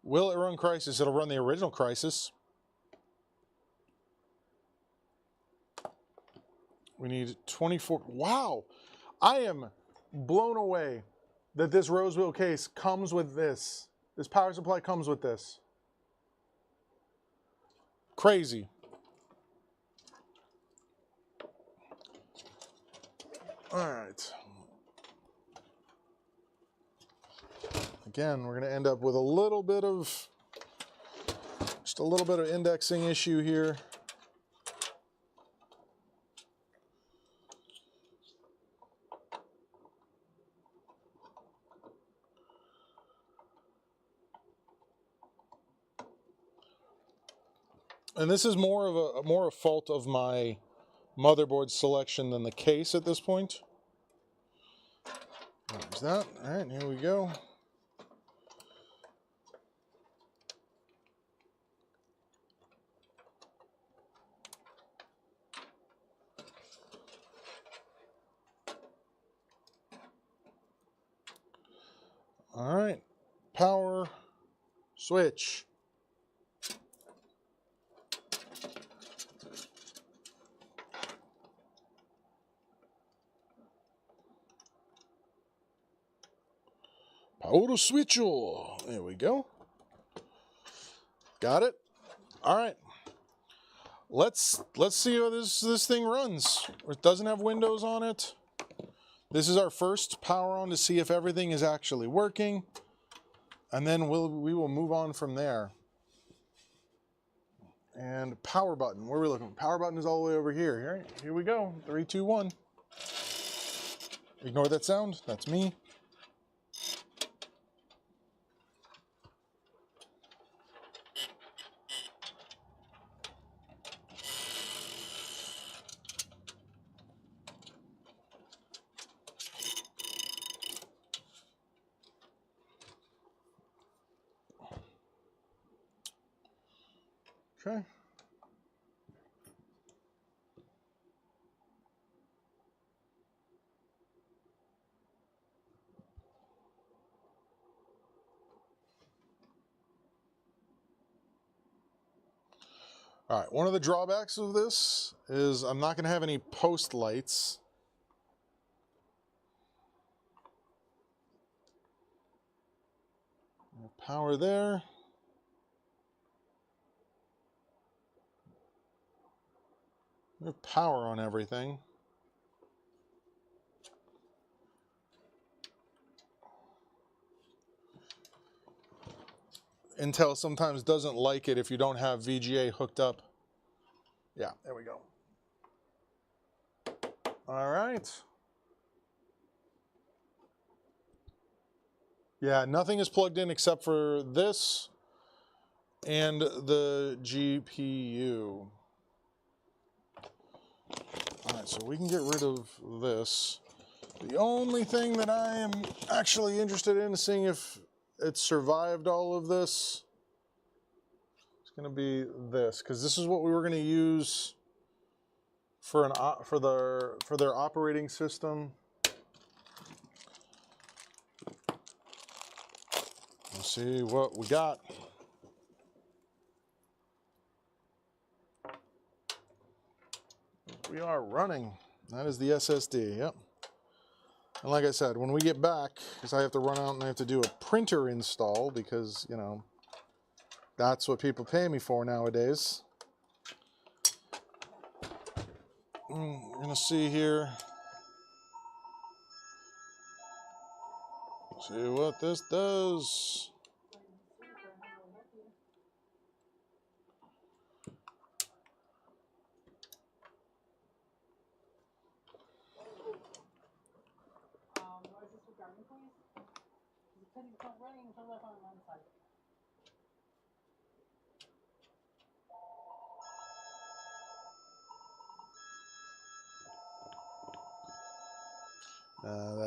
Will it run Crisis? It'll run the original Crisis. We need 24. Wow! I am blown away that this Roseville case comes with this. This power supply comes with this. Crazy. All right. Again, we're going to end up with just a little bit of indexing issue here. And this is more a fault of my motherboard selection than the case at this point. There's that. All right, here we go. All right, power switch. Power switch. There we go. Got it. All right. Let's see how this thing runs. It doesn't have Windows on it. This is our first power on to see if everything is actually working, and then we will move on from there. And power button. Where are we looking? Power button is all the way over here. All right, here we go. 3, 2, 1. Ignore that sound. That's me. Okay. All right, one of the drawbacks of this is I'm not going to have any post lights. Power there. We have power on everything. Intel sometimes doesn't like it if you don't have VGA hooked up. Yeah, there we go. All right. Yeah, nothing is plugged in except for this and the GPU. All right, so we can get rid of this. The only thing that I am actually interested in is seeing if it survived all of this. It's going to be this, because this is what we were going to use for their operating system. Let's see what we got. We are running. That is the SSD, yep. And like I said, when we get back, because I have to run out and I have to do a printer install because, you know, that's what people pay me for nowadays. We're going to see here. See what this does. What is this regarding, please? You said it's not running until left on one side.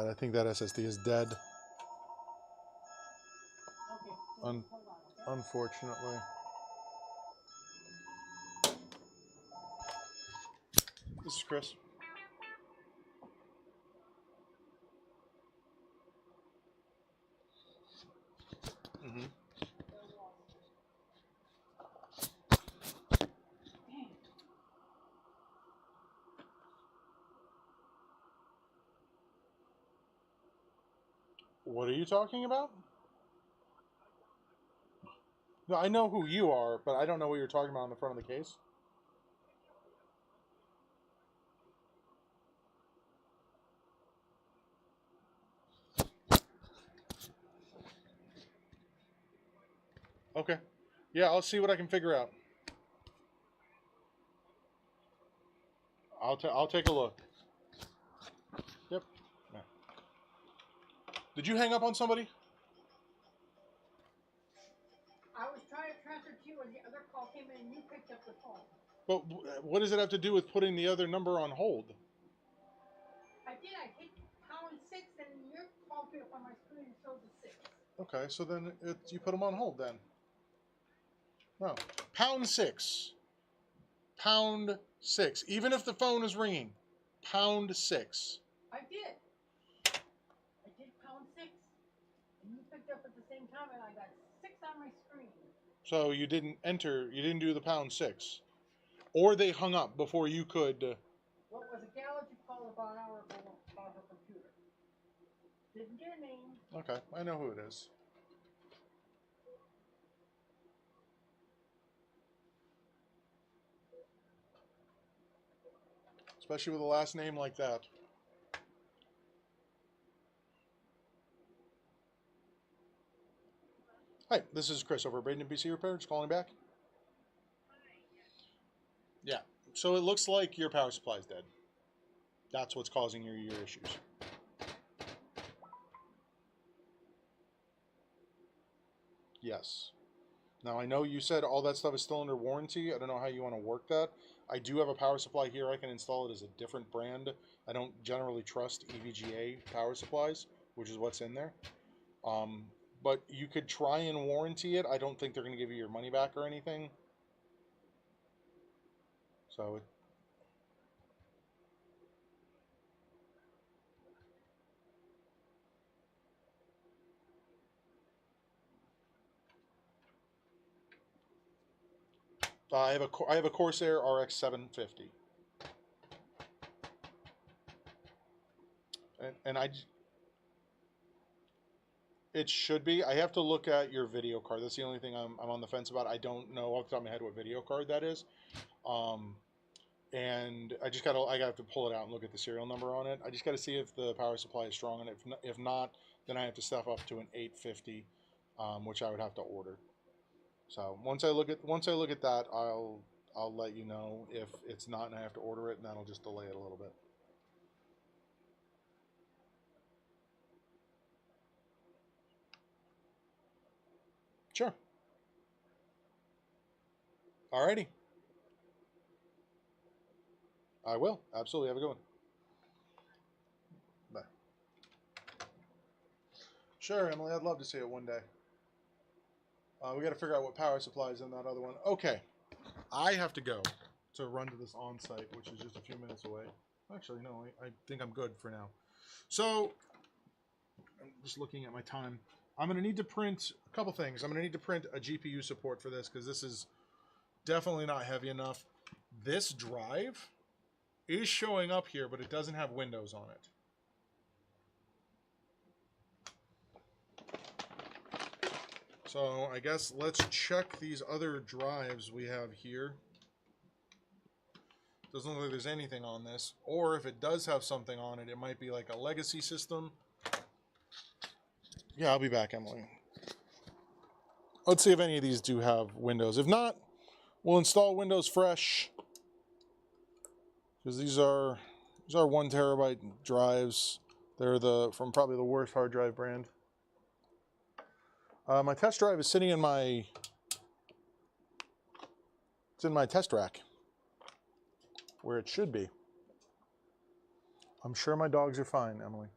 I think that SSD is dead. Okay. Un- Hold on, okay? Unfortunately. This is Chris. Mm-hmm. What are you talking about? No, I know who you are, but I don't know what you're talking about on the front of the case. Okay. Yeah, I'll see what I can figure out. I'll take a look. Yep. Yeah. Did you hang up on somebody? I was trying to transfer to you when the other call came in and you picked up the phone. But what does it have to do with putting the other number on hold? I did. I hit #6 and your call came up on my screen and showed the 6. Okay, so then you put them on hold then. No. #6. #6. Even if the phone is ringing. #6. I did. I did #6. And you picked up at the same time and I got 6 on my screen. So you didn't do the #6. Or they hung up before you could. What was a gal that you called about an hour ago about her computer? Didn't get a name. Okay, I know who it is. Especially with a last name like that. Hi, this is Chris over at Bradenton PC Repair. Just calling back. Yeah, so it looks like your power supply is dead. That's what's causing your issues. Yes. Now, I know you said all that stuff is still under warranty. I don't know how you want to work that. I do have a power supply here. I can install it as a different brand. I don't generally trust EVGA power supplies, which is what's in there. But you could try and warranty it. I don't think they're going to give you your money back or anything. So I have a Corsair RX 750. And it should be. I have to look at your video card. That's the only thing I'm on the fence about. I don't know off the top of my head what video card that is. And I have to pull it out and look at the serial number on it. I just got to see if the power supply is strong, and if not, then I have to step up to an 850, which I would have to order. So once I look at that, I'll let you know if it's not, and I have to order it, and that'll just delay it a little bit. Sure. Alrighty. I will. Absolutely. Have a good one. Bye. Sure, Emily. I'd love to see it one day. We got to figure out what power supply is in that other one. Okay. I have to go to run to this on-site, which is just a few minutes away. Actually, no. I think I'm good for now. So, I'm just looking at my time. I'm going to need to print a couple things. I'm going to need to print a GPU support for this because this is definitely not heavy enough. This drive is showing up here, but it doesn't have Windows on it. So I guess let's check these other drives we have here. Doesn't look like there's anything on this. Or if it does have something on it, it might be like a legacy system. Yeah, I'll be back, Emily. Let's see if any of these do have Windows. If not, we'll install Windows Fresh. Because these are 1 terabyte drives. They're from probably the worst hard drive brand. My test drive is sitting in my test rack, where it should be. I'm sure my dogs are fine, Emily.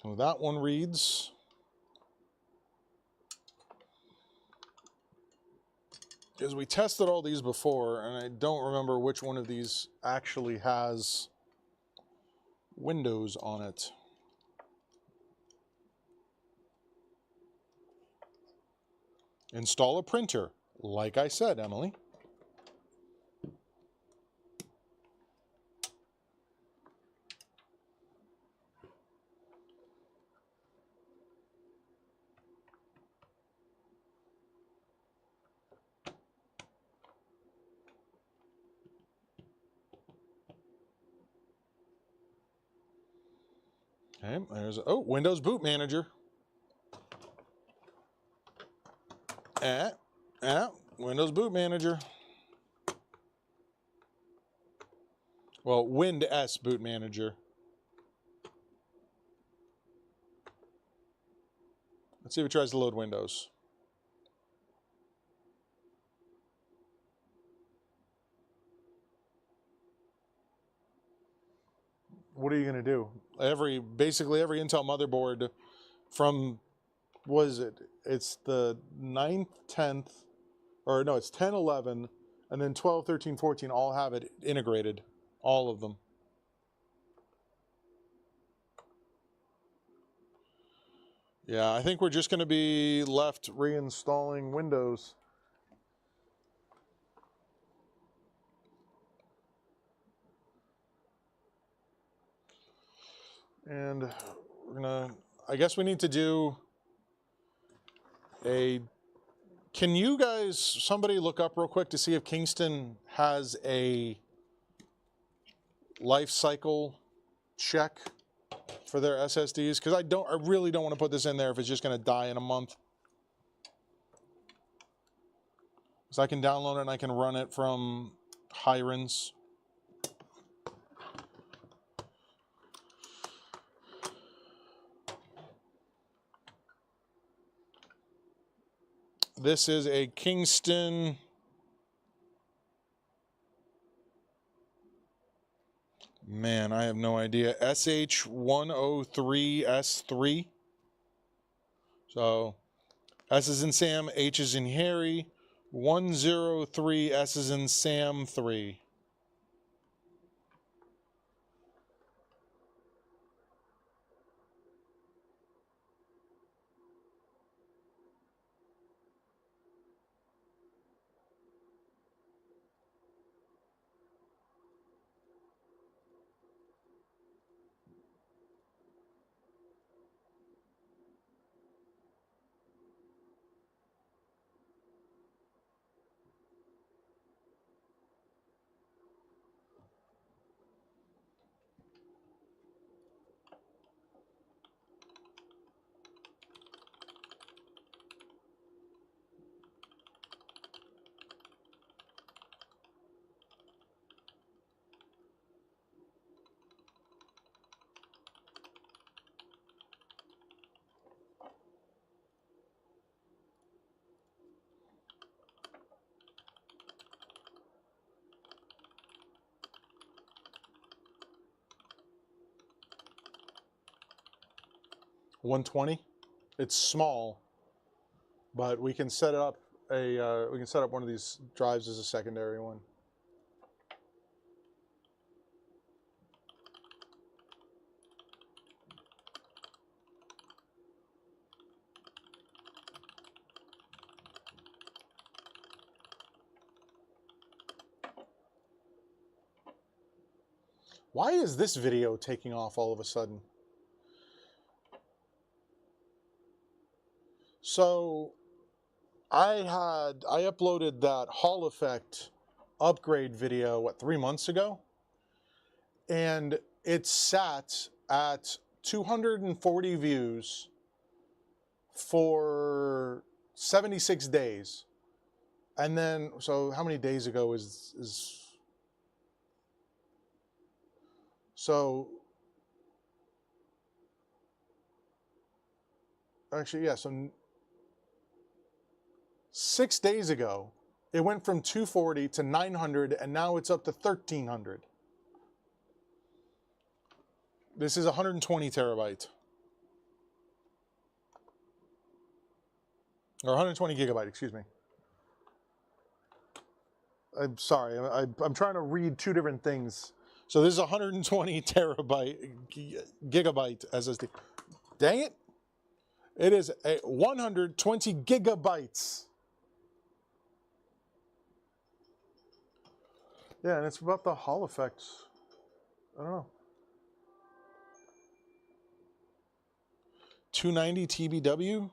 So that one reads. Because we tested all these before, and I don't remember which one of these actually has Windows on it. Install a printer, like I said, Emily. Okay, there's Windows Boot Manager. Windows Boot Manager. Well, Wind S Boot Manager. Let's see if it tries to load Windows. What are you going to do? Basically every Intel motherboard from, what is it? It's the 9th, 10th, or no, it's 10, 11, and then 12, 13, 14 all have it integrated. All of them. Yeah, I think we're just going to be left reinstalling Windows. And we're going to, I guess we need to do can you guys, somebody look up real quick to see if Kingston has a life cycle check for their SSDs? Because I really don't want to put this in there if it's just going to die in a month. So I can download it and I can run it from Hirons. This is a Kingston. Man, I have no idea. SH103S3. So S is in Sam, H is in Harry. 103 S is in Sam 3. $120. It's small, but we can set it up we can set up one of these drives as a secondary one. Why is this video taking off all of a sudden? So I uploaded that Hall Effect upgrade video, what, 3 months ago? And it sat at 240 views for 76 days. And then, so how many days ago is so actually, yeah, so 6 days ago, it went from 240 to 900, and now it's up to 1300. This is 120 terabyte. Or 120 gigabyte, excuse me. I'm sorry, I'm trying to read two different things. So this is 120 gigabyte SSD. Dang it. It is a 120 gigabytes. Yeah, and it's about the Hall Effect. I don't know. 290 TBW?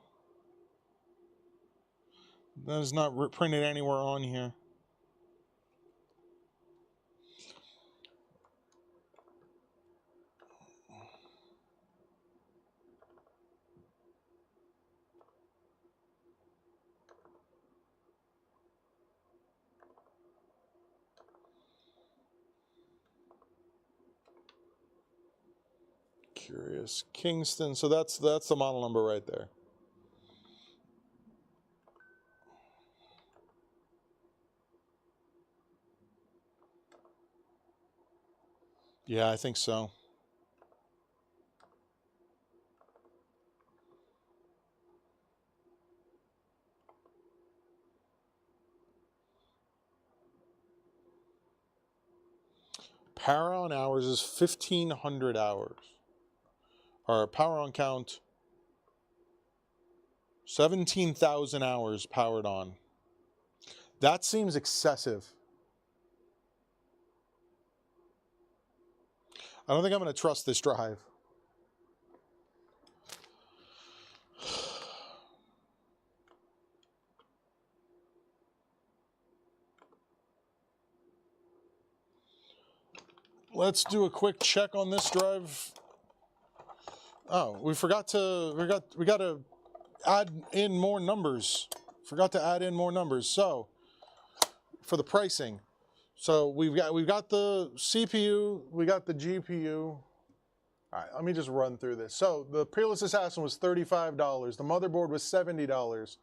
That is not printed anywhere on here. Curious. Kingston, so that's the model number right there. Yeah, I think so. Power on hours is 1,500 hours. Or power on count, 17,000 hours powered on. That seems excessive. I don't think I'm going to trust this drive. Let's do a quick check on this drive. Oh, we got to add in more numbers. Forgot to add in more numbers. So, for the pricing. So, we've got the CPU, we got the GPU. All right, let me just run through this. So, the Peerless Assassin was $35. The motherboard was $70.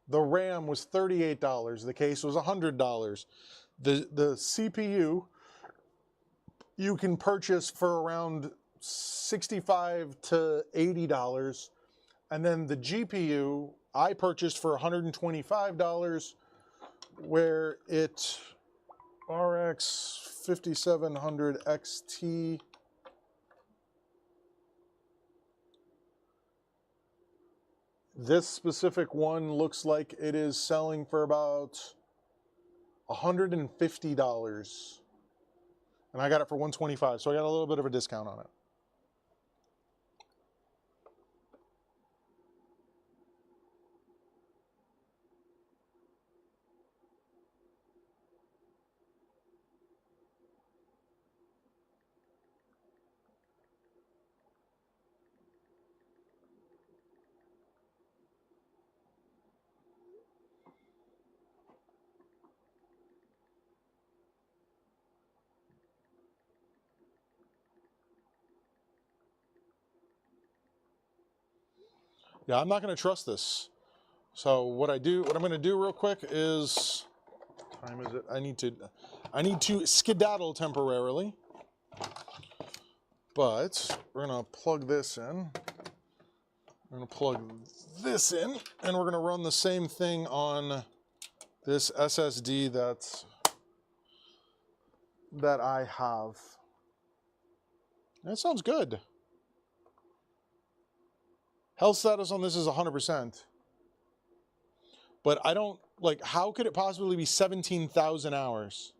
The RAM was $38. The case was $100. The CPU you can purchase for around $65 to $80, and then the GPU I purchased for $125, where it RX 5700 XT. This specific one looks like it is selling for about $150. And I got it for $125, so I got a little bit of a discount on it. Yeah, I'm not going to trust this. So what I'm going to do real quick is, what time is it? I need to skedaddle temporarily. But we're going to plug this in. We're going to plug this in, and we're going to run the same thing on this SSD that I have. That sounds good. Health status on this is 100%. But I don't, like, how could it possibly be 17,000 hours?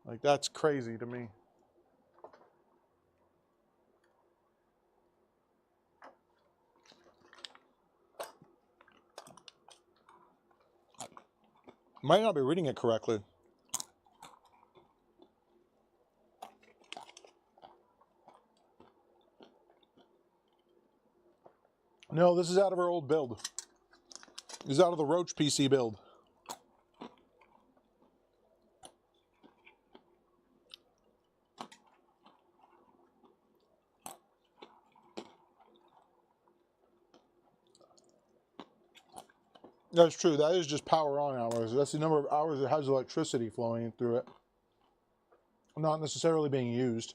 Like, that's crazy to me. Might not be reading it correctly. No, this is out of our old build. This is out of the Roach PC build. That's true. That is just power on hours. That's the number of hours it has electricity flowing through it. Not necessarily being used.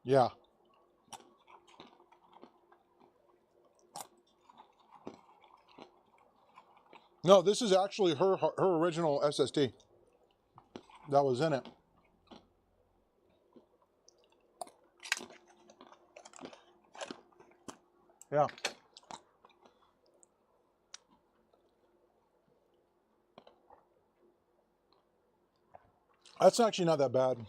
Yeah. No, this is actually her original SSD that was in it. Yeah. That's actually not that bad.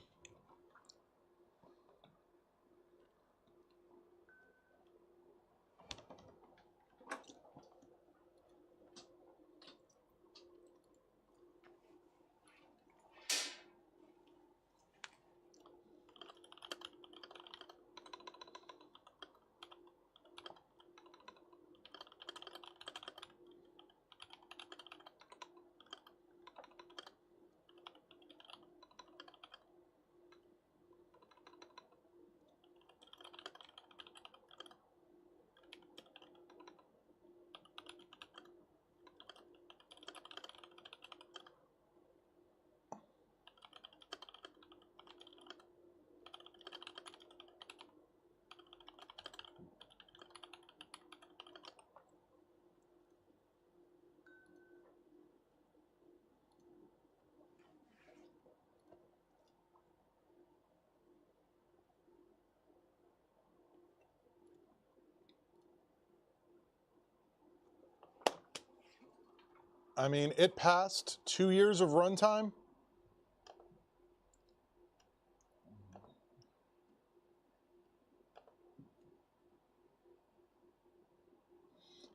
I mean, it passed 2 years of runtime.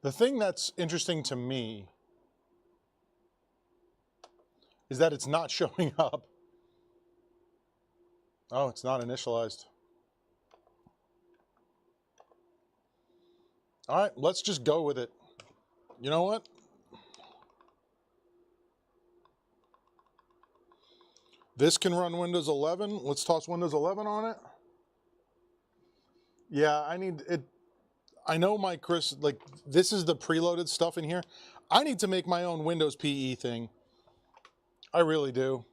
The thing that's interesting to me is that it's not showing up. Oh, it's not initialized. All right, let's just go with it. You know what? This can run Windows 11. Let's toss Windows 11 on it. Yeah, I need it. I know my Chris, like, this is the preloaded stuff in here. I need to make my own Windows PE thing. I really do.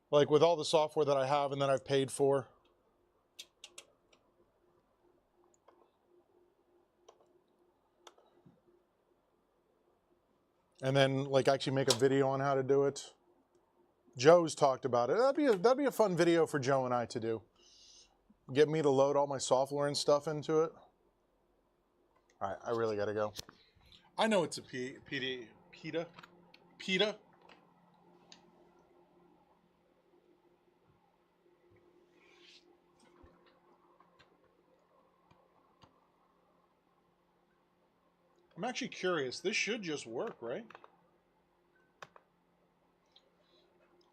Like, with all the software that I have and that I've paid for. And then, like, actually make a video on how to do it. Joe's talked about it. That'd be a fun video for Joe and I to do. Get me to load all my software and stuff into it. All right, I really gotta go. I know it's a PETA. I'm actually curious. This should just work, right?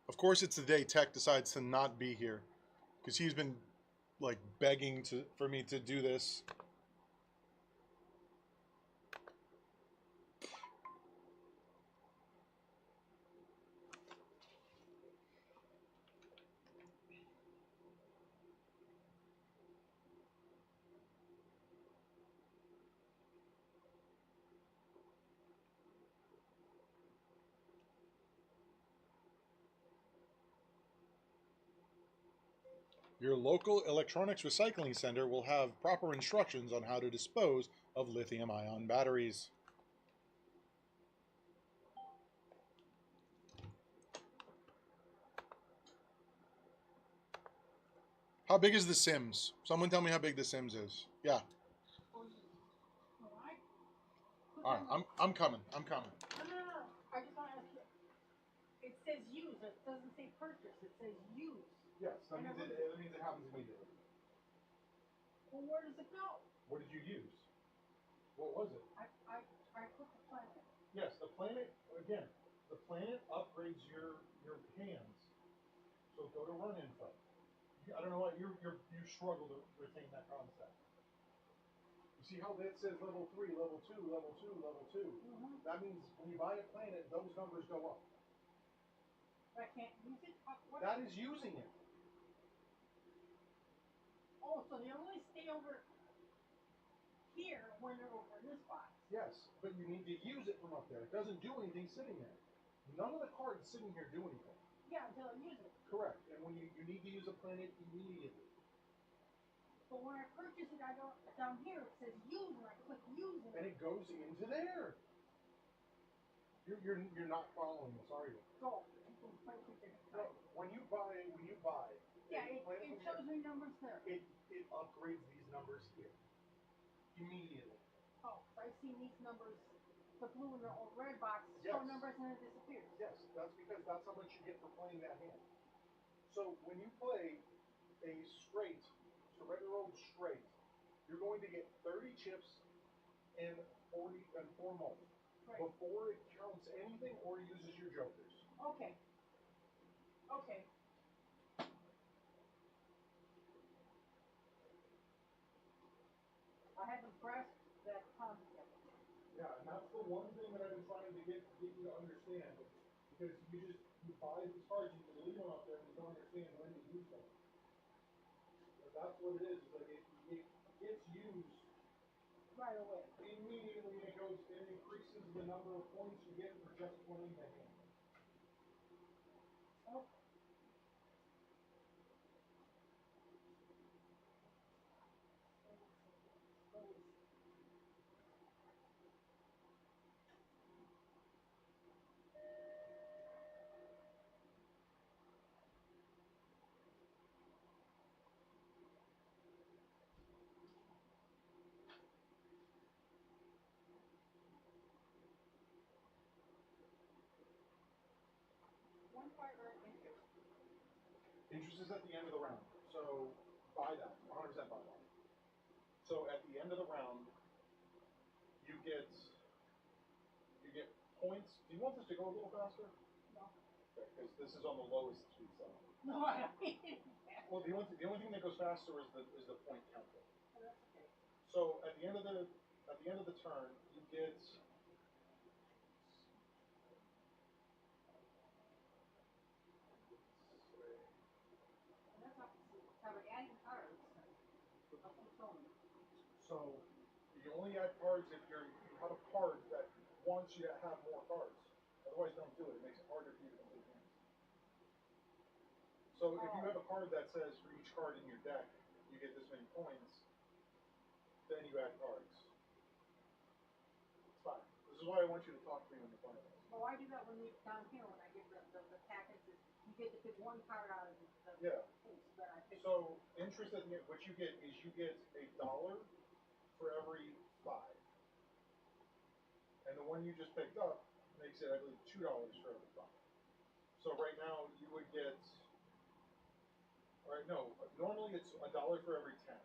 Of course, it's the day Tech decides to not be here, because he's been like begging for me to do this. Your local electronics recycling center will have proper instructions on how to dispose of lithium ion batteries. How big is the Sims? Someone tell me how big the Sims is. Yeah. When I put All right. them I'm coming. I'm coming. No. I just want to ask you. It says use. It doesn't say purchase. It says use. Yes. That And means it that means it happens immediately. Well, where does it go? What did you use? What was it? I put the planet. Yes, the planet. Again, the planet upgrades your hands. So go to run info. I don't know why you struggle to retain that concept. You see how that says level 3, level 2, level 2, level 2? Mm-hmm. That means when you buy a planet, those numbers go up. I can't use it. What? That is using it. Oh, so they only stay over here when they're over in this box. Yes, but you need to use it from up there. It doesn't do anything sitting there. None of the cards sitting here do anything. Yeah, until I use it. Correct. And when you need to use a planet immediately. But when I purchase it, I don't. Down here it says use, and I click use, And it goes into there. You're not following this, are you? go. No, when you buy Yeah, a it planet, shows me numbers there. it upgrades these numbers here immediately. Oh, so I've seen these numbers, the blue and the red box, show Yes. numbers and it disappears. Yes, that's because that's how much you get for playing that hand. So when you play a straight, just a regular old straight, you're going to get 30 chips and 40 and 4 mulch Right. before it counts anything or uses your jokers. Okay. Okay. I haven't grasped that concept. Yeah, and that's the one thing that I've been trying to get you to understand, because you buy these cards, you can leave them up there, and you don't understand when to use them. But that's what it is. Like it gets used Right away. immediately, and it increases the number of points you get for just playing the hand. Oh. One part or interest. Interest is at the end of the round, so buy that. 100% buy that. So at the end of the round, you get points. Do you want this to go a little faster? No. Okay, because this is on the lowest speed side. No, I don't mean that. Well, the only thing that goes faster is the point counter. Oh, that's okay. So at the end of the turn, you get. And that's opposite. Now we're adding cards. That's what's showing me. So you only add cards if you have a card that wants you to have more cards. Otherwise, don't do it. It makes it harder for you to complete games. So if you have a card that says for each card in your deck you get this many points, then you add cards. It's fine. This is why I want you to talk to me when you're playing this. Well, I do that when you down here when I get the packages. You get to pick one card out of the Yeah. case that I pick. So interest at the end, what you get is you get $1 for every 5. And the one you just picked up makes it, I believe, $2 for every 5. So right now you would get, no, normally it's $1 for every 10.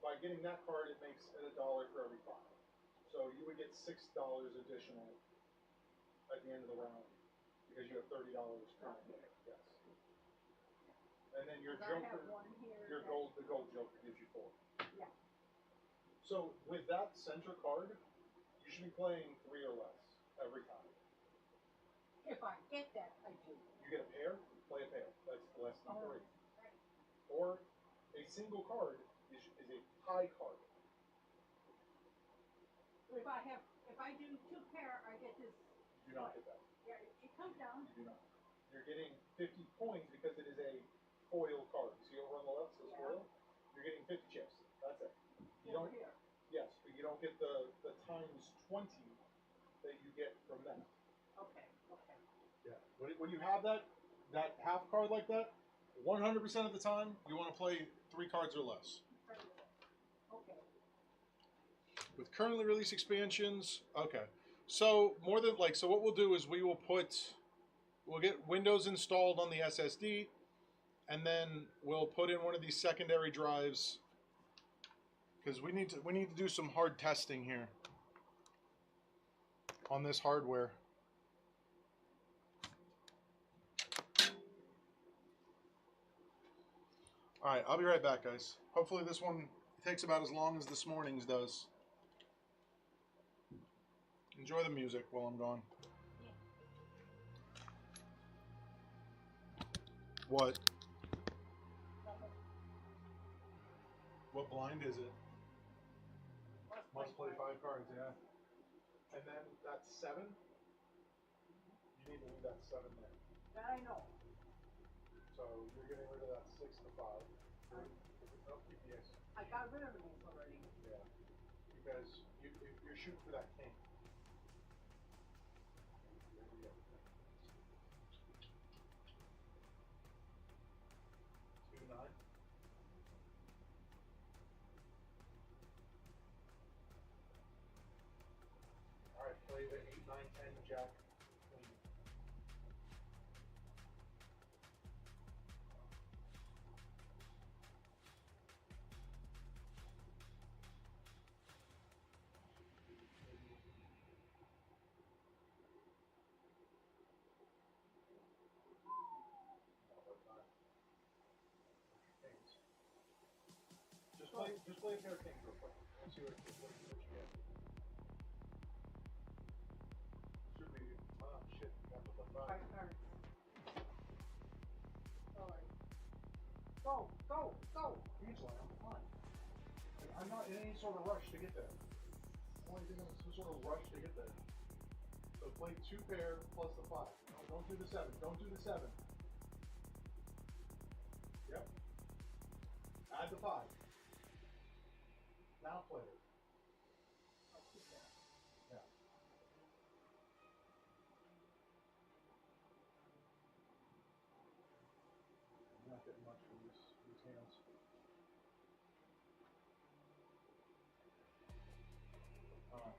By getting that card, it makes it $1 for every 5. So you would get $6 additional at the end of the round because you have $30 currently. Yes. And then your I joker, have one here. the gold joker gives you 4. Yeah. So with that center card, you should be playing 3 or less every time. If I get that, I do. You get a pair, play a pair. That's less than 3. Right. Or a single card is a high card. If I do 2 pair, I get this. You do not get that. Yeah, it comes down. You do not. You're getting 50 points because it is a foil card. See over on the left? spoil, you're getting 50 chips. That's it. You Over don't. here. Yes, but you don't get the times 20 that you get from that. Okay, okay. Yeah. When you have that half card like that, 100% of the time you want to play 3 cards or less. Okay. With currently released expansions, okay. So more than like, so what we'll do is we'll get Windows installed on the SSD, and then we'll put in one of these secondary drives because we need to do some hard testing here on this hardware. All right, I'll be right back, guys. Hopefully this one takes about as long as this morning's does. Enjoy the music while I'm gone. What? What blind is it? Must play 5 cards, yeah. And then that's 7. You need to leave that 7 there. That I know. So you're getting rid of that 6 to 5. No PPS. I got rid of the things already. Yeah. Because you're shooting for that king. Two 9. All right, play the 8, 9, 10 jack. Queen. Kings. Just play a pair of kings real quick. Let's see what you get. Should be, oh shit, got the 5. 5 cards. Alright. Go, go, go! Usually I'm fine. I'm not in any sort of rush to get there. I'm only in some sort of rush to get there. So play 2 pair plus the 5. No, don't do the 7. Don't do the 7. Yep. Add the 5. Now play it. I'll keep that. Yeah. I'm not getting much from these hands. Alright.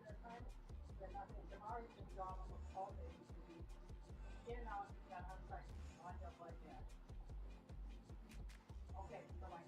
dinner time, then nothing. Tomorrow's been gone almost all day. In and out, got outside, lined up like that. Okay, bye-bye.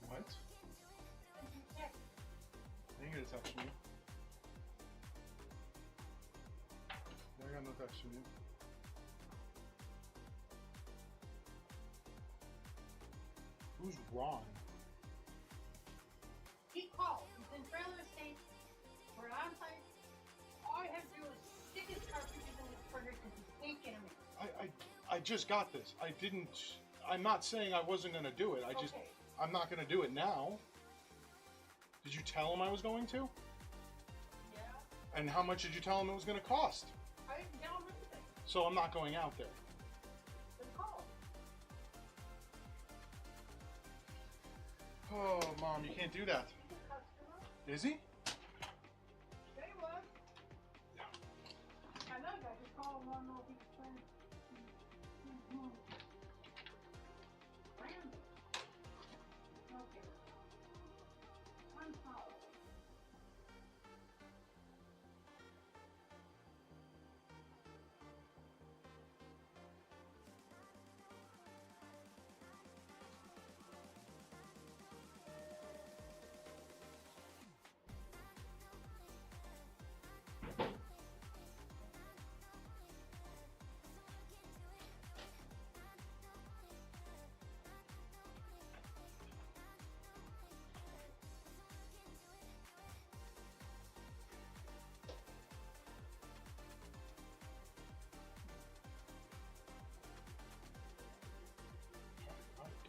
What? I ain't gonna text you. I got no text from you. Who's Ron? He called. He's in trailer state. We're outside. All I have to do is stick his cartridges in his printer because he's taking them in. I just got this. I'm not saying I wasn't gonna do it. I'm not gonna do it now. Did you tell him I was going to? Yeah. And how much did you tell him it was gonna cost? I didn't tell him anything. So I'm not going out there. Then call. Oh, Mom, you can't do that. He's a customer. Is he? Say what? Yeah. I know, I just called him. I don't know if he's trying. Random. Okay. I'm sorry.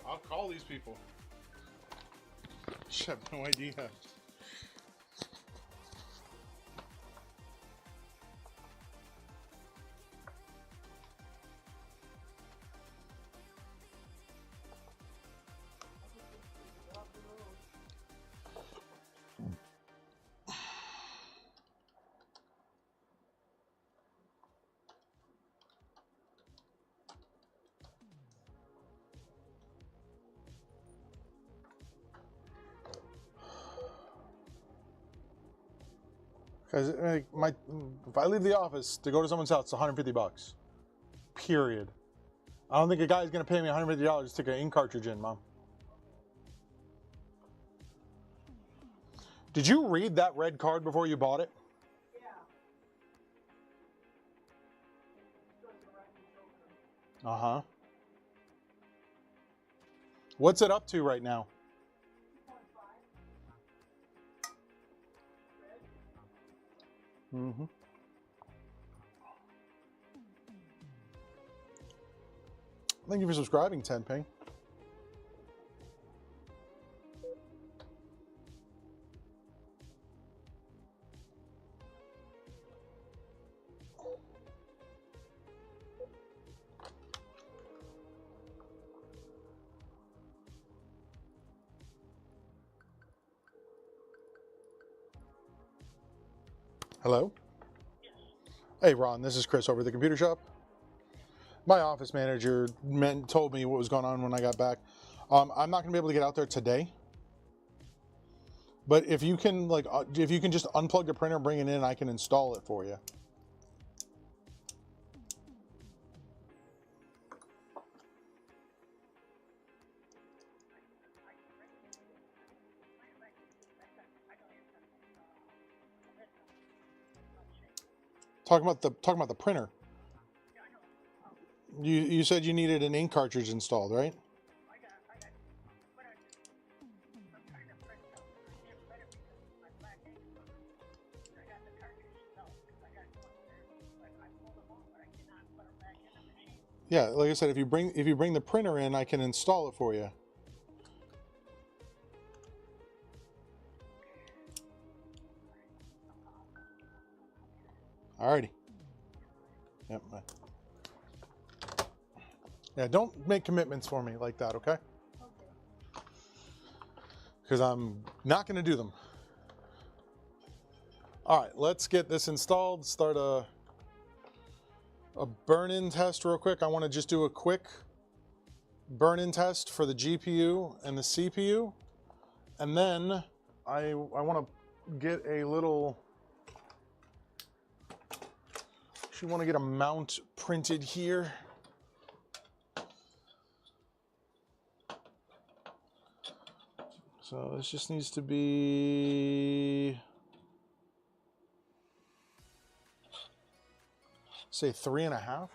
I'll call these people. I have no idea. Because if I leave the office to go to someone's house, it's $150. Period. I don't think a guy's gonna pay me $150 to stick an ink cartridge in, Mom. Did you read that red card before you bought it? Yeah. Uh-huh. What's it up to right now? 2.5. Mm-hmm. Thank you for subscribing, Tenping. Hello? Hey, Ron, this is Chris over at the computer shop. My office manager told me what was going on when I got back. I'm not going to be able to get out there today. But if you can, if you can just unplug the printer, bring it in, I can install it for you. Talking about the printer. You said you needed an ink cartridge installed, right? Yeah, like I said, if you bring the printer in, I can install it for you. Alrighty. Yep. Yeah, don't make commitments for me like that, okay? Because I'm not going to do them. All right, let's get this installed. Start a burn-in test real quick. I want to just do a quick burn-in test for the GPU and the CPU. And then I want to get a little... You want to get a mount printed here. So this just needs to be, say 3.5.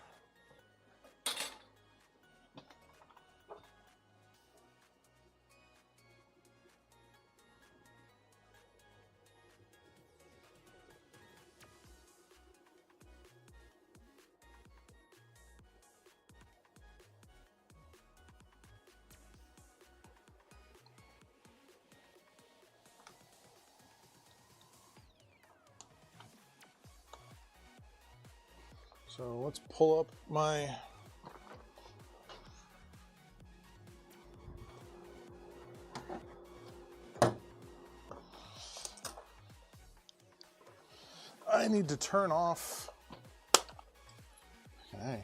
So let's pull up my I need to turn off. Okay.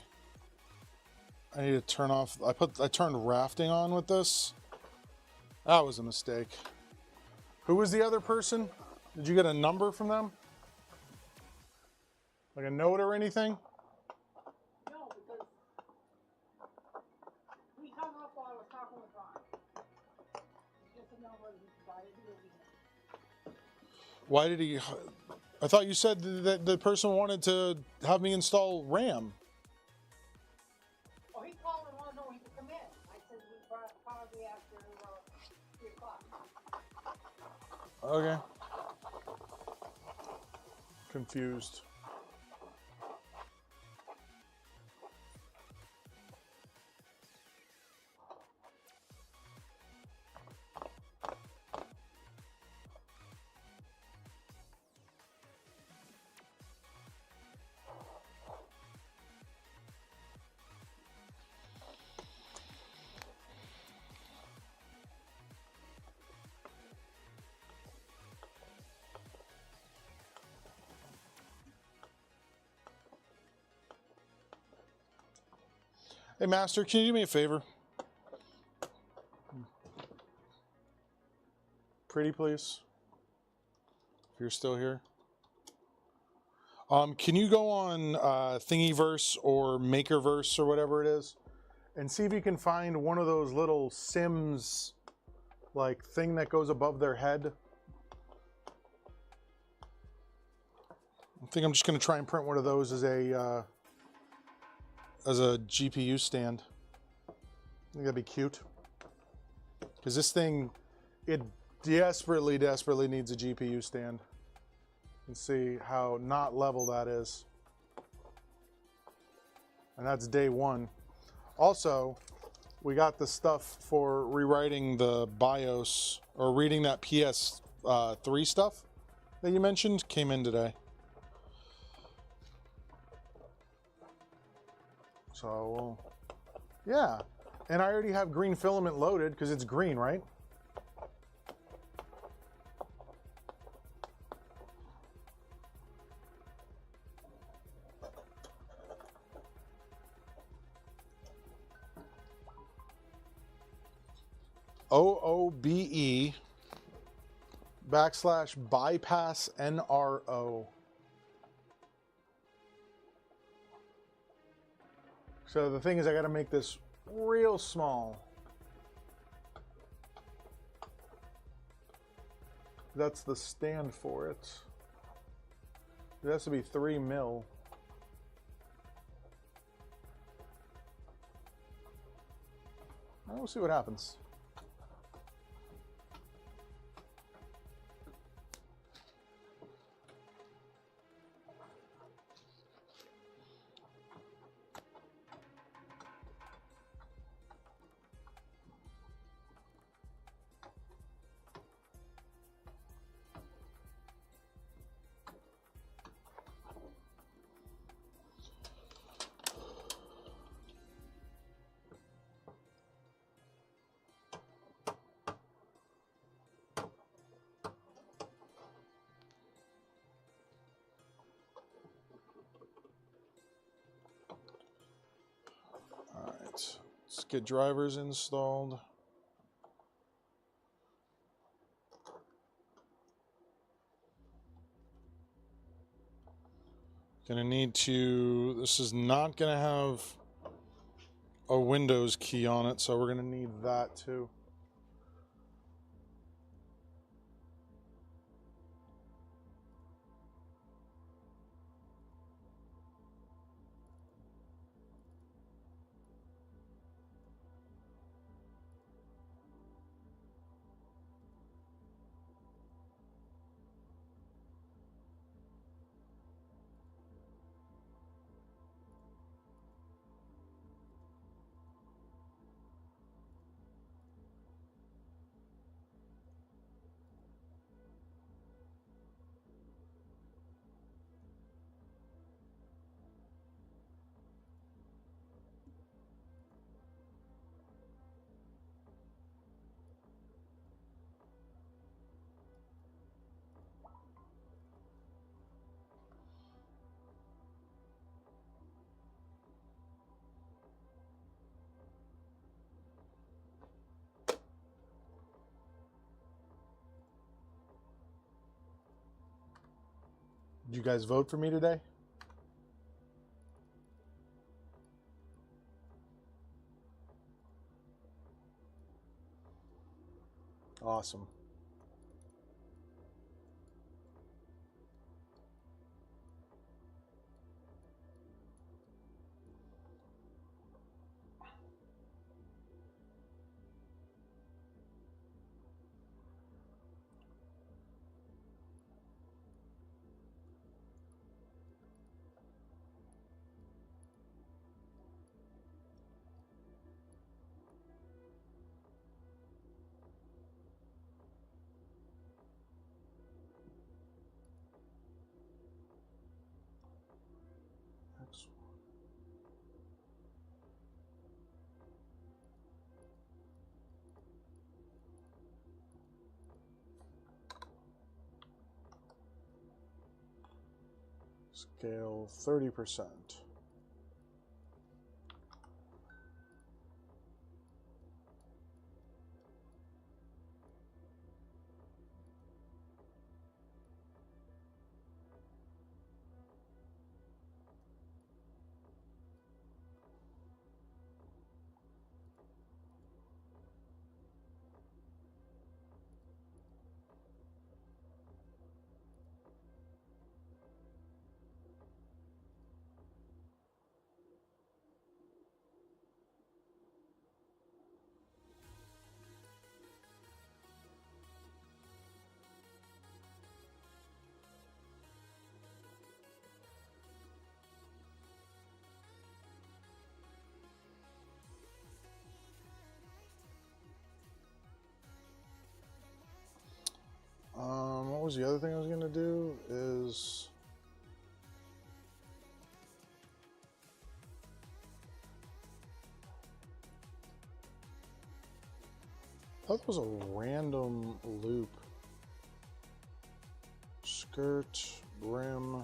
I need to turn off. I turned rafting on with this. That was a mistake. Who was the other person? Did you get a number from them? Like a note or anything? No, because we hung up while I was talking with Ron. Just a number he provided me. Why did he? I thought you said that the person wanted to have me install RAM. Oh, he called and wanted to know when he could come in. I said we probably after 3 o'clock. Okay. Confused. Hey, Master, can you do me a favor? Pretty, please. If you're still here. Can you go on Thingiverse or Makerverse or whatever it is and see if you can find one of those little Sims like thing that goes above their head? I think I'm just going to try and print one of those as a GPU stand. I think that'd be cute. Because this thing, it desperately needs a GPU stand. And see how not level that is. And that's day one. Also, we got the stuff for rewriting the BIOS, or reading that PS3 stuff that you mentioned, came in today. So, yeah. And I already have green filament loaded because it's green, right? OOBE / bypass NRO. So the thing is, I got to make this real small. That's the stand for it. It has to be 3 mil. We'll see what happens. Let's get drivers installed. Gonna need to, this is not gonna have a Windows key on it, so we're gonna need that too. Did you guys vote for me today? Awesome. Scale 30%. What was the other thing I was going to do is... I thought that was a random loop. Skirt, brim...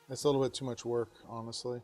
It's a little bit too much work, honestly.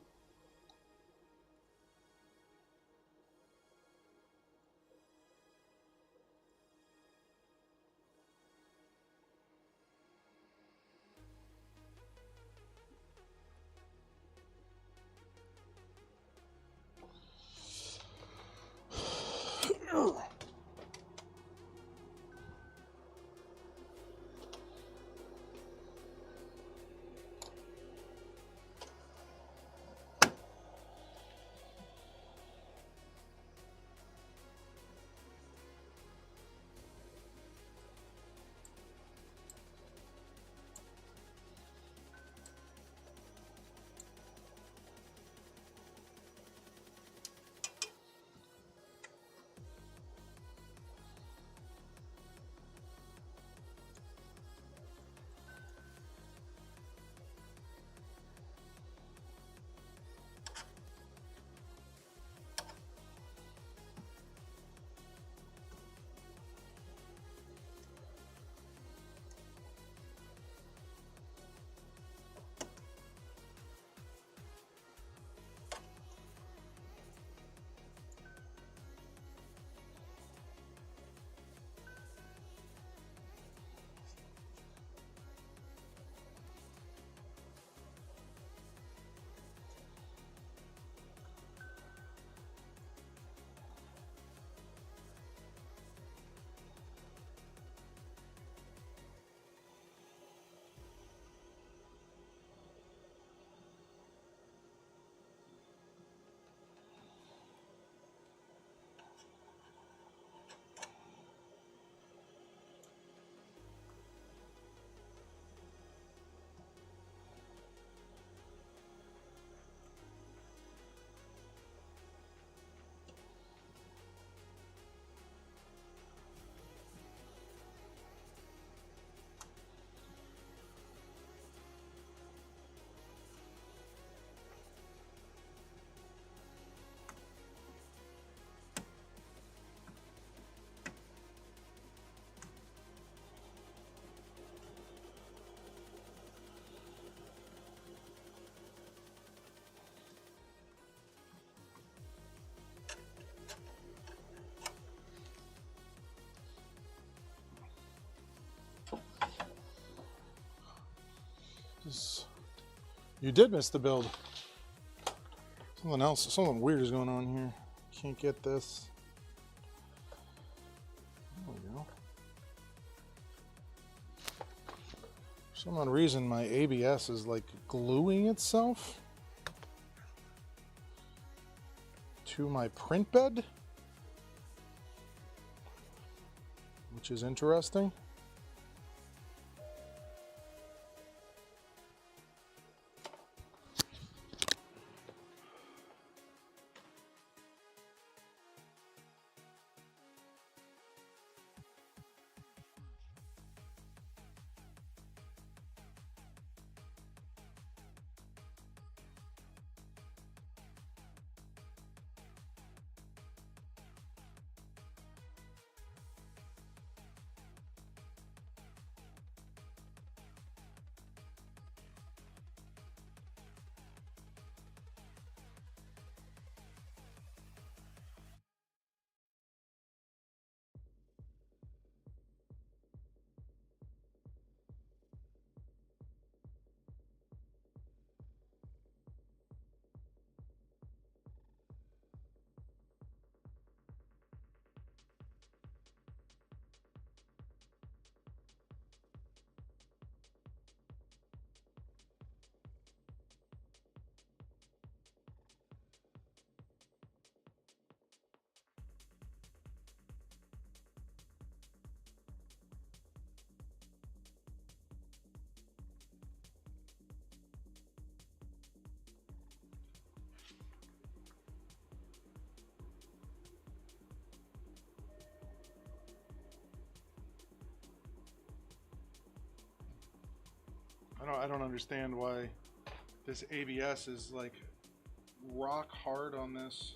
You did miss the build. Something weird is going on here. Can't get this. There we go. For some odd reason, my ABS is like gluing itself to my print bed, which is interesting. I don't understand why this ABS is like rock hard on this.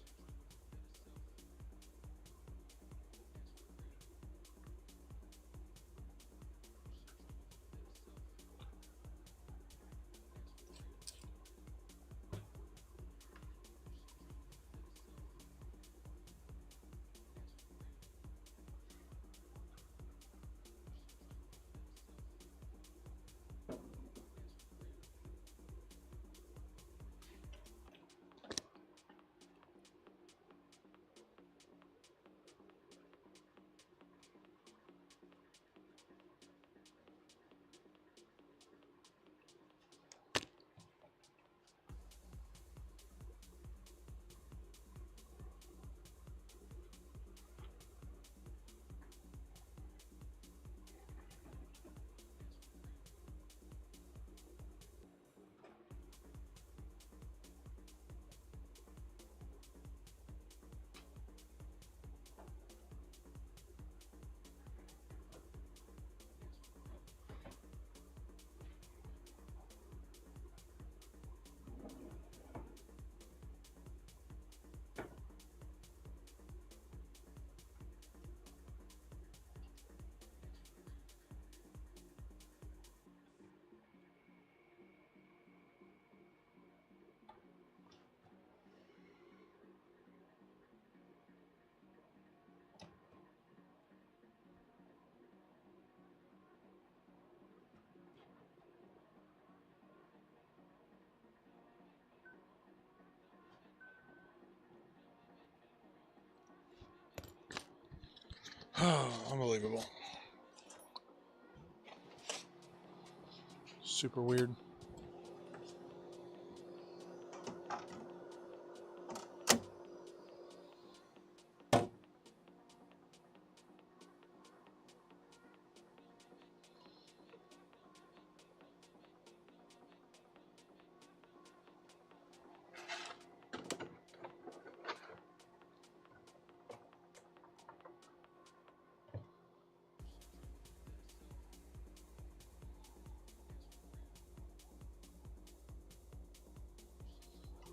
Unbelievable. Super weird.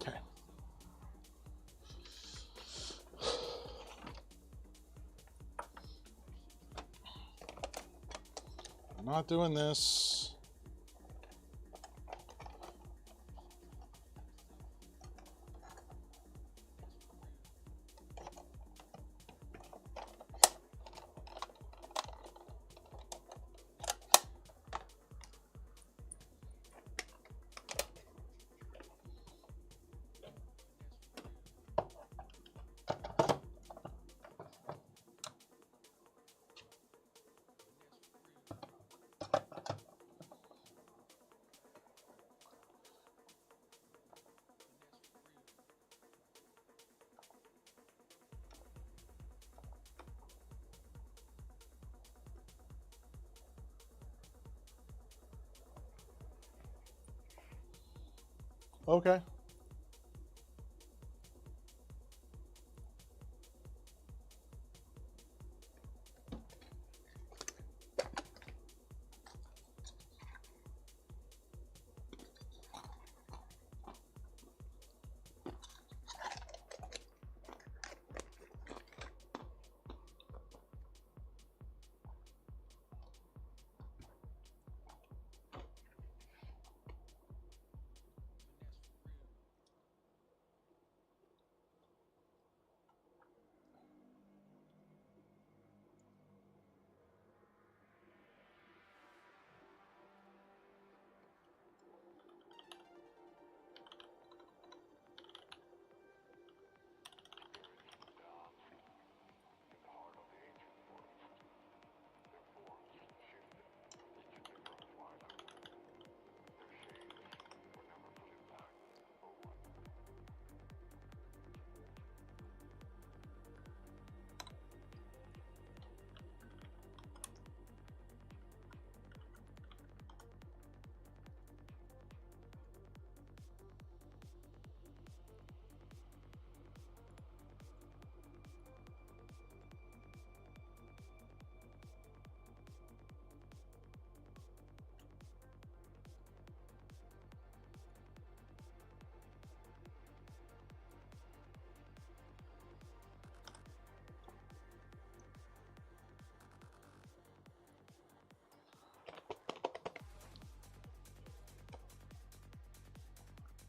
Okay. I'm not doing this. Okay.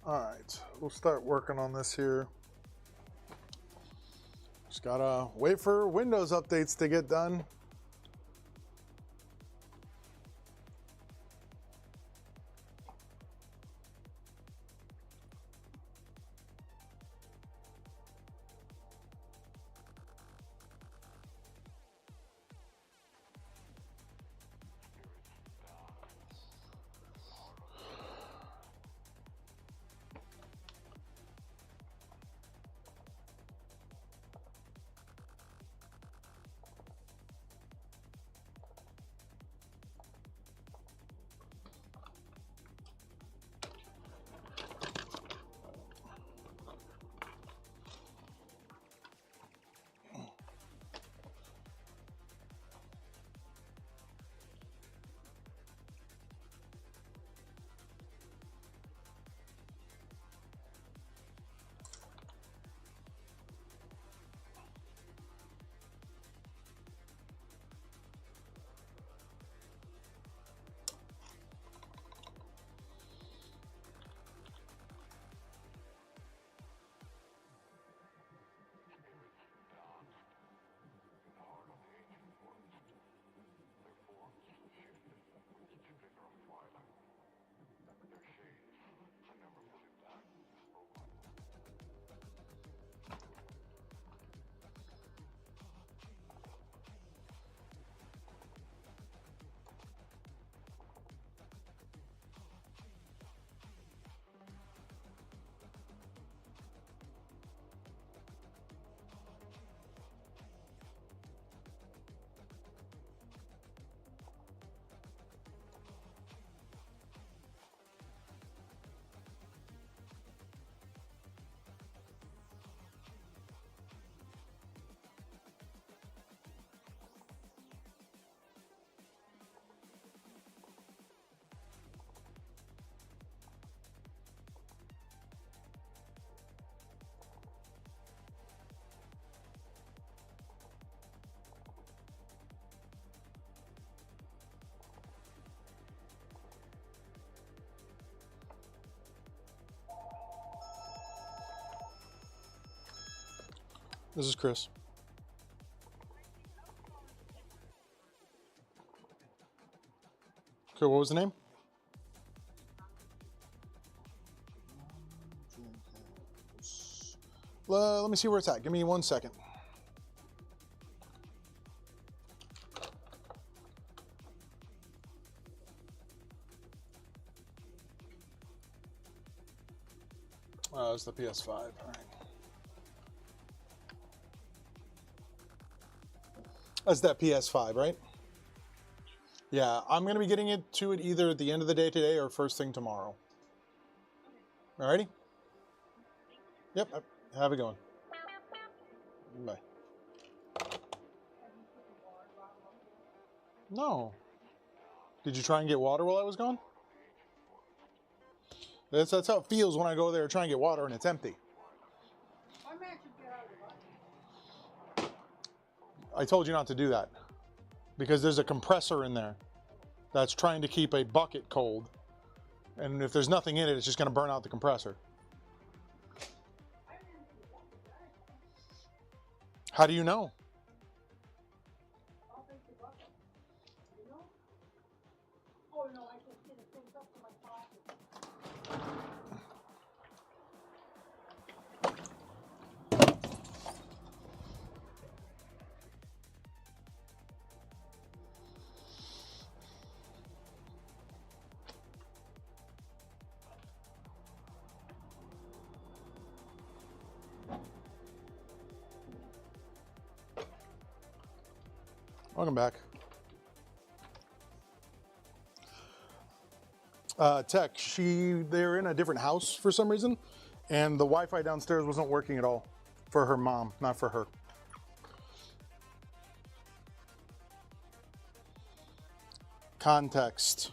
All right, we'll start working on this here. Just gotta wait for Windows updates to get done. This is Chris. Okay, what was the name? Let me see where it's at. Give me 1 second. It's the PS5. All right. That's that PS5, right? Yeah, I'm going to be getting it to it either at the end of the day today or first thing tomorrow. Alrighty? Yep, have a good one. Bye. No. Did you try and get water while I was gone? That's how it feels when I go there to try and get water and it's empty. I told you not to do that because there's a compressor in there that's trying to keep a bucket cold. And if there's nothing in it, it's just going to burn out the compressor. How do you know? Welcome back. Tech, they're in a different house for some reason, and the Wi-Fi downstairs wasn't working at all for her mom, not for her. Context.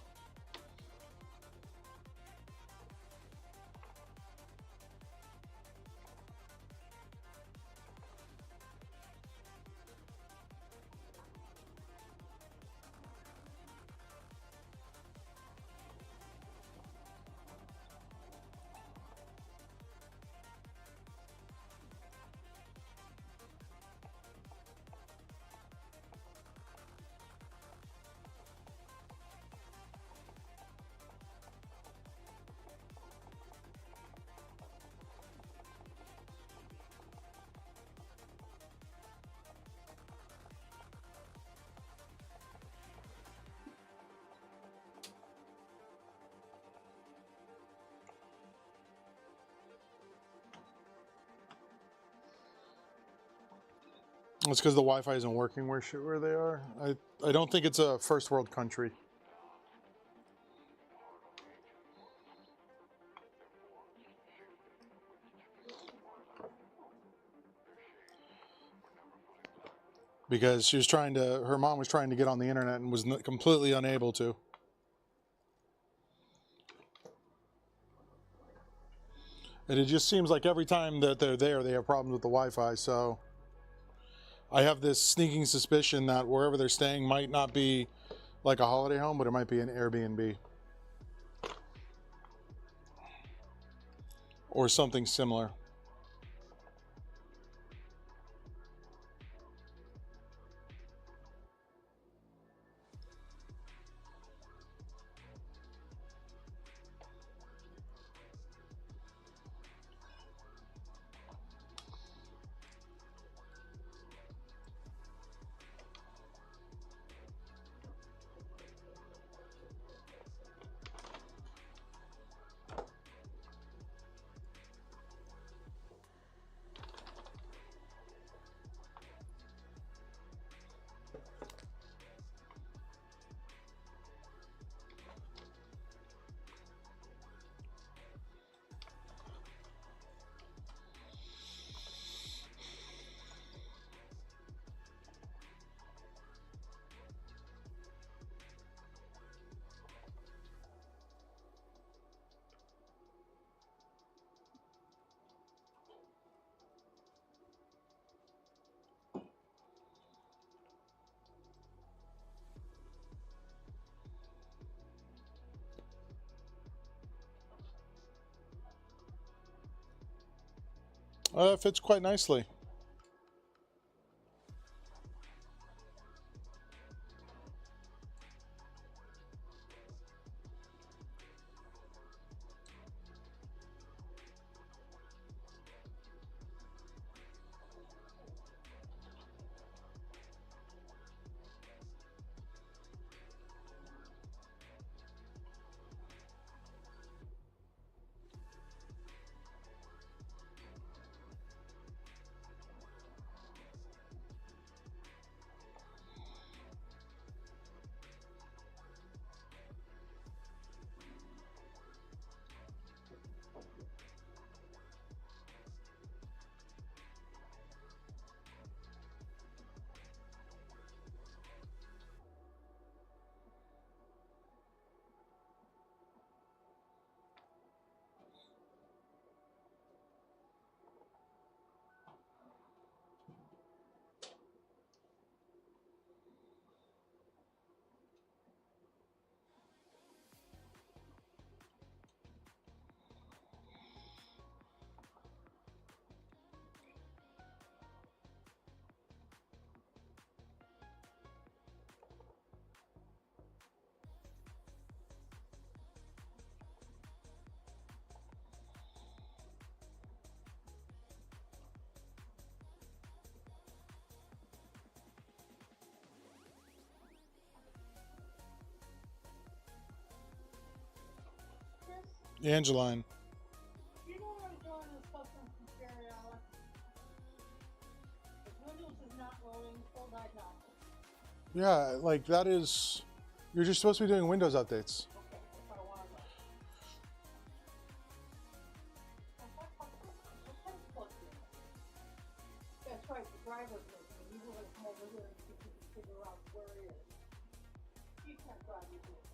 It's because the Wi-Fi isn't working where they are. I don't think it's a first world country. Because her mom was trying to get on the internet and was completely unable to. And it just seems like every time that they're there, they have problems with the Wi-Fi, so I have this sneaking suspicion that wherever they're staying might not be like a holiday home, but it might be an Airbnb. Or something similar. Fits quite nicely. Angeline. You know what I'm doing this custom computer, Alex? If Windows is not loading, full diagnostics. Yeah, like that is. You're just supposed to be doing Windows updates. Okay, that's what I want to know. That's right, the driver's missing. You were going to come over here and see if you can figure out where he is. You can't drive your vehicle.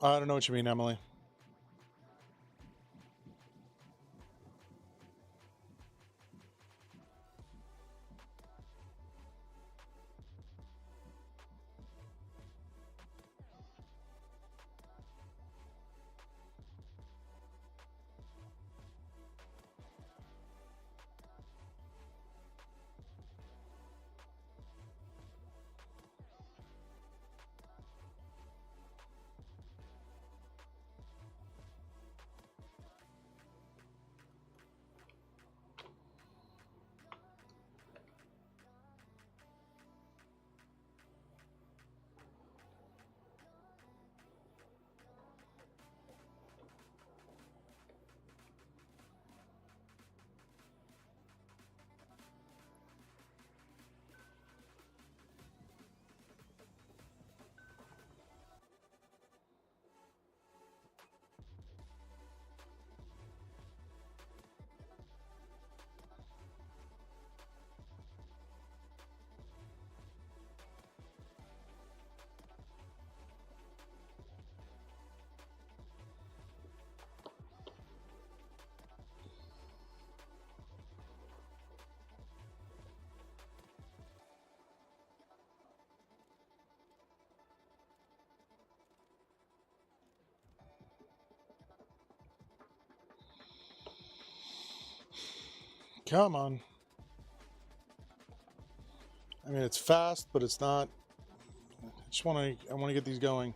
I don't know what you mean, Emily. Come on. I mean, it's fast, but it's not. I want to get these going.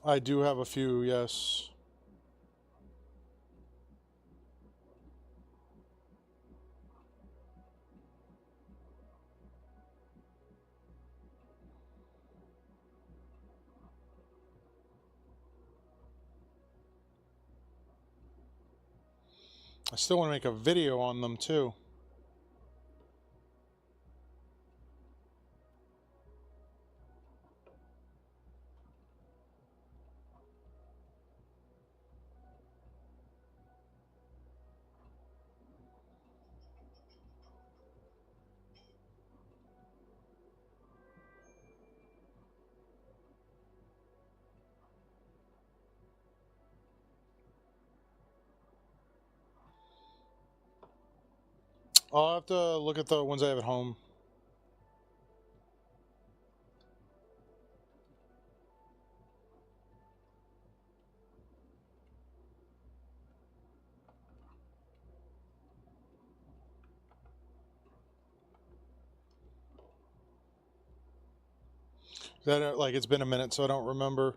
I do have a few, yes. I still want to make a video on them too. I'll have to look at the ones I have at home. That like it's been a minute, so I don't remember.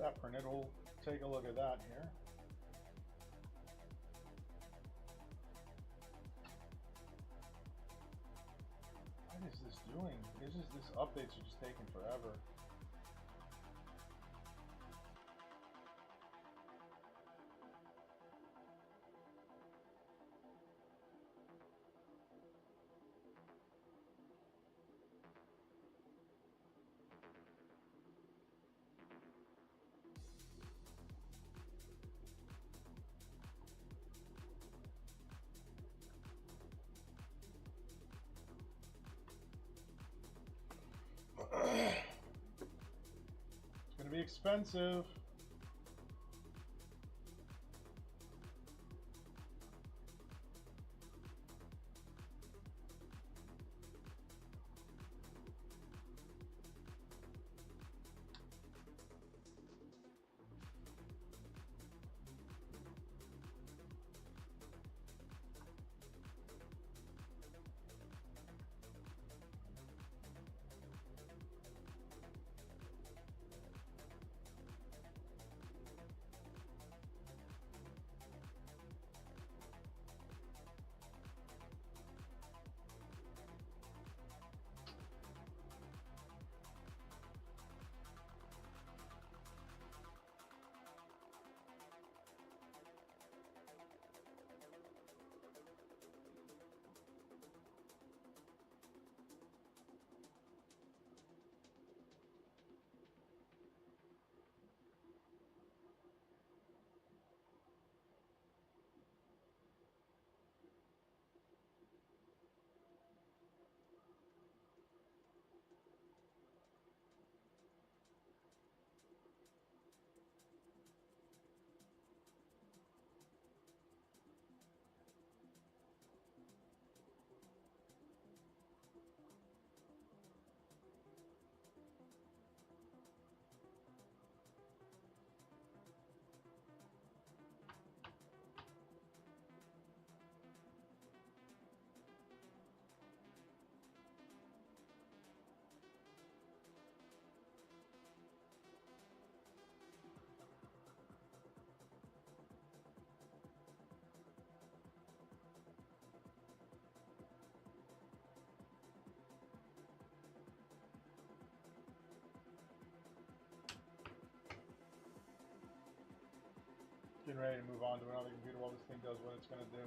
that printed. We'll take a look at that here. What is this doing? This updates are just taking forever. It's gonna be expensive. Getting ready to move on to another computer while this thing does what it's going to do.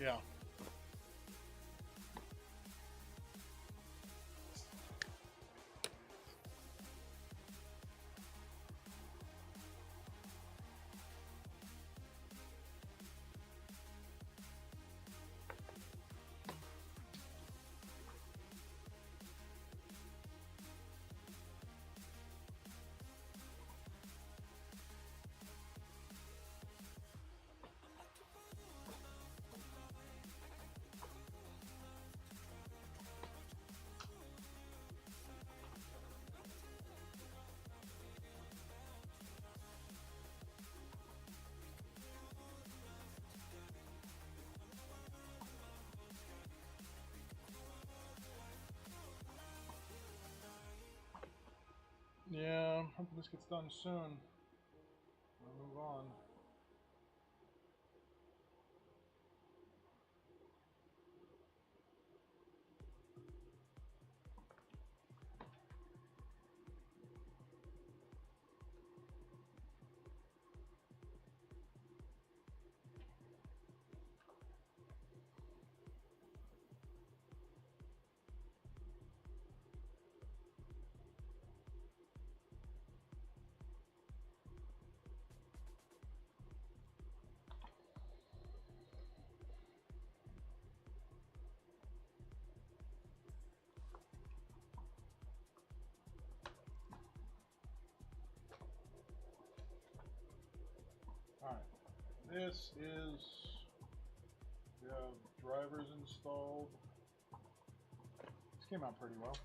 Yeah. Yeah, hoping this gets done soon. We'll move on. Alright, this is, we have drivers installed. This came out pretty well.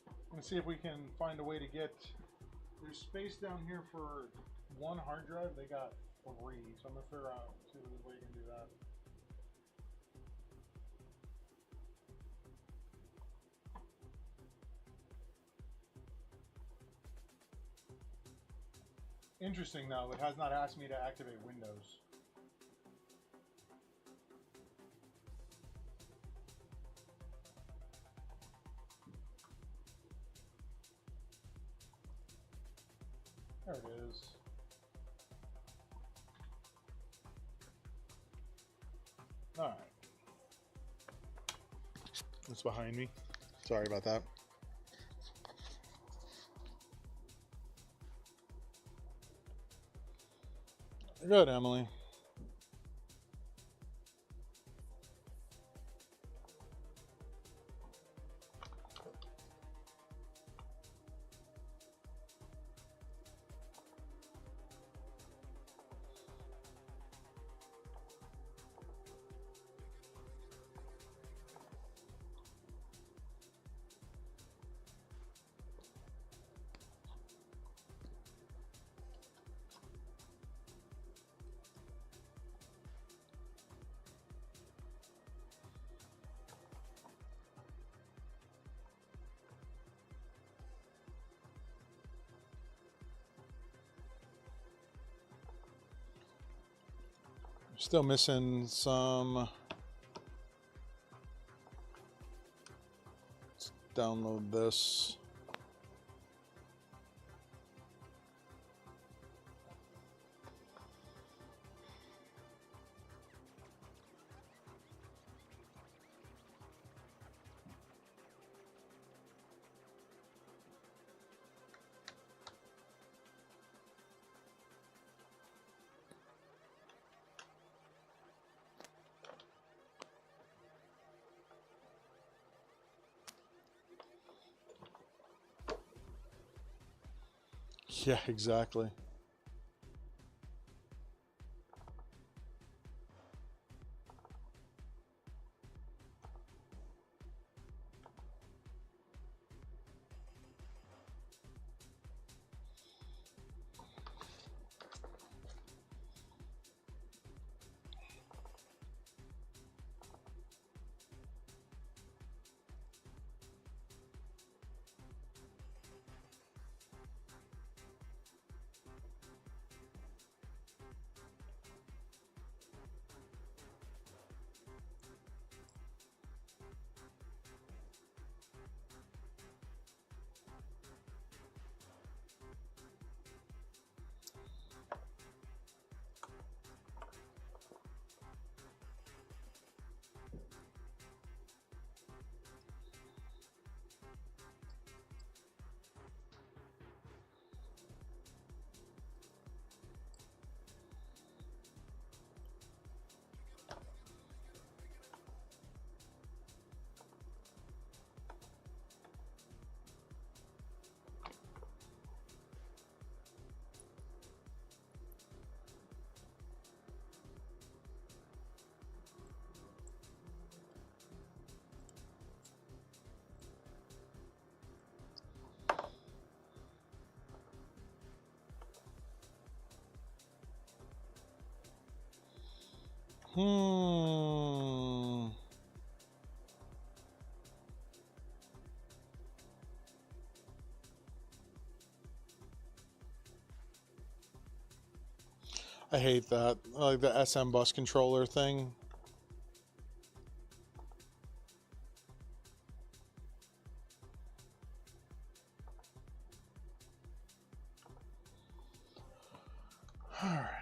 I'm gonna see if we can find a way to get, there's space down here for one hard drive, they got 3, so I'm gonna figure out, see if there's a way you can do that. Interesting though, it has not asked me to activate Windows. There it is. Alright. It's behind me. Sorry about that. Good, Emily. Still missing some. Let's download this. Yeah, exactly. Hmm. I hate that. Like the SM bus controller thing. All right.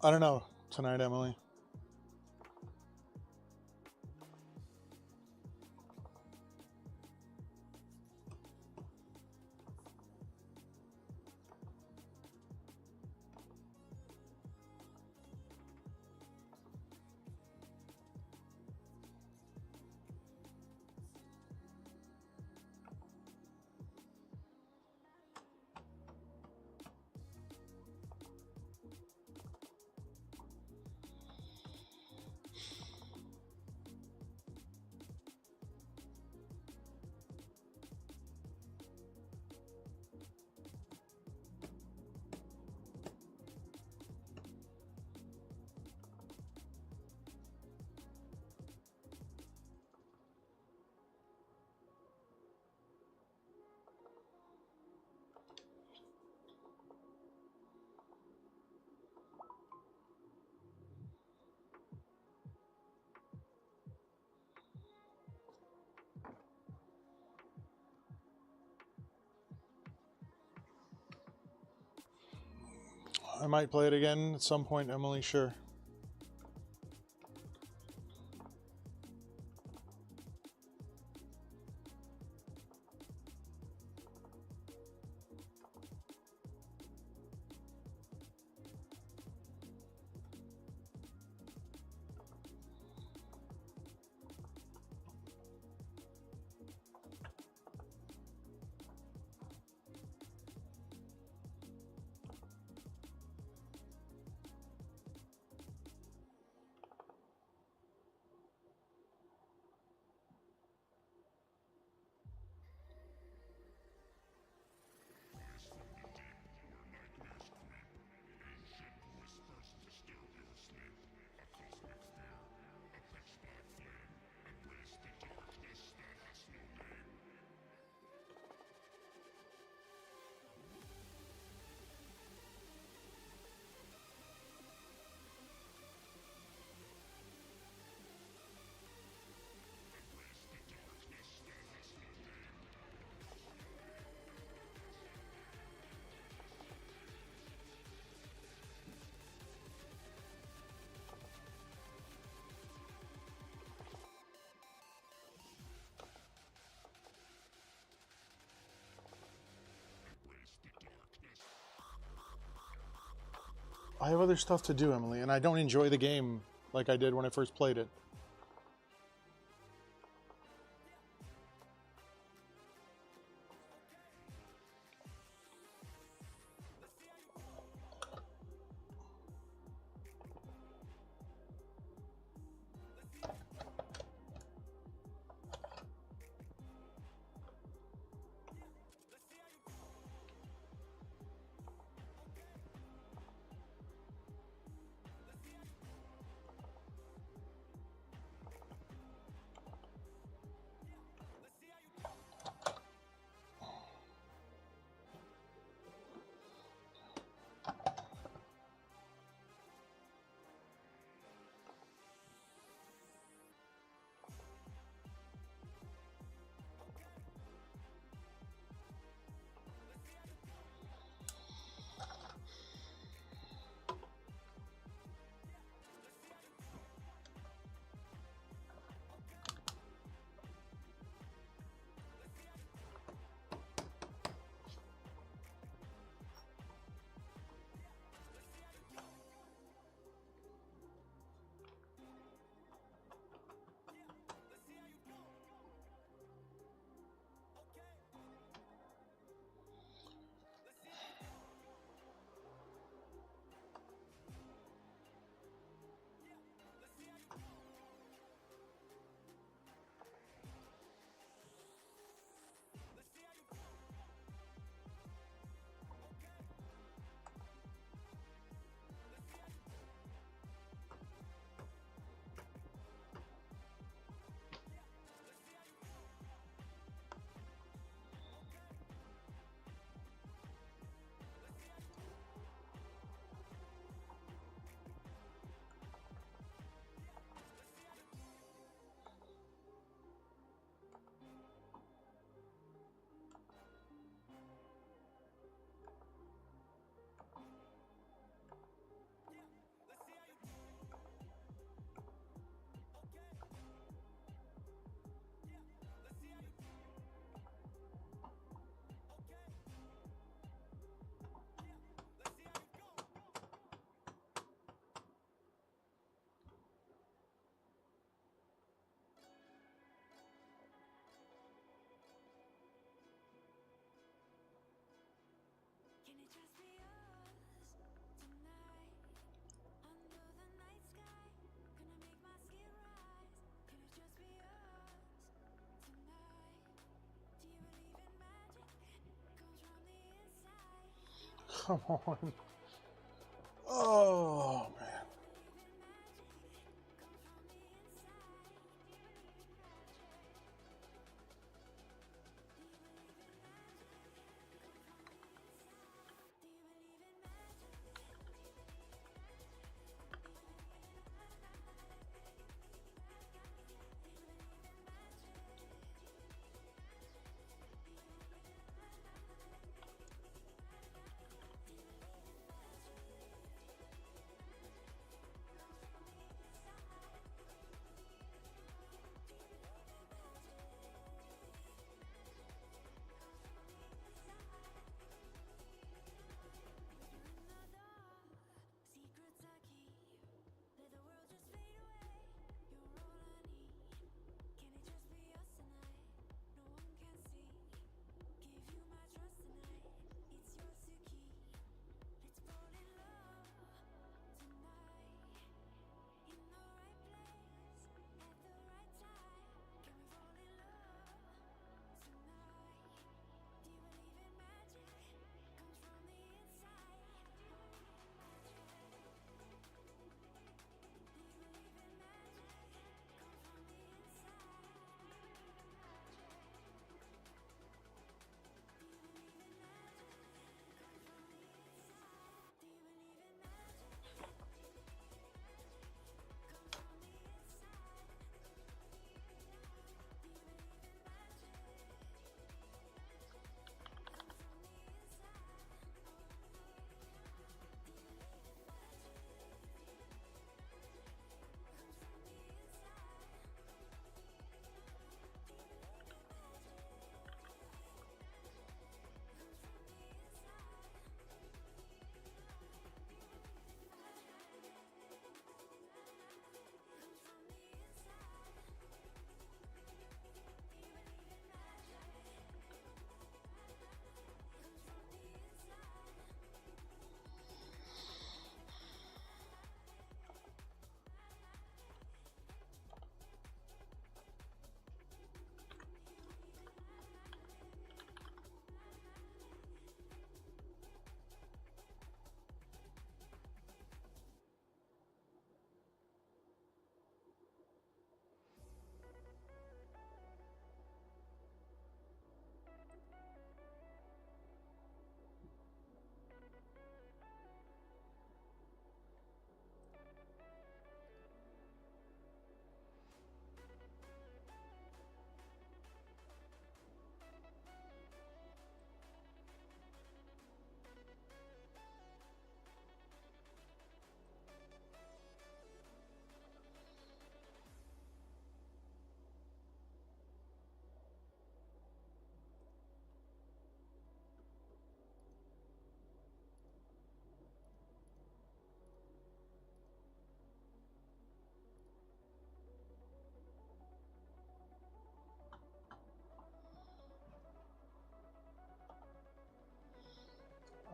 I don't know tonight, Emily. I might play it again at some point, Emily, sure. I have other stuff to do, Emily, and I don't enjoy the game like I did when I first played it. Can it just be us tonight? Under the night sky, gonna make my skin rise. Can it just be us tonight? Do you believe in magic? Comes from the inside. Come on. Oh, man.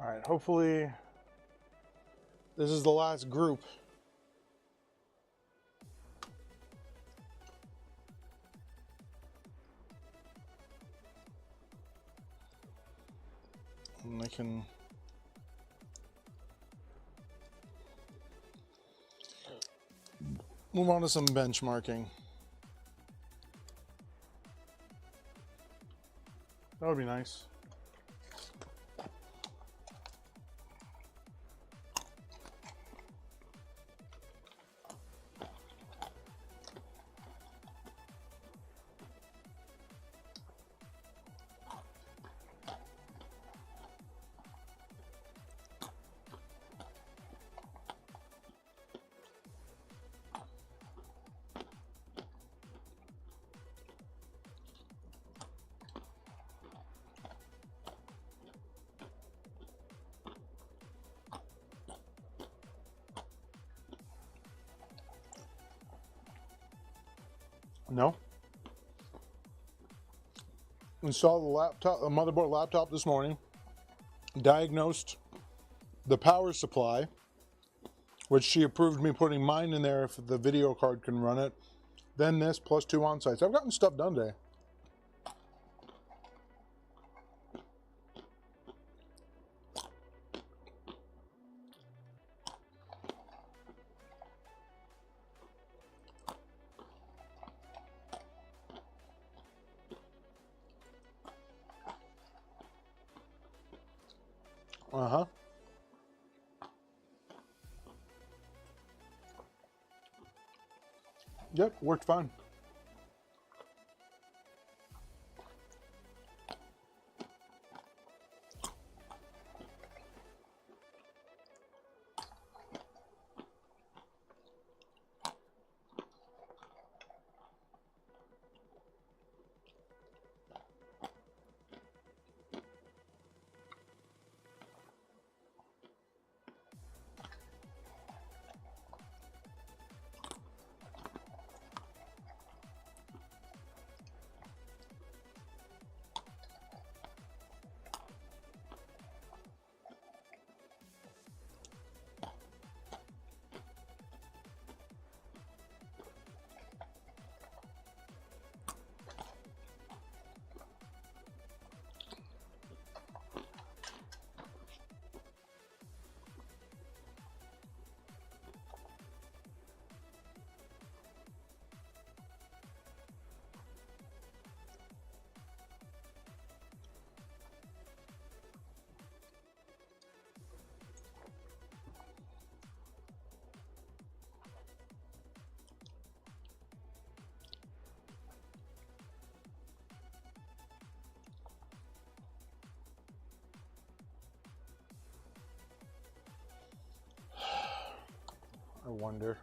All right, hopefully this is the last group. And I can move on to some benchmarking. That would be nice. No. Installed the laptop, a motherboard laptop this morning. Diagnosed the power supply, which she approved me putting mine in there if the video card can run it. Then this plus 2 on-sites. I've gotten stuff done today. Uh-huh. Yep, worked fine. I wonder.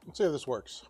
Let's see if this works.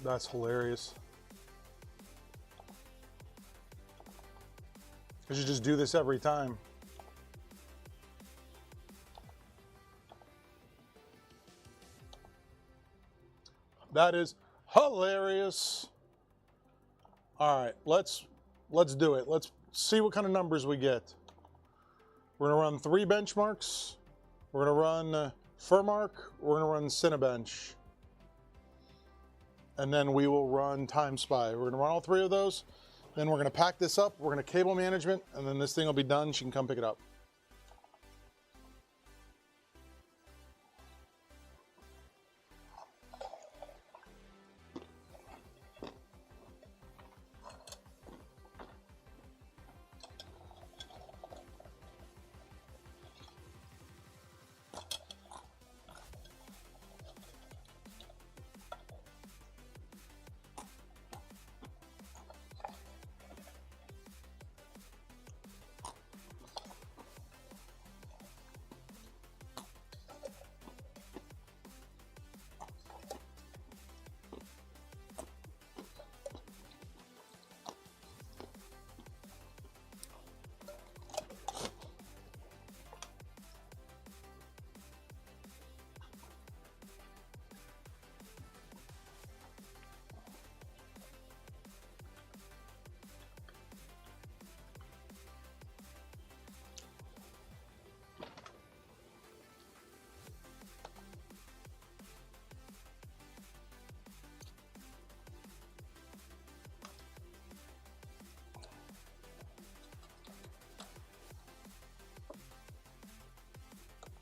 That's hilarious. I should just do this every time. That is hilarious. All right, let's do it. Let's see what kind of numbers we get. We're gonna run 3 benchmarks. We're gonna run Furmark. We're gonna run Cinebench. And then we will run Time Spy. We're gonna run all 3 of those. Then we're gonna pack this up. We're gonna cable management, and then this thing will be done. She can come pick it up.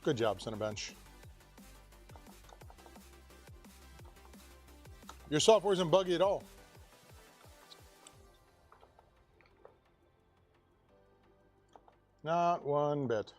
Good job, Cinebench. Your software isn't buggy at all. Not one bit.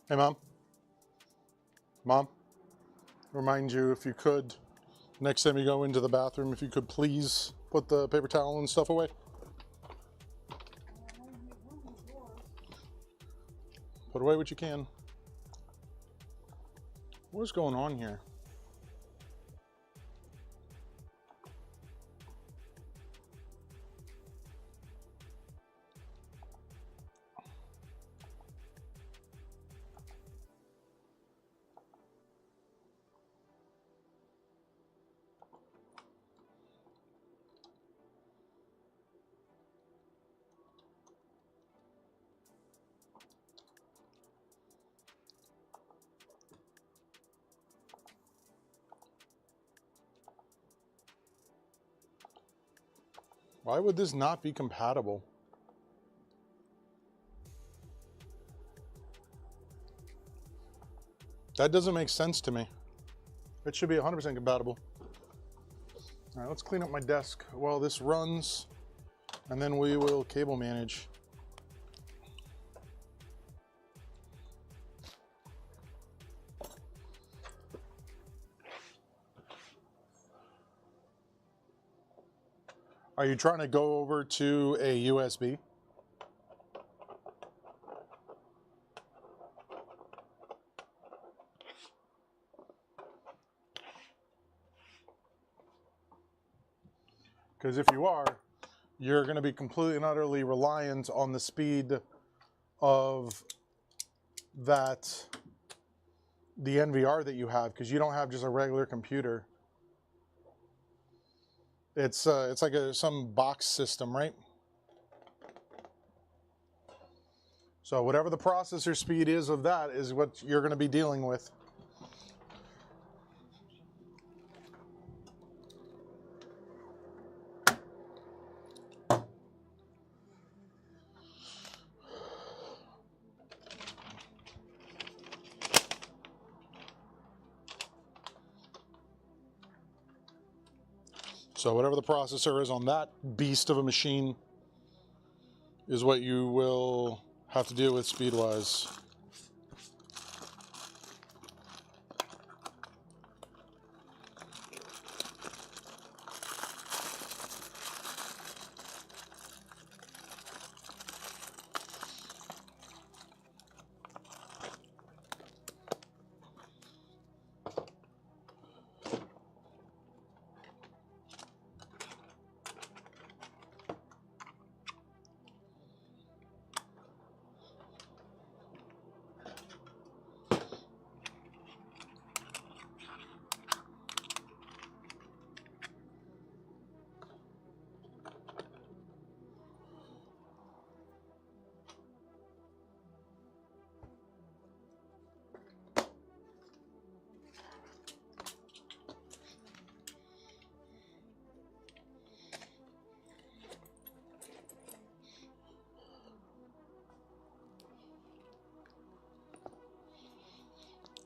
Hey, Mom. Mom, remind you, if you could, next time you go into the bathroom, if you could please put the paper towel and stuff away. Put away what you can. What's going on here? Why would this not be compatible? That doesn't make sense to me. It should be 100% compatible. All right, let's clean up my desk while this runs, and then we will cable manage. Are you trying to go over to a USB? Because if you are, you're going to be completely and utterly reliant on the speed of the NVR that you have, because you don't have just a regular computer. It's like some box system, right? So whatever the processor speed is of that is what you're going to be dealing with. So whatever the processor is on that beast of a machine is what you will have to deal with speed-wise.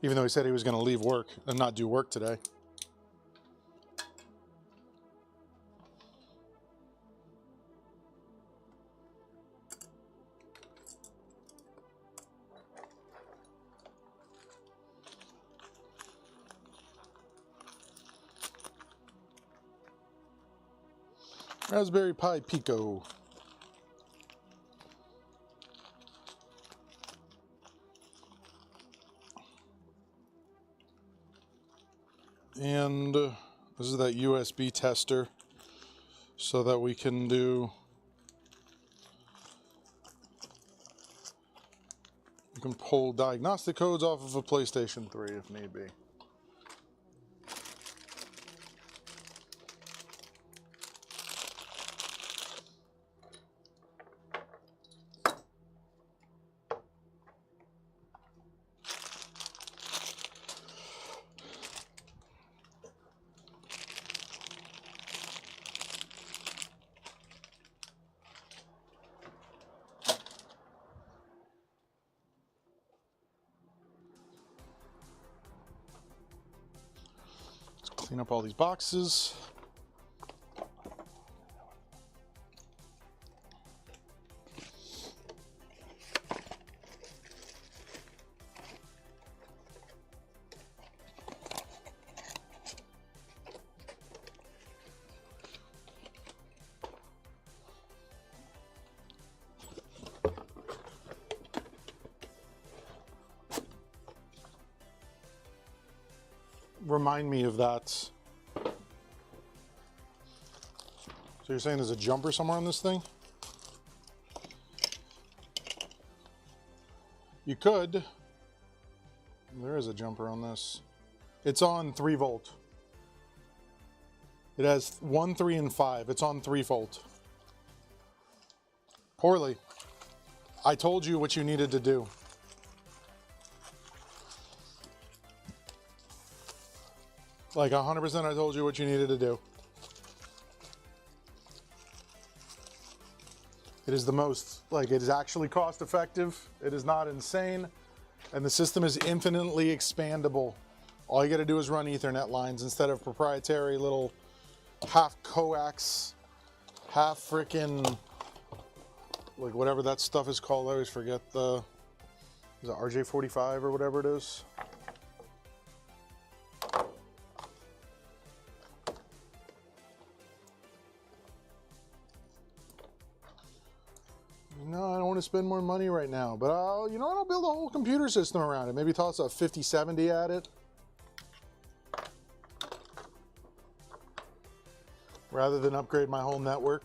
Even though he said he was going to leave work and not do work today. Raspberry Pi Pico. And this is that USB tester so that we can do, you can pull diagnostic codes off of a PlayStation 3 if need be. Clean up all these boxes. Remind me of that. So you're saying there's a jumper somewhere on this thing? You could. There is a jumper on this. It's on 3 volt. It has 1, 3, and 5. It's on 3 volt. Poorly. I told you what you needed to do. Like 100% I told you what you needed to do. It is the most, like, it is actually cost effective. It is not insane. And the system is infinitely expandable. All you gotta do is run Ethernet lines instead of proprietary little half coax, half frickin', like whatever that stuff is called. I always forget the, is it RJ45 or whatever it is? No, I don't want to spend more money right now, but I'll, you know what, I'll build a whole computer system around it. Maybe toss a 5070 at it. Rather than upgrade my whole network.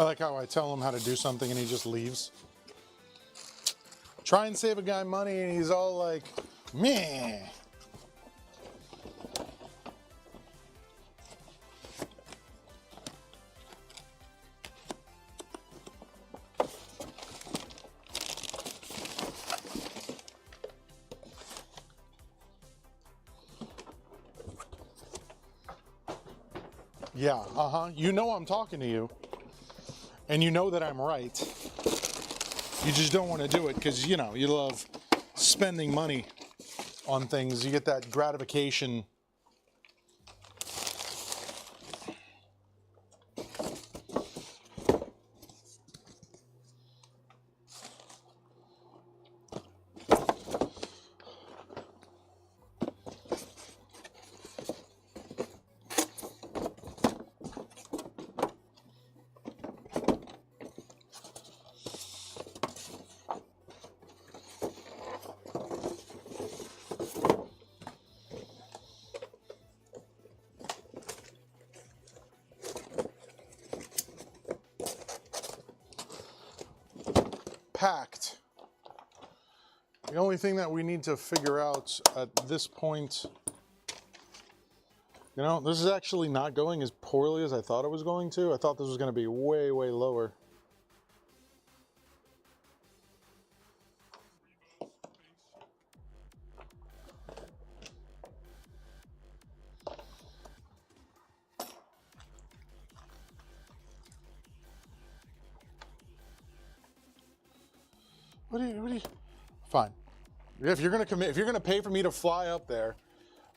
I like how I tell him how to do something and he just leaves. Try and save a guy money and he's all like, meh. Yeah, You know I'm talking to you. And you know that I'm right. You just don't want to do it because, you know, you love spending money on things. You get that gratification. Packed. The only thing that we need to figure out at this point, you know, this is actually not going as poorly as I thought it was going to. I thought this was going to be way, way lower. What do you, fine. If you're gonna pay for me to fly up there,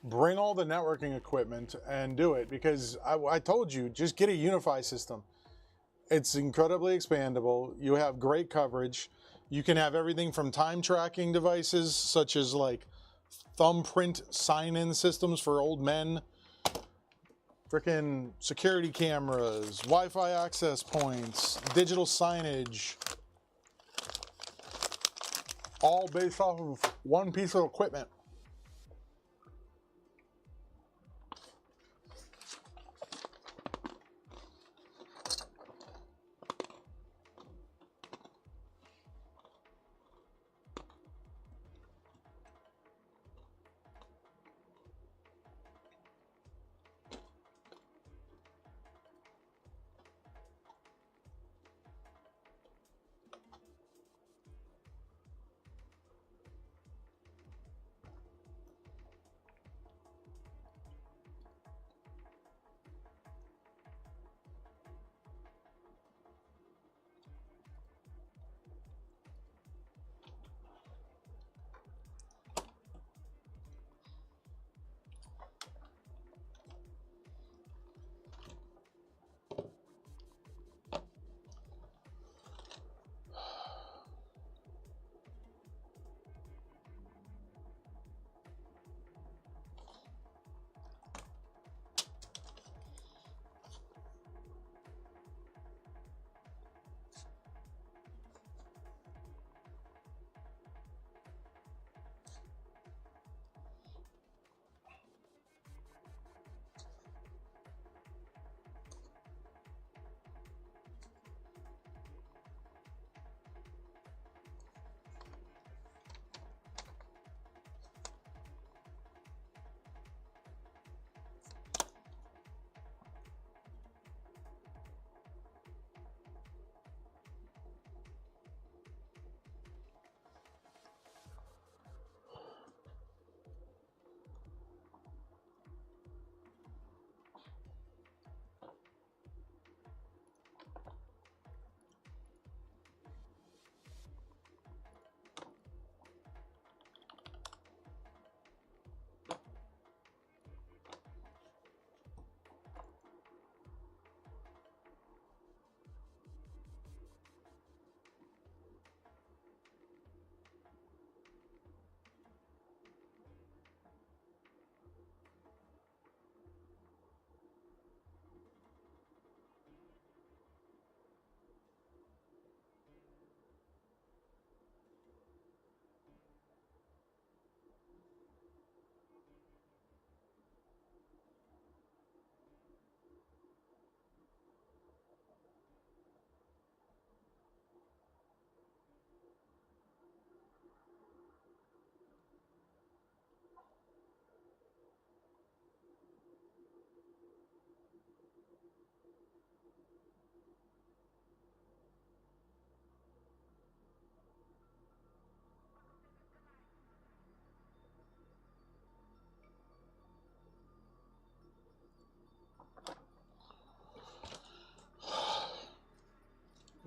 bring all the networking equipment and do it, because I told you, just get a Unify system. It's incredibly expandable. You have great coverage. You can have everything from time tracking devices, such as like thumbprint sign-in systems for old men, frickin' security cameras, Wi-Fi access points, digital signage, all based off of one piece of equipment.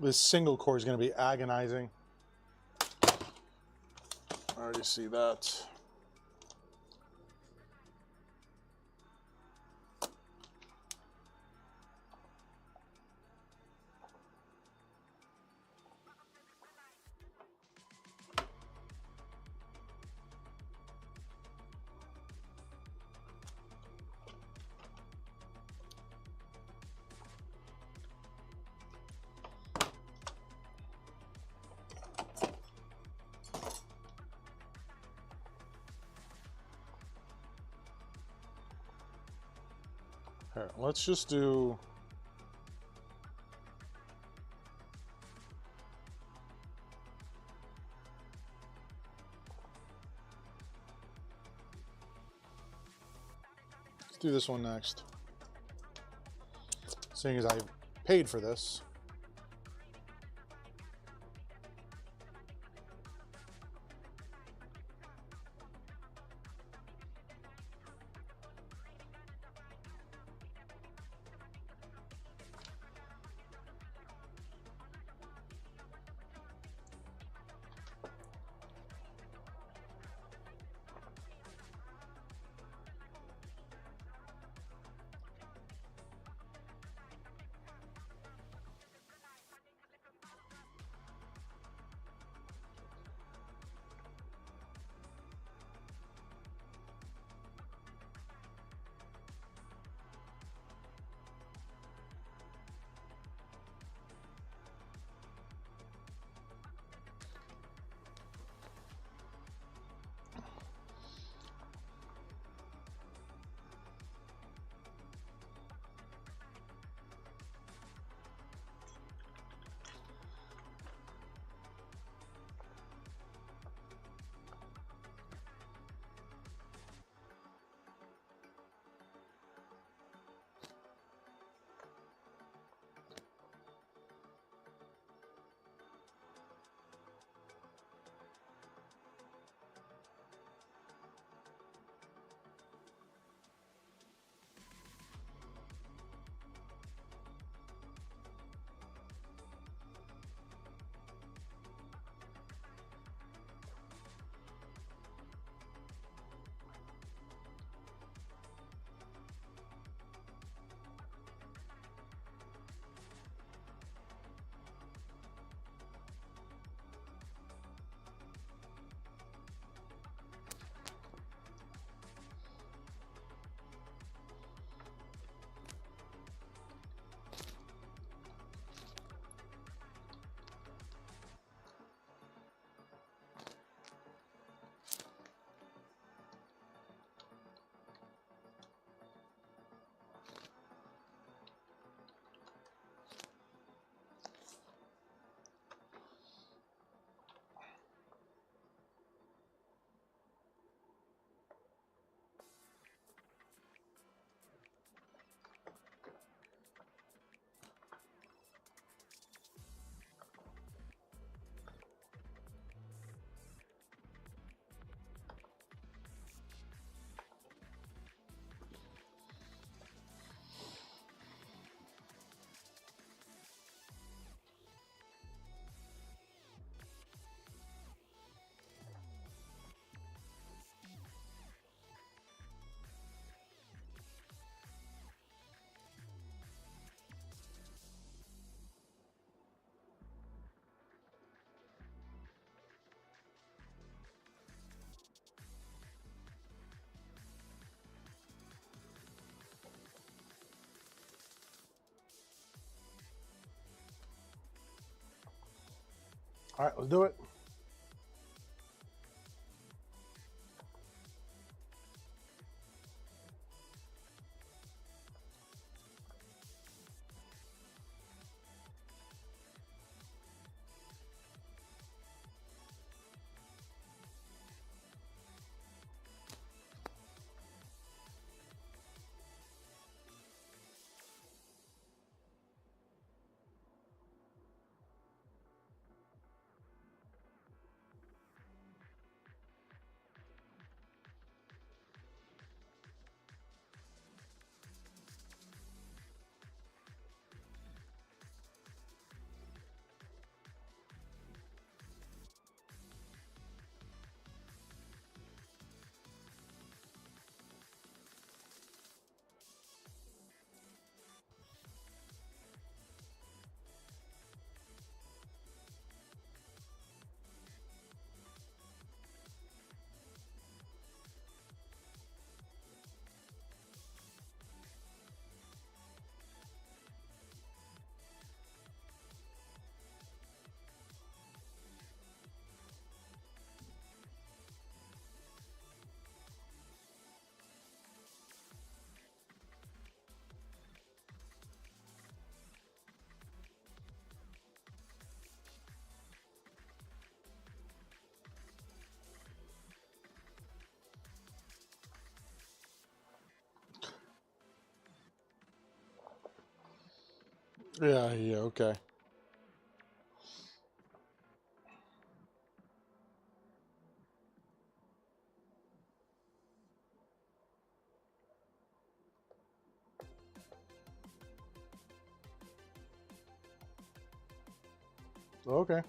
This single core is going to be agonizing. I already see that. Here, let's just do. Let's do this one next. Seeing as I paid for this. All right, let's do it. Yeah, yeah, okay. Okay.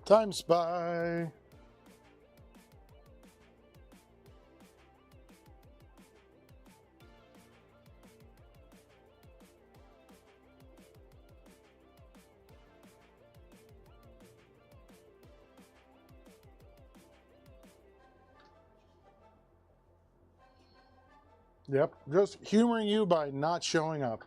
Time spy. Yep, just humoring you by not showing up.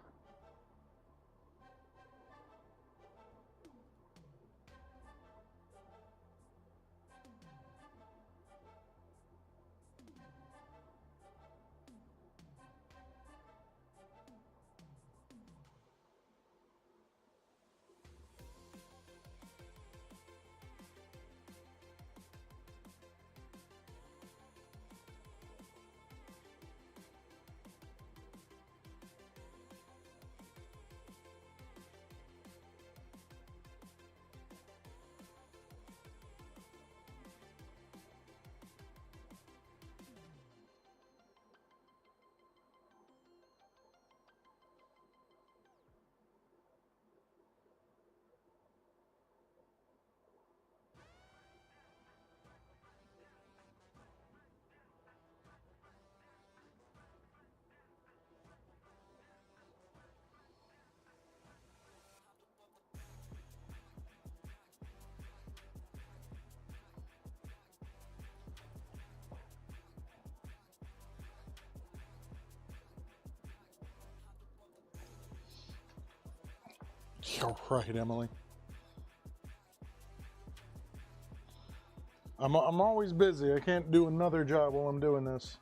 You're right, Emily. I'm always busy. I can't do another job while I'm doing this.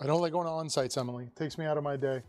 I don't like going to on-sites, Emily. It takes me out of my day.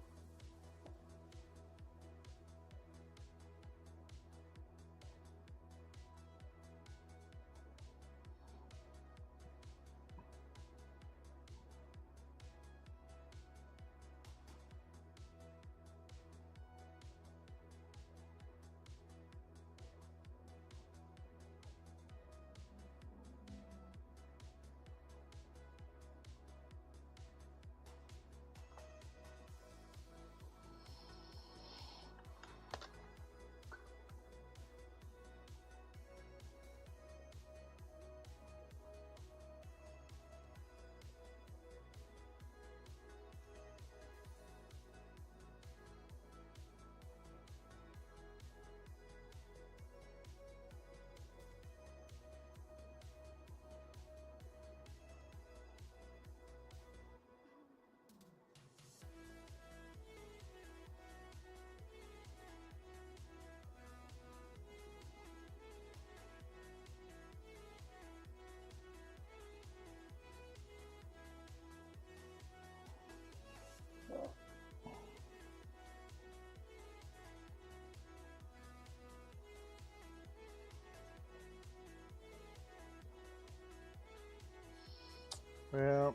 Yeah.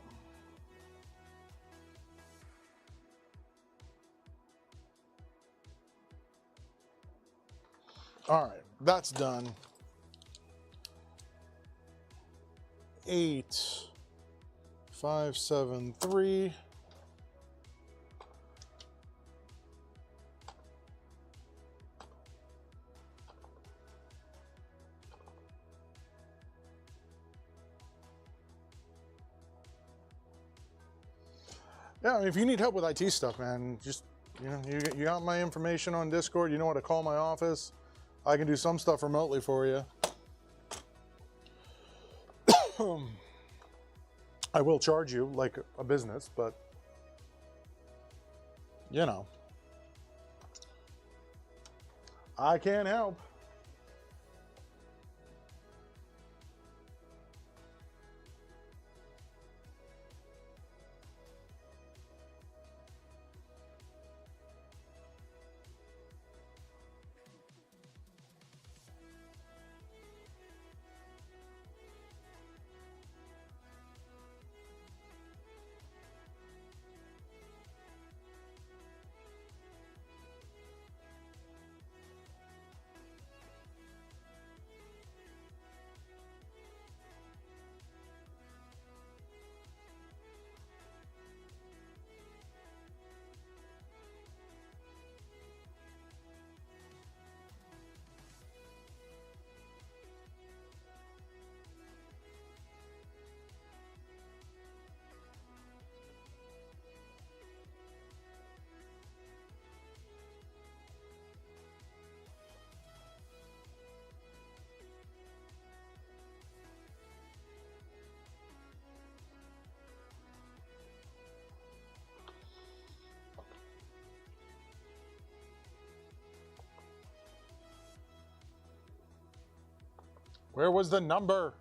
All right, that's done. 8573. Yeah, I mean, if you need help with IT stuff, man, just, you got my information on Discord. You know how to call my office. I can do some stuff remotely for you. I will charge you like a business, but I can't help. Where was the number?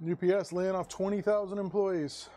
UPS laying off 20,000 employees.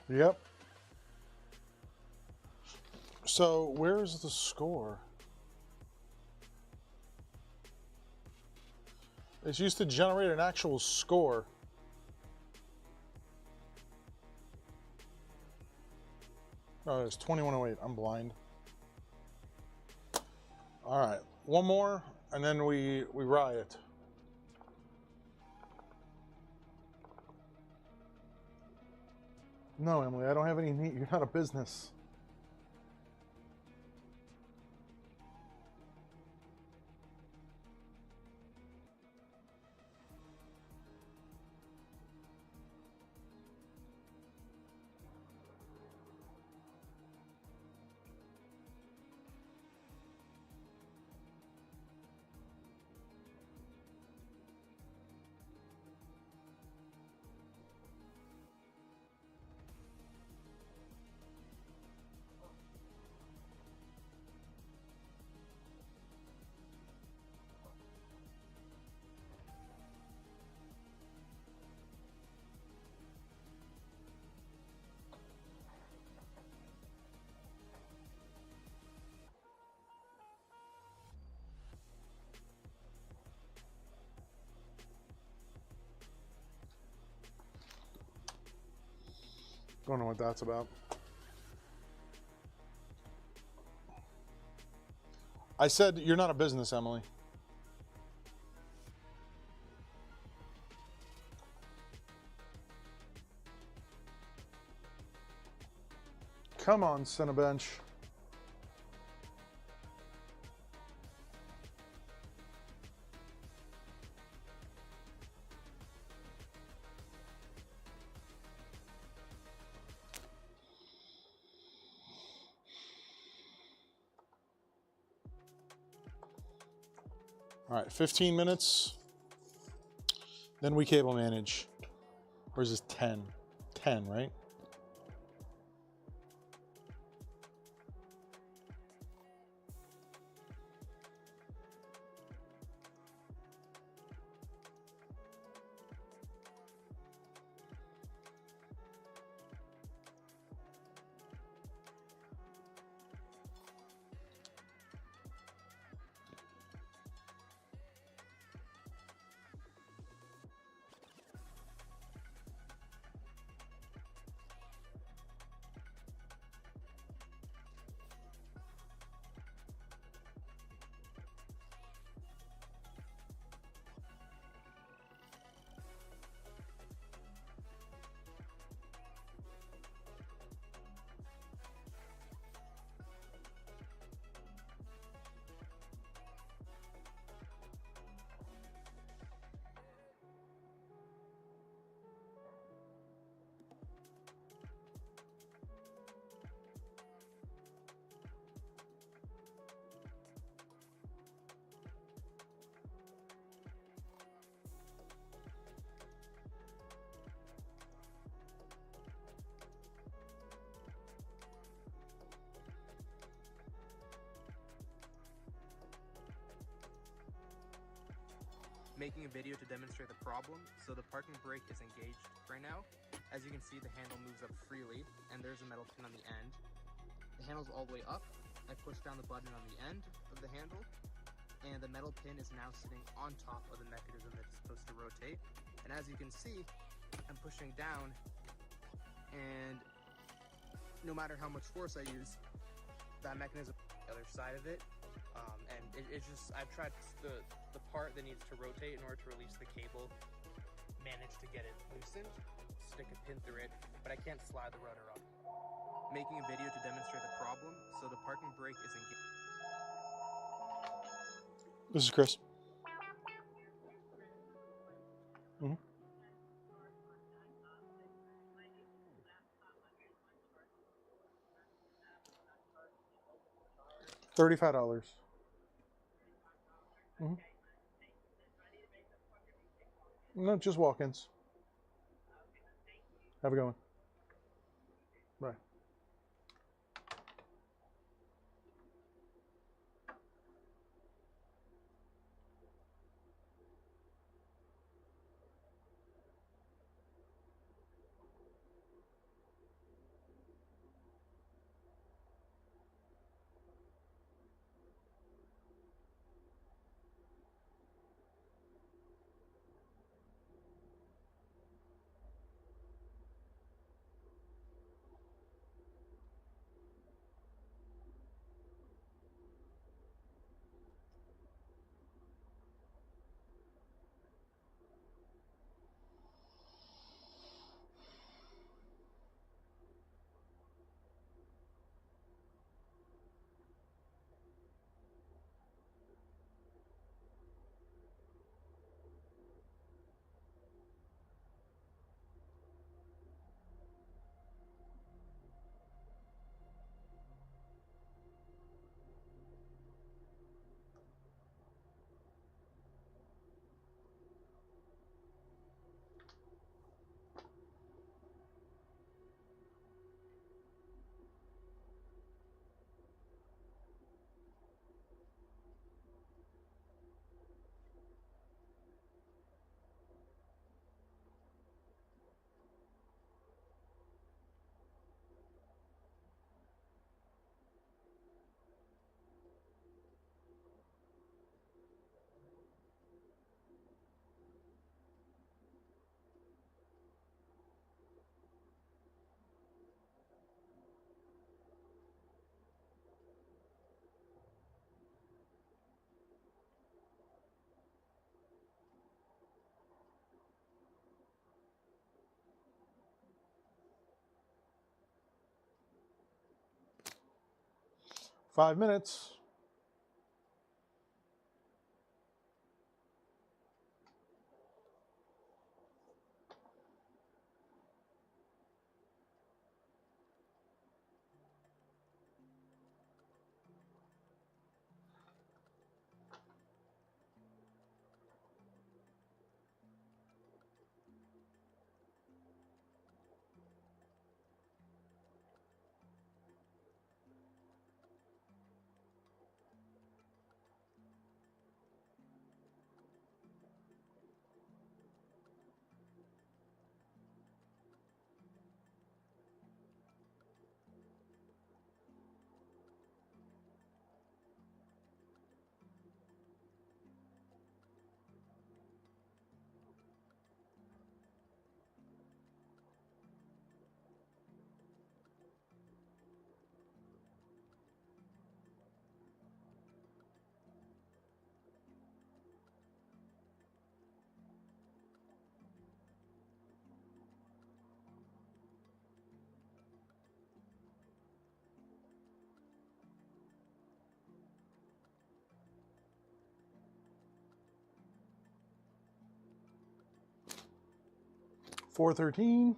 Yep. So where's the score? It's used to generate an actual score. Oh, it's 2108. I'm blind. All right, one more, and then we riot. No, Emily, I don't have any need. You're not a business. Don't know what that's about. I said you're not a business, Emily. Come on, Cinebench. All right, 15 minutes. Then we cable manage. Or is this 10? 10, right? Making a video to demonstrate the problem, so the parking brake is engaged right now. As you can see, the handle moves up freely, and there's a metal pin on the end. The handle's all the way up. I push down the button on the end of the handle, and the metal pin is now sitting on top of the mechanism that's supposed to rotate. And as you can see, I'm pushing down, and no matter how much force I use, that mechanism on the other side of it. And it's just, I've tried the part that needs to rotate in order to release the cable, managed to get it loosened, stick a pin through it, but I can't slide the rudder up. Making a video to demonstrate the problem, so the parking brake is engaged. This is Chris. Mhm. $35. Mhm. No, just walk-ins. Have a good one. Bye. 5 minutes. $413.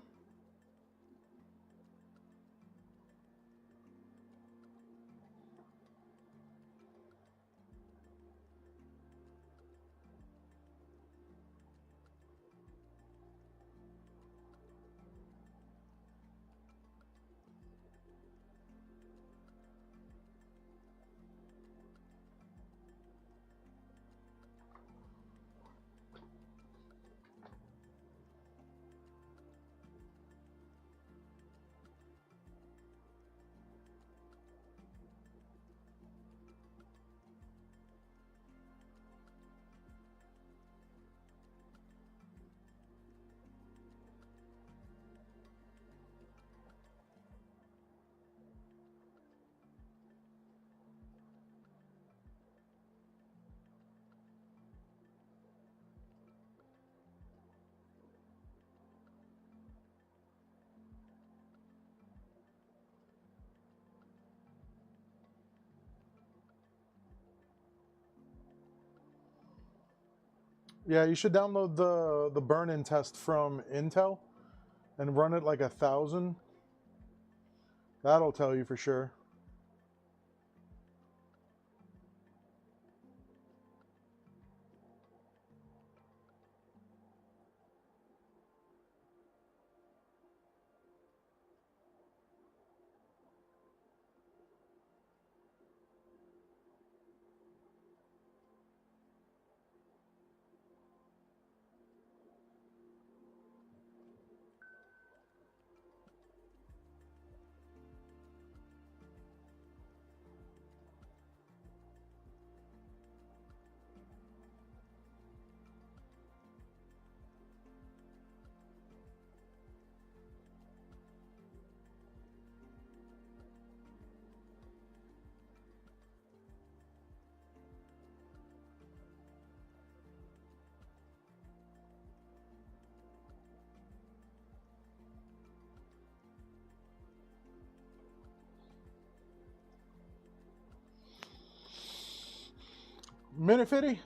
Yeah, you should download the burn-in test from Intel and run it like 1,000. That'll tell you for sure. Minute 50?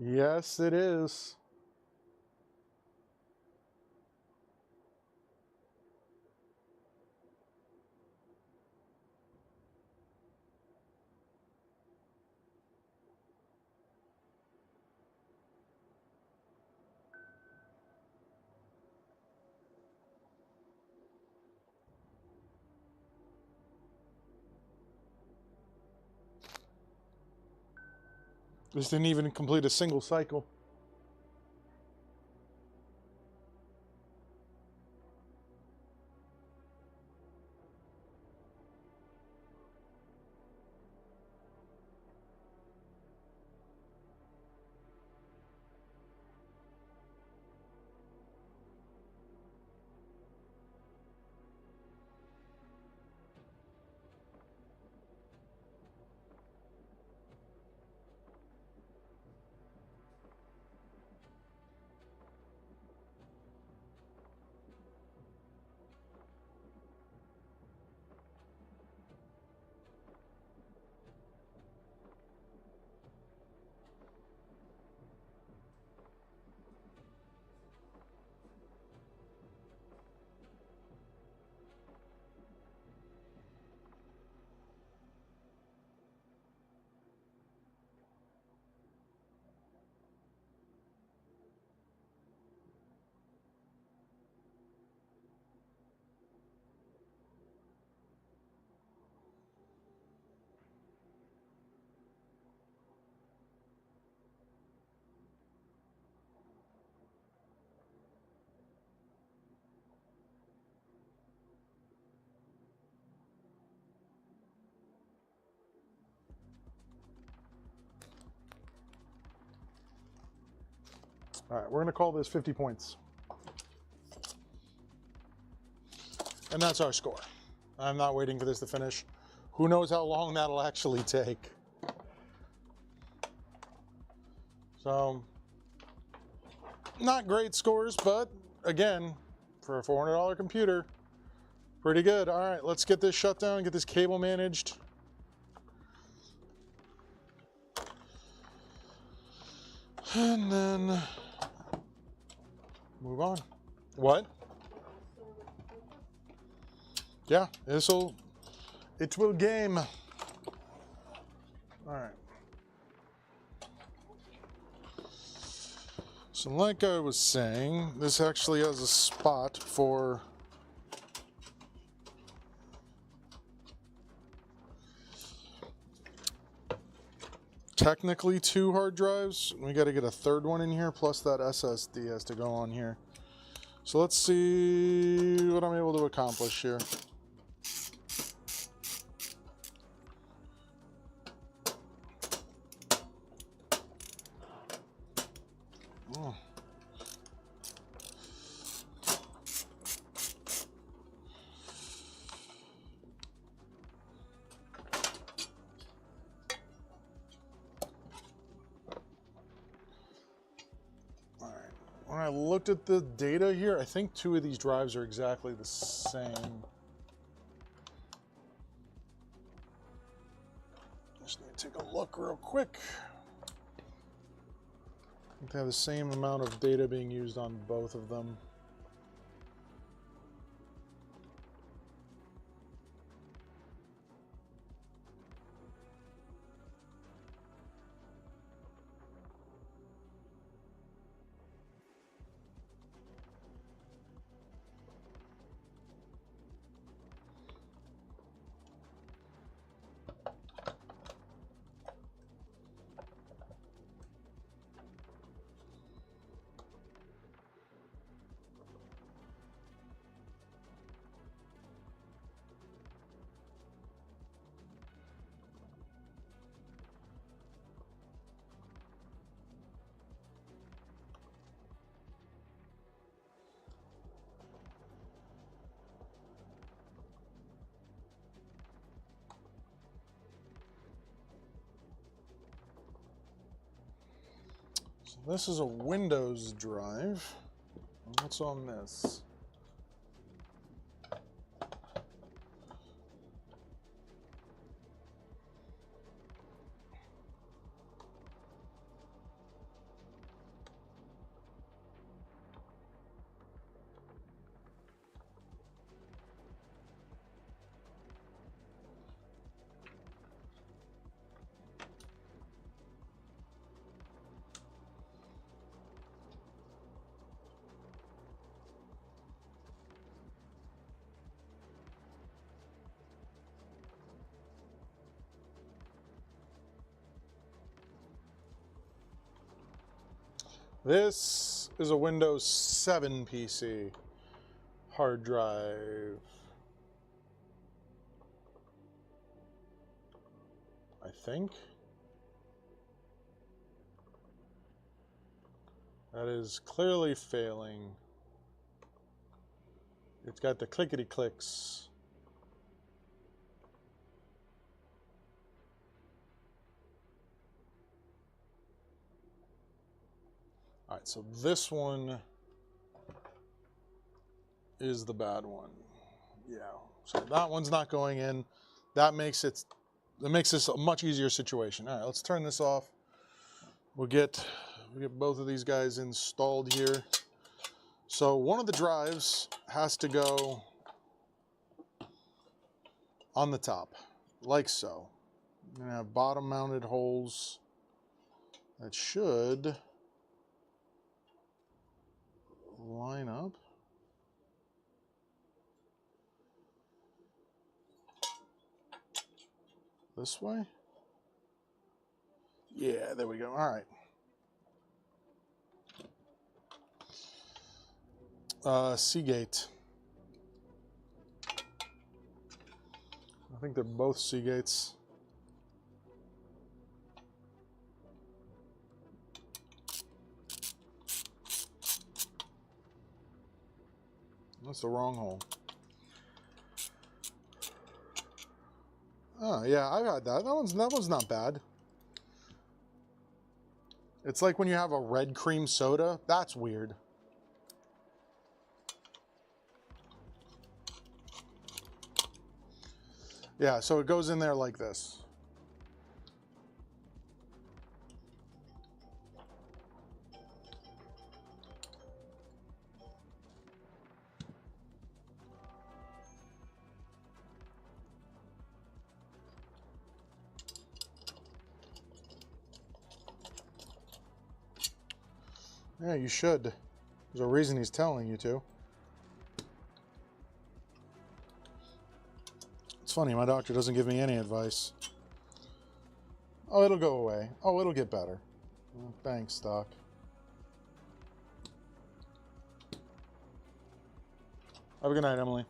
Yes, it is. This didn't even complete a single cycle. All right, we're going to call this 50 points. And that's our score. I'm not waiting for this to finish. Who knows how long that'll actually take. So, not great scores, but again, for a $400 computer, pretty good. All right, let's get this shut down, get this cable managed. And then move on. What? Yeah, it will game. All right. So like I was saying, this actually has a spot for technically 2 hard drives. We got to get a third one in here, plus that SSD has to go on here. So let's see what I'm able to accomplish here. Oh. When I looked at the data here, I think 2 of these drives are exactly the same. Just need to take a look real quick. I think they have the same amount of data being used on both of them. So this is a Windows drive. What's on this? This is a Windows 7 PC. Hard drive. I think. That is clearly failing. It's got the clickety clicks. All right, so this one is the bad one. Yeah, so that one's not going in. That makes this a much easier situation. All right, let's turn this off. We'll get both of these guys installed here. So one of the drives has to go on the top, like so. You're gonna have bottom mounted holes that should line up. This way? Yeah, there we go. All right. Seagate. I think they're both Seagates. That's the wrong hole. Oh yeah, I've had that. That one's not bad. It's like when you have a red cream soda. That's weird. Yeah, so it goes in there like this. Yeah, you should. There's a reason he's telling you to. It's funny, my doctor doesn't give me any advice. Oh, it'll go away. Oh, it'll get better. Oh, thanks, Doc. Have a good night, Emily.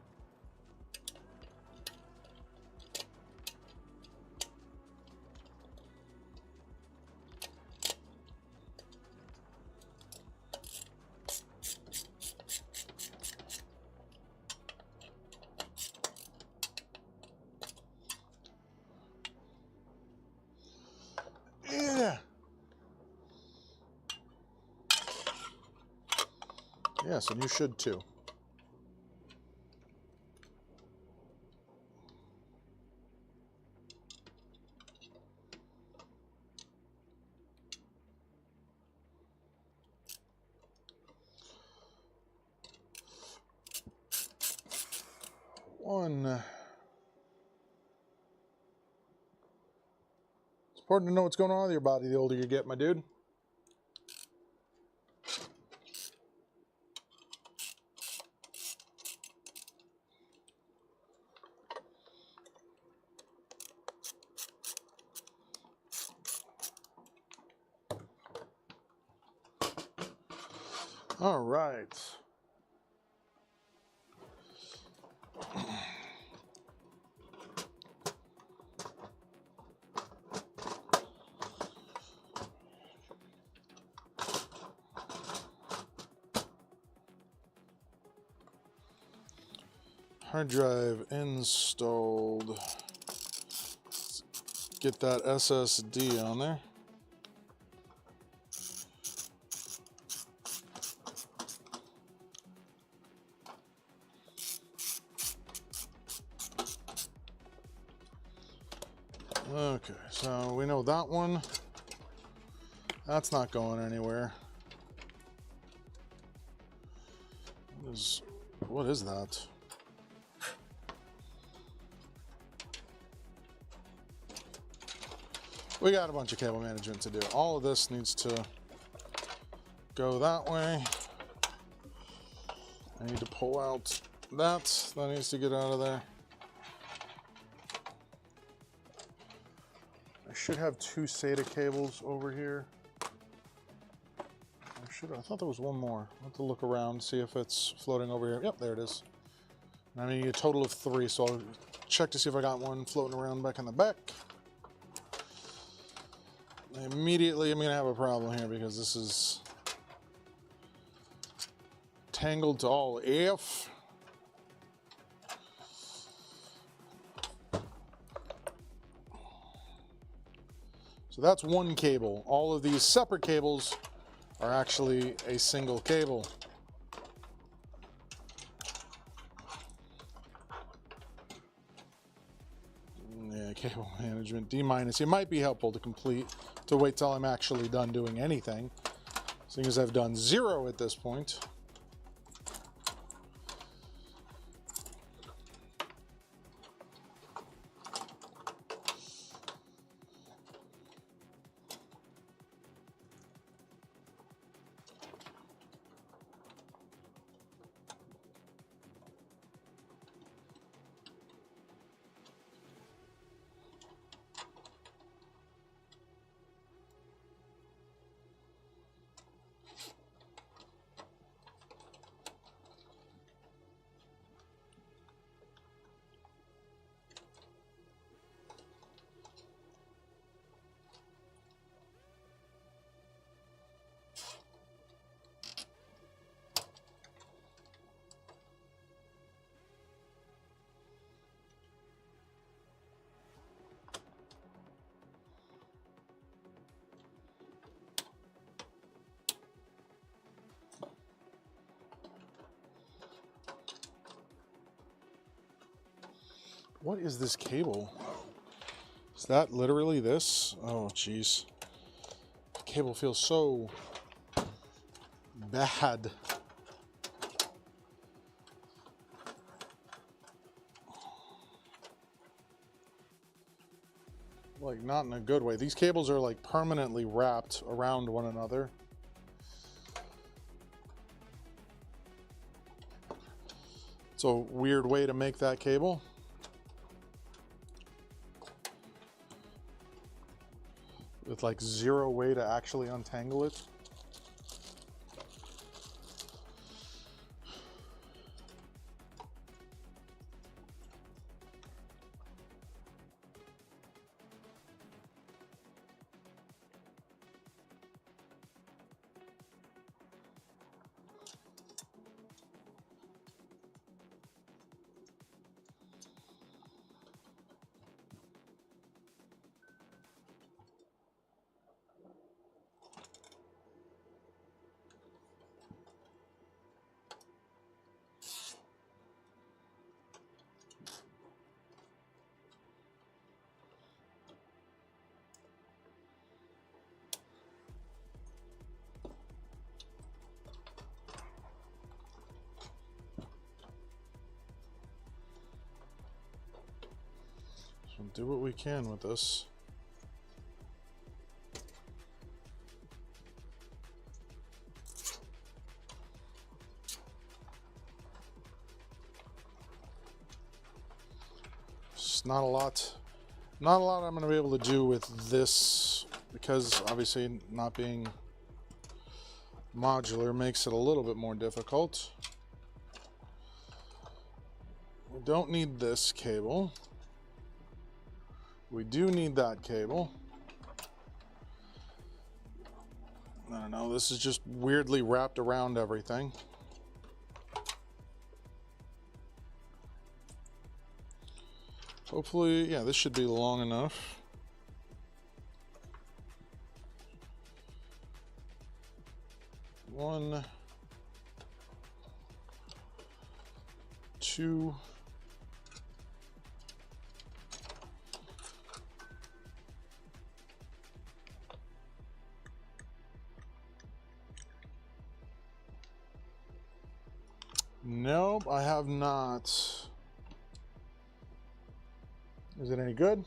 Yeah. Yes, and you should too. It's important to know what's going on with your body the older you get, my dude. All right. Hard drive installed. Let's get that SSD on there. Okay, so we know that one. That's not going anywhere. What is that? We got a bunch of cable management to do. All of this needs to go that way. I need to pull out that. That needs to get out of there. I should have two SATA cables over here. I I thought there was one more. I'll have to look around, see if it's floating over here. Yep, there it is. And I need a total of 3, so I'll check to see if I got one floating around back in the back. Immediately, I'm going to have a problem here because this is tangled to all F. So that's one cable. All of these separate cables are actually a single cable. Yeah, cable management, D-. It might be helpful to wait till I'm actually done doing anything, seeing as I've done 0 at this point. What is this cable? Is that literally this? Oh, jeez. The cable feels so bad. Like, not in a good way. These cables are like permanently wrapped around one another. It's a weird way to make that cable. With like 0 way to actually untangle it. So do what we can with this. It's not a lot I'm going to be able to do with this, because obviously not being modular makes it a little bit more difficult. We don't need this cable. We do need that cable. I don't know, this is just weirdly wrapped around everything. Hopefully, yeah, this should be long enough. One, two, nope, I have not. Is it any good?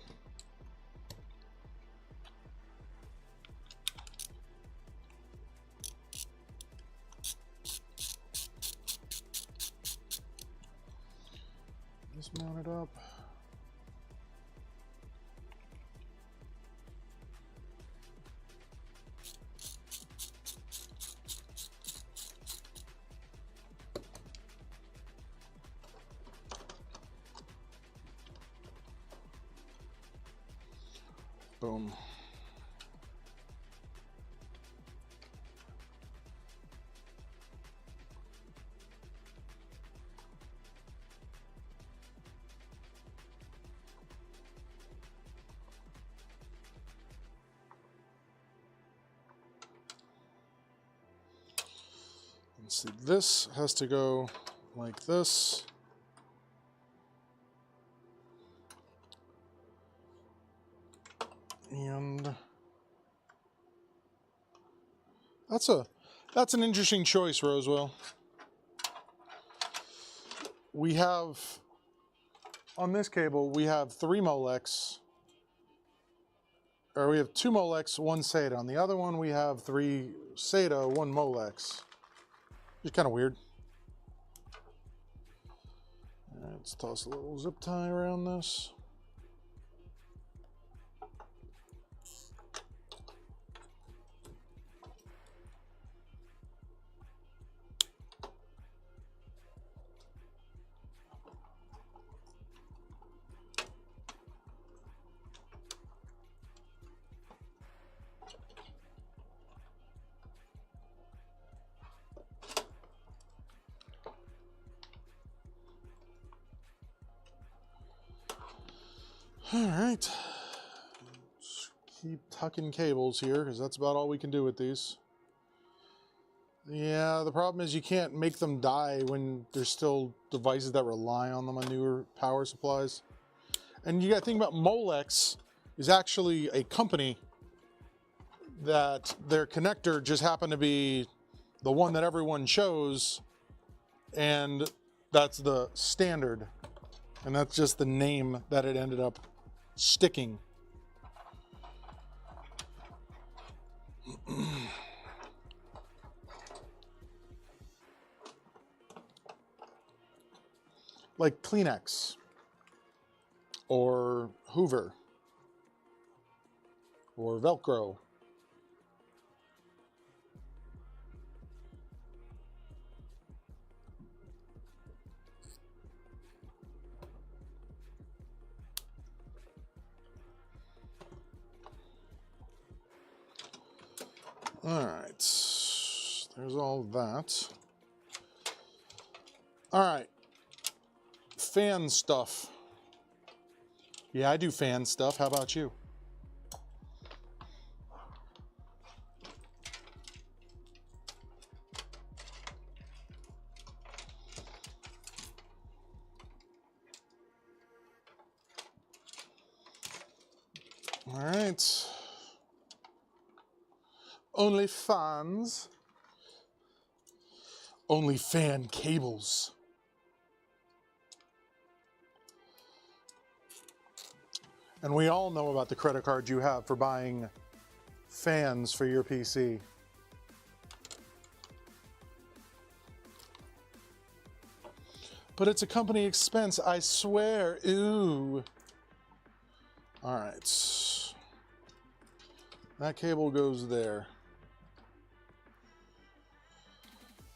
Just mount it up. Boom. Let's see, this has to go like this. And that's an interesting choice, Roswell. We have, on this cable, we have 3 Molex, or we have 2 Molex, 1 SATA. On the other one, we have 3 SATA, 1 Molex. It's kind of weird. All right, let's toss a little zip tie around this. All right, just keep tucking cables here because that's about all we can do with these. Yeah, the problem is you can't make them die when there's still devices that rely on them on newer power supplies. And you got to think about Molex is actually a company that their connector just happened to be the one that everyone chose, and that's the standard. And that's just the name that it ended up sticking. Like Kleenex or Hoover or Velcro. All right, there's all that. All right, fan stuff. Yeah, I do fan stuff. How about you? All right. Only fans. Only fan cables. And we all know about the credit card you have for buying fans for your PC. But it's a company expense, I swear. Ooh. All right. That cable goes there.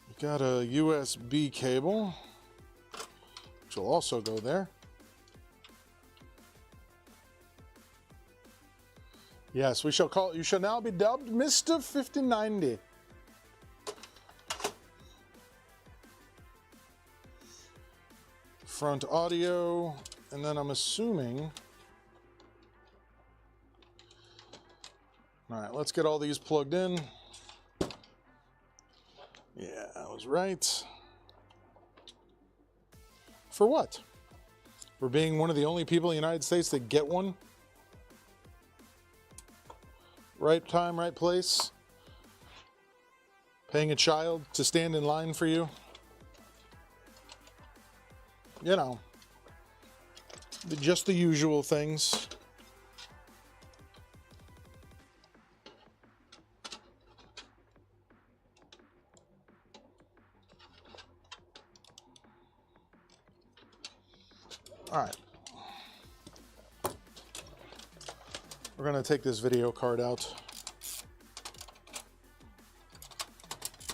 We got a USB cable, which will also go there. Yes, we shall call. You shall now be dubbed Mr. 5090. Front audio, and then I'm assuming. All right, let's get all these plugged in. Yeah, I was right. For what? For being one of the only people in the United States that get one? Right time, right place. Paying a child to stand in line for you. You know, just the usual things. All right. We're going to take this video card out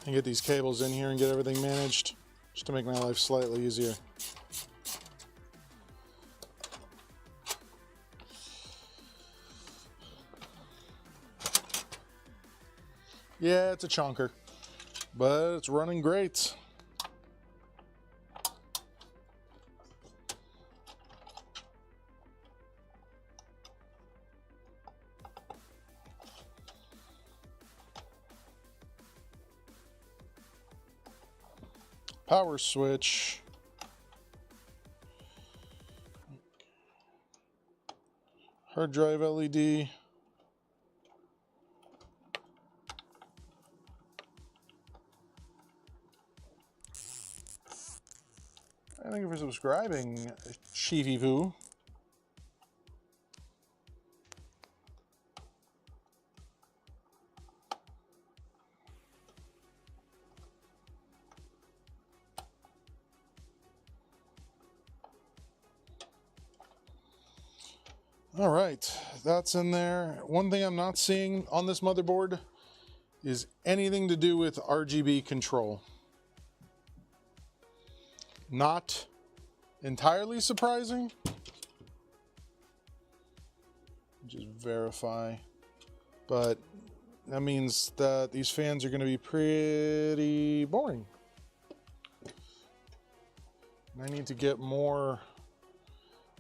and get these cables in here and get everything managed just to make my life slightly easier. Yeah, it's a chunker, but it's running great. Power switch. Hard drive LED. Thank you for subscribing, Chiefy Poo. All right, that's in there. One thing I'm not seeing on this motherboard is anything to do with RGB control. Not entirely surprising. Just verify. But that means that these fans are going to be pretty boring. And I need to get more.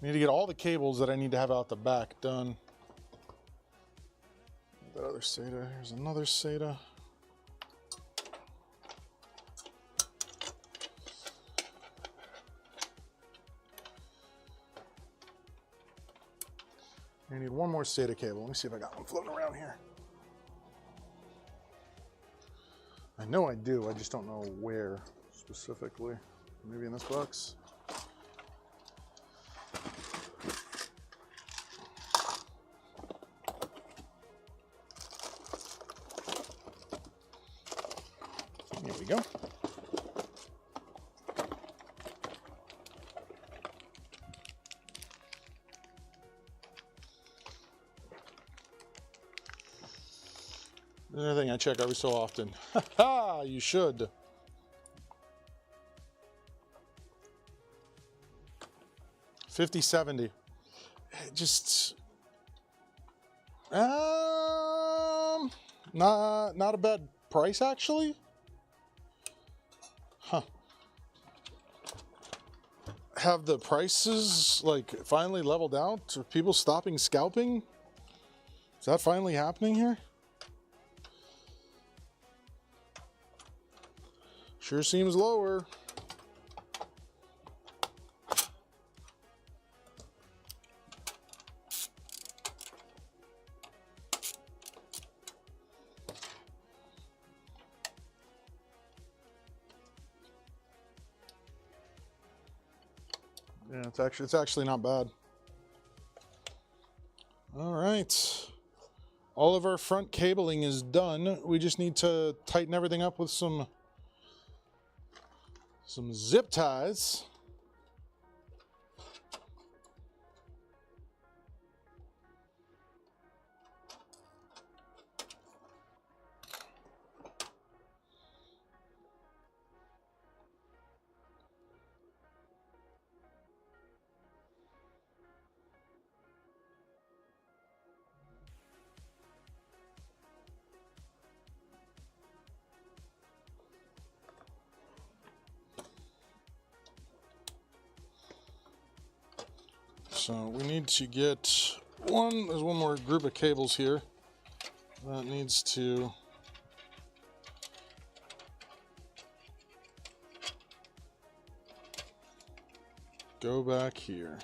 I need to get all the cables that I need to have out the back done. That other SATA. Here's another SATA. I need one more SATA cable. Let me see if I got one floating around here. I know I do, I just don't know where specifically. Maybe in this box. Here we go. Another thing I check every so often. Ha! You should. $50.70. Just not a bad price actually. Huh. Have the prices like finally leveled out? Are people stopping scalping? Is that finally happening here? Sure seems lower. Yeah, it's actually not bad. All right. All of our front cabling is done. We just need to tighten everything up with some zip ties. So we need to get there's one more group of cables here that needs to go back here.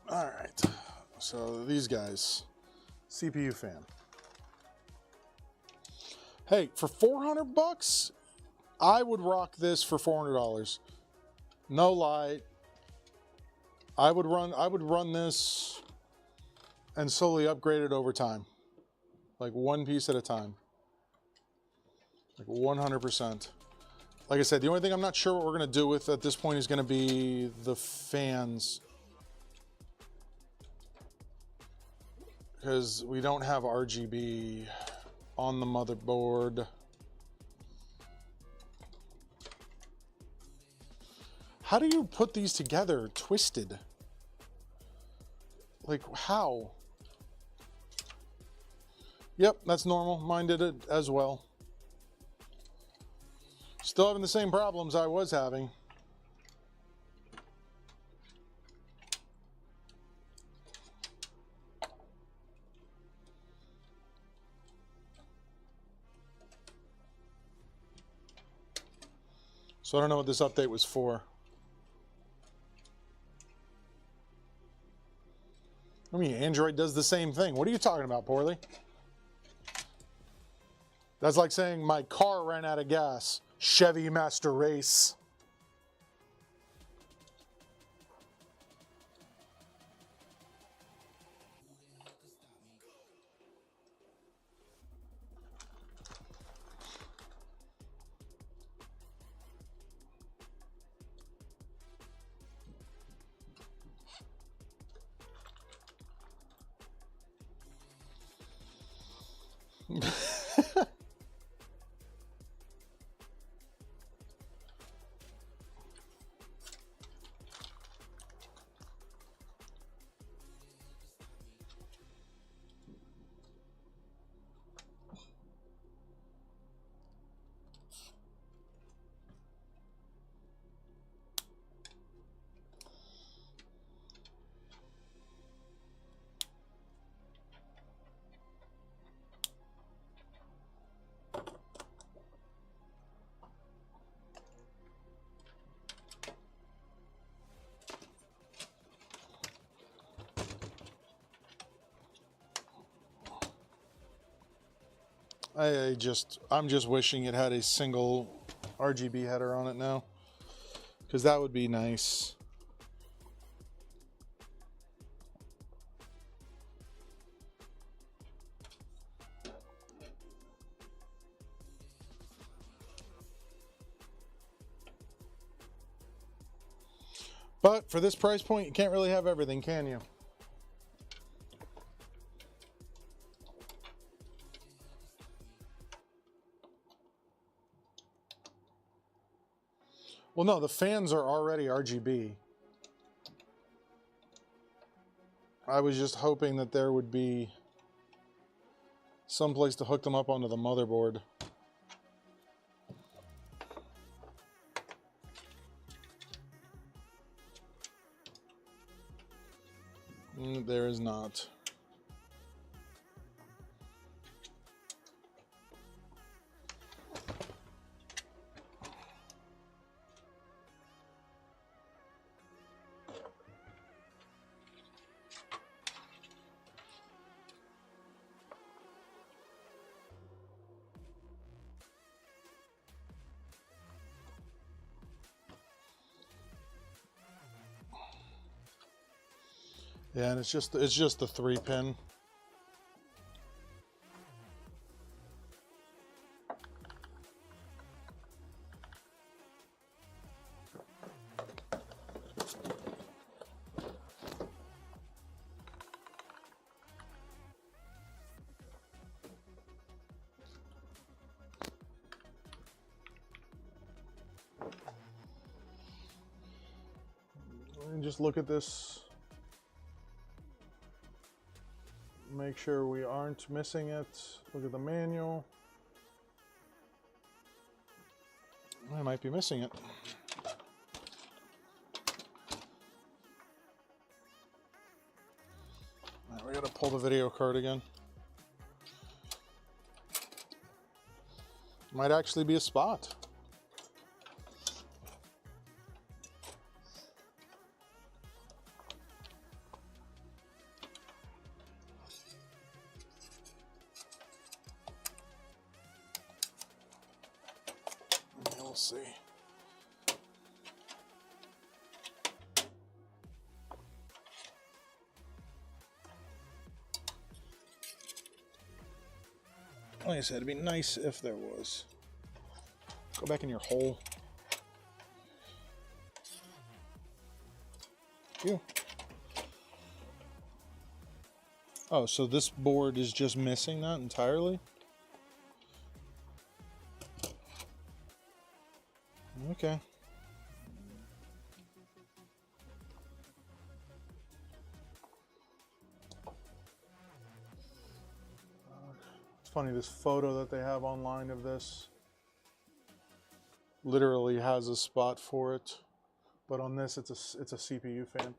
All right, so these guys, CPU fan. Hey, for $400, I would rock this for $400. No lie. I would run this and slowly upgrade it over time. Like one piece at a time. Like 100%. Like I said, the only thing I'm not sure what we're going to do with at this point is going to be the fans. Because we don't have RGB on the motherboard. How do you put these together twisted? Like, how? Yep, that's normal. Mine did it as well. Still having the same problems I was having. So I don't know what this update was for. I mean, Android does the same thing. What are you talking about, Poorly? That's like saying my car ran out of gas. Chevy Master Race. I'm just wishing it had a single RGB header on it now, because that would be nice. But for this price point, you can't really have everything, can you? Well, no, the fans are already RGB. I was just hoping that there would be some place to hook them up onto the motherboard. There is not. Yeah, and it's just the 3-pin. And just look at this. Make sure we aren't missing it. Look at the manual. I might be missing it. All right, we gotta pull the video card again. Might actually be a spot. We'll see. Like I said, it'd be nice if there was. Go back in your hole. You. Oh, so this board is just missing that entirely? Okay. funny, this photo that they have online of this literally has a spot for it, but on this it's a CPU fan.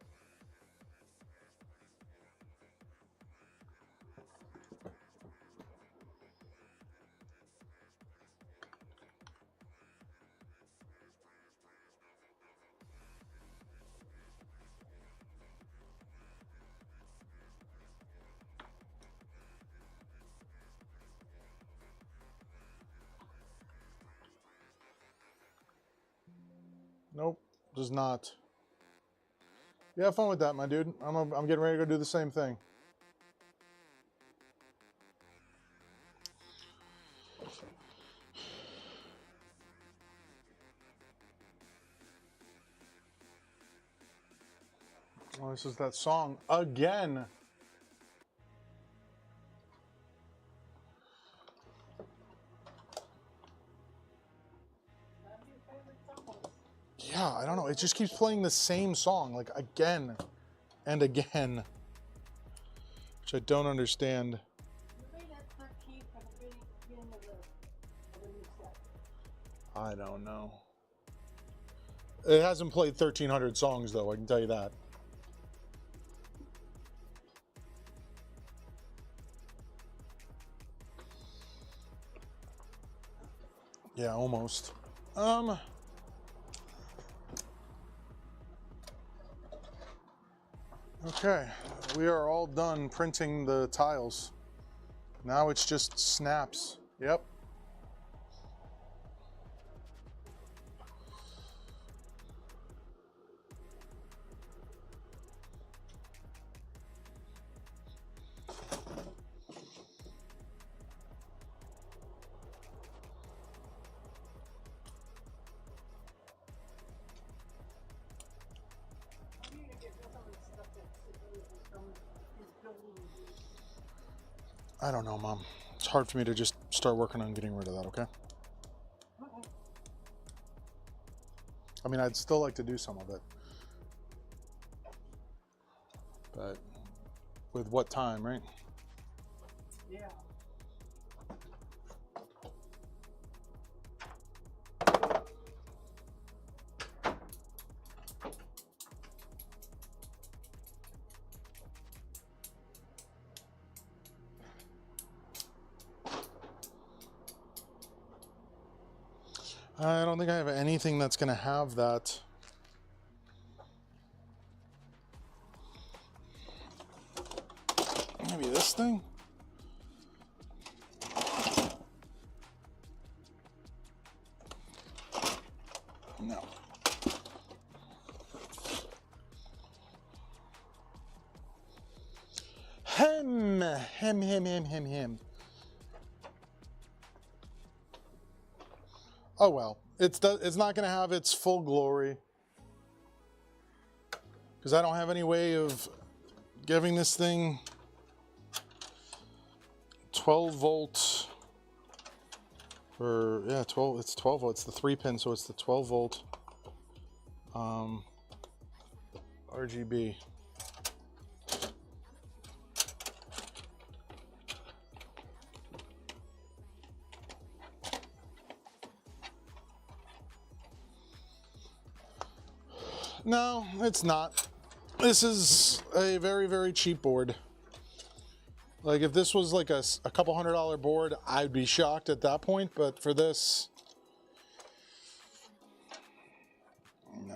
Nope, does not. Yeah, have fun with that, my dude. I'm getting ready to go do the same thing. Oh, this is that song again. Yeah, I don't know. It just keeps playing the same song, like again and again, which I don't understand. Maybe that's not key for the beginning of the new set. I don't know. It hasn't played 1,300 songs, though, I can tell you that. Yeah, almost. Okay, we are all done printing the tiles. Now it's just snaps. Yep. You need to get rid of some of the stuff that's from his building. I don't know, Mom. It's hard for me to just start working on getting rid of that, okay? Okay. I mean, I'd still like to do some of it. But with what time, right? Yeah. I don't think I have anything that's going to have that. Maybe this thing? No. Hem. Oh well, it's not going to have its full glory because I don't have any way of giving this thing 12 volt or yeah 12. It's 12 volt. It's the 3-pin, so it's the 12 volt RGB. No, it's not. This is a very, very cheap board. Like if this was like a couple $100 board, I'd be shocked at that point. But for this, no.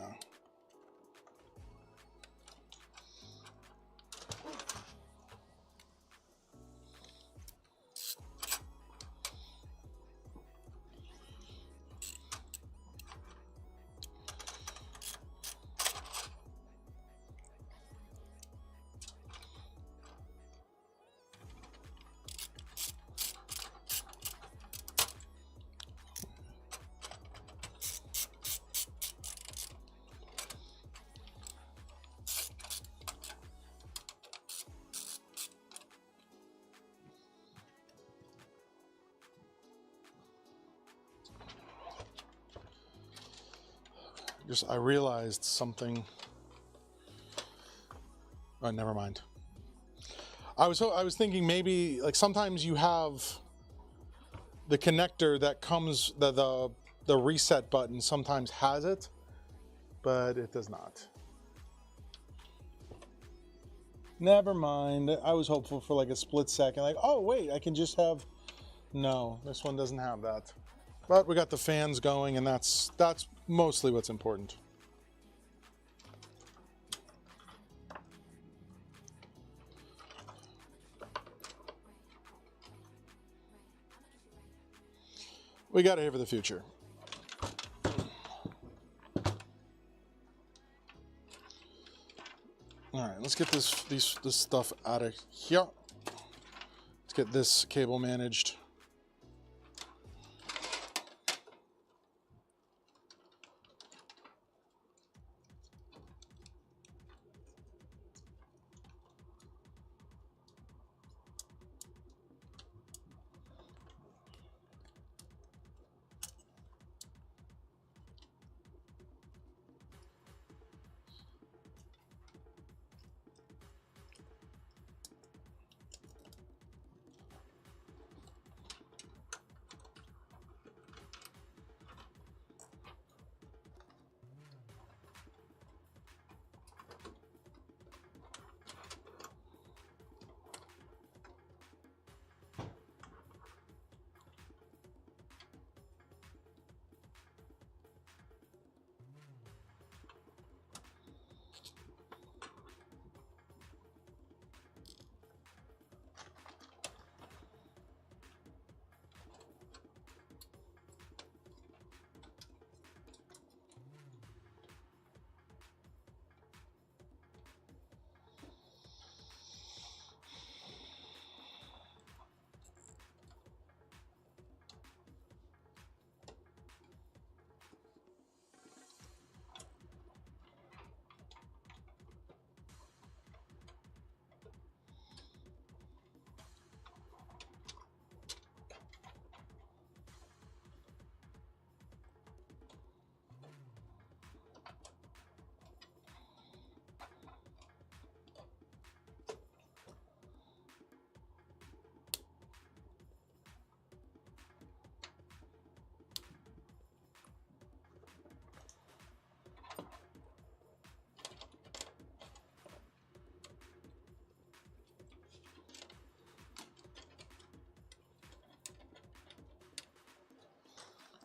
I realized something. Oh, never mind. I was thinking maybe like sometimes you have the connector that comes, the reset button sometimes has it, but it does not. Never mind. I was hopeful for like a split second, like, oh wait, I can just have, no, this one doesn't have that. But we got the fans going, and that's mostly what's important. We got it here for the future. All right, let's get this stuff out of here. Let's get this cable managed.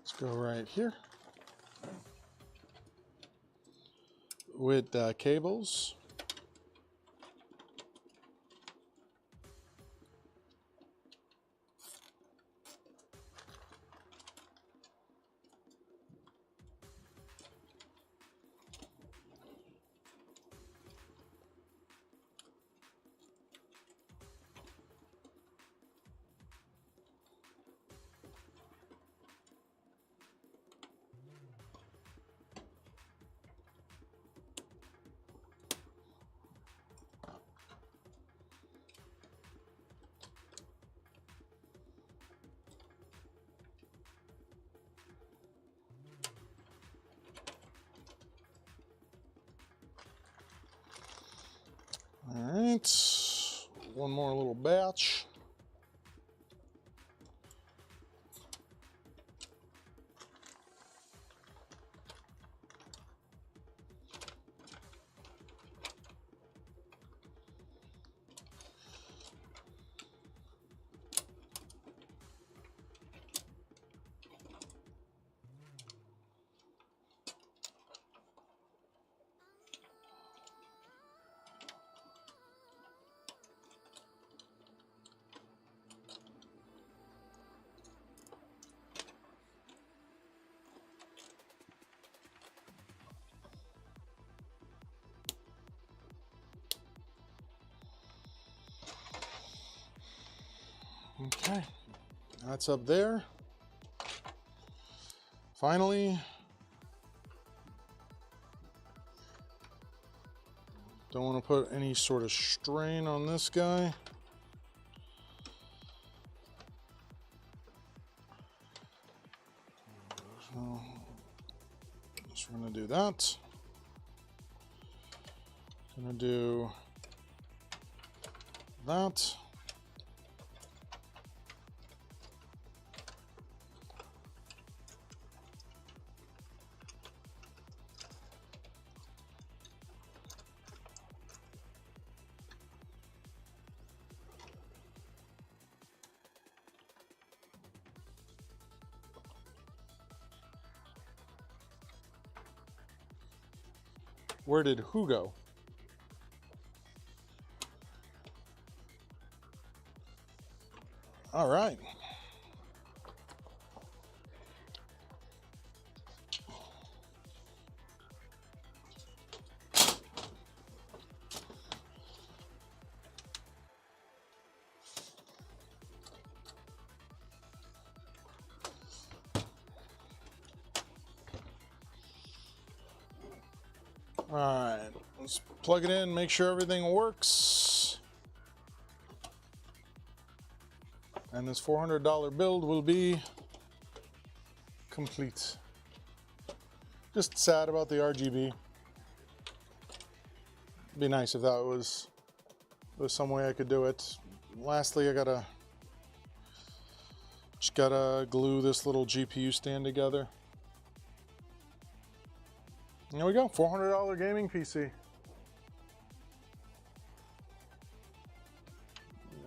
Let's go right here with the cables. All right, one more little batch. Okay, that's up there. Finally, don't want to put any sort of strain on this guy. So, just going to do that. Going to do that. Where did who go? All right. All right, let's plug it in, make sure everything works. And this $400 build will be complete. Just sad about the RGB. Be nice if that was some way I could do it. Lastly, I just gotta glue this little GPU stand together. There we go, $400 gaming PC.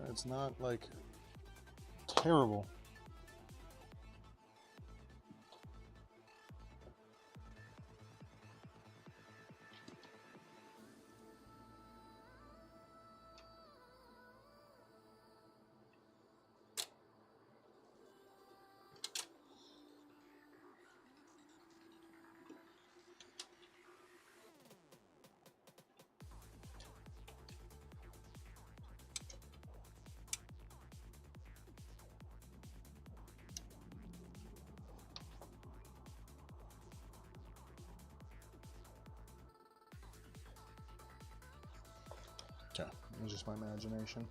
It's not like terrible. Okay, it's just my imagination.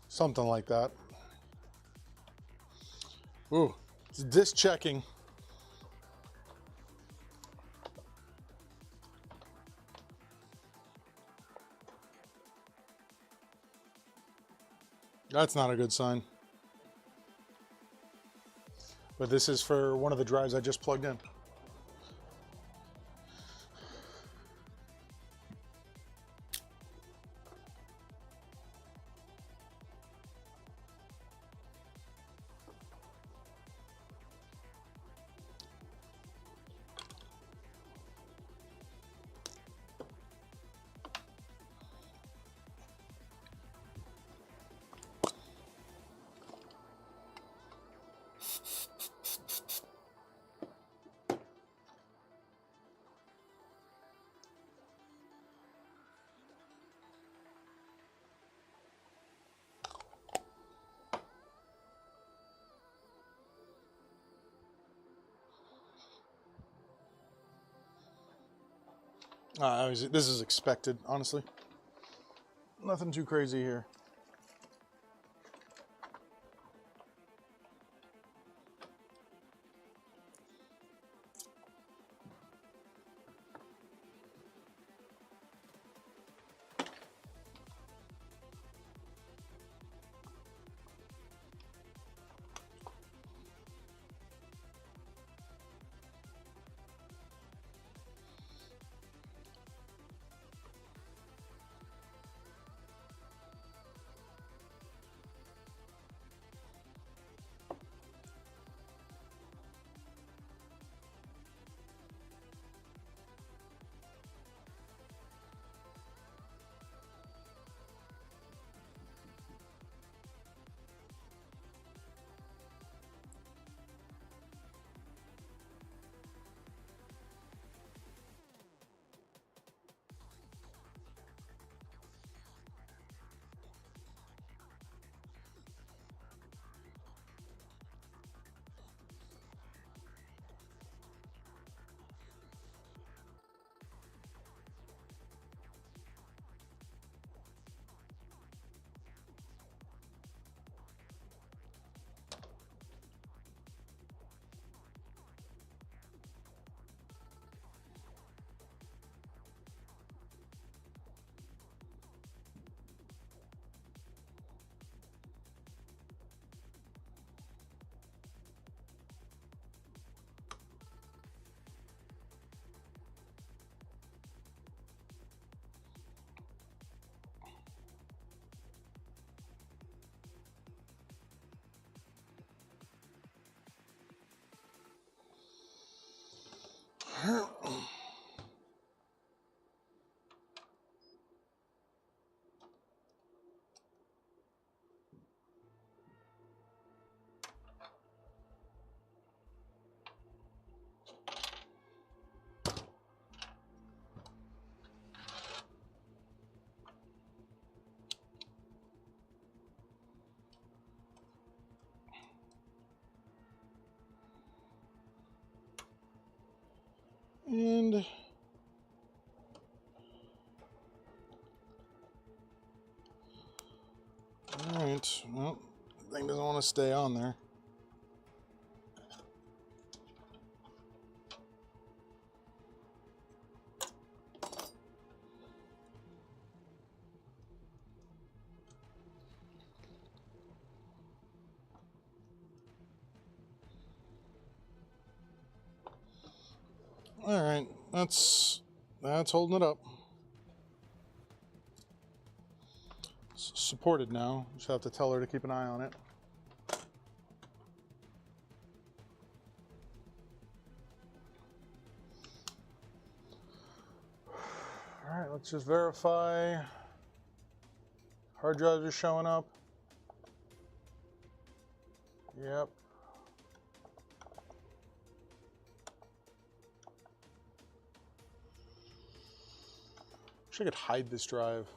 Something like that. Ooh, it's disc checking. That's not a good sign. But this is for one of the drives I just plugged in. This is expected, honestly. Nothing too crazy here. And all right, well, the thing doesn't want to stay on there. All right, that's holding it up. It's supported now. Just have to tell her to keep an eye on it. All right, let's just verify. Hard drives are showing up. Yep. Wish I could hide this drive.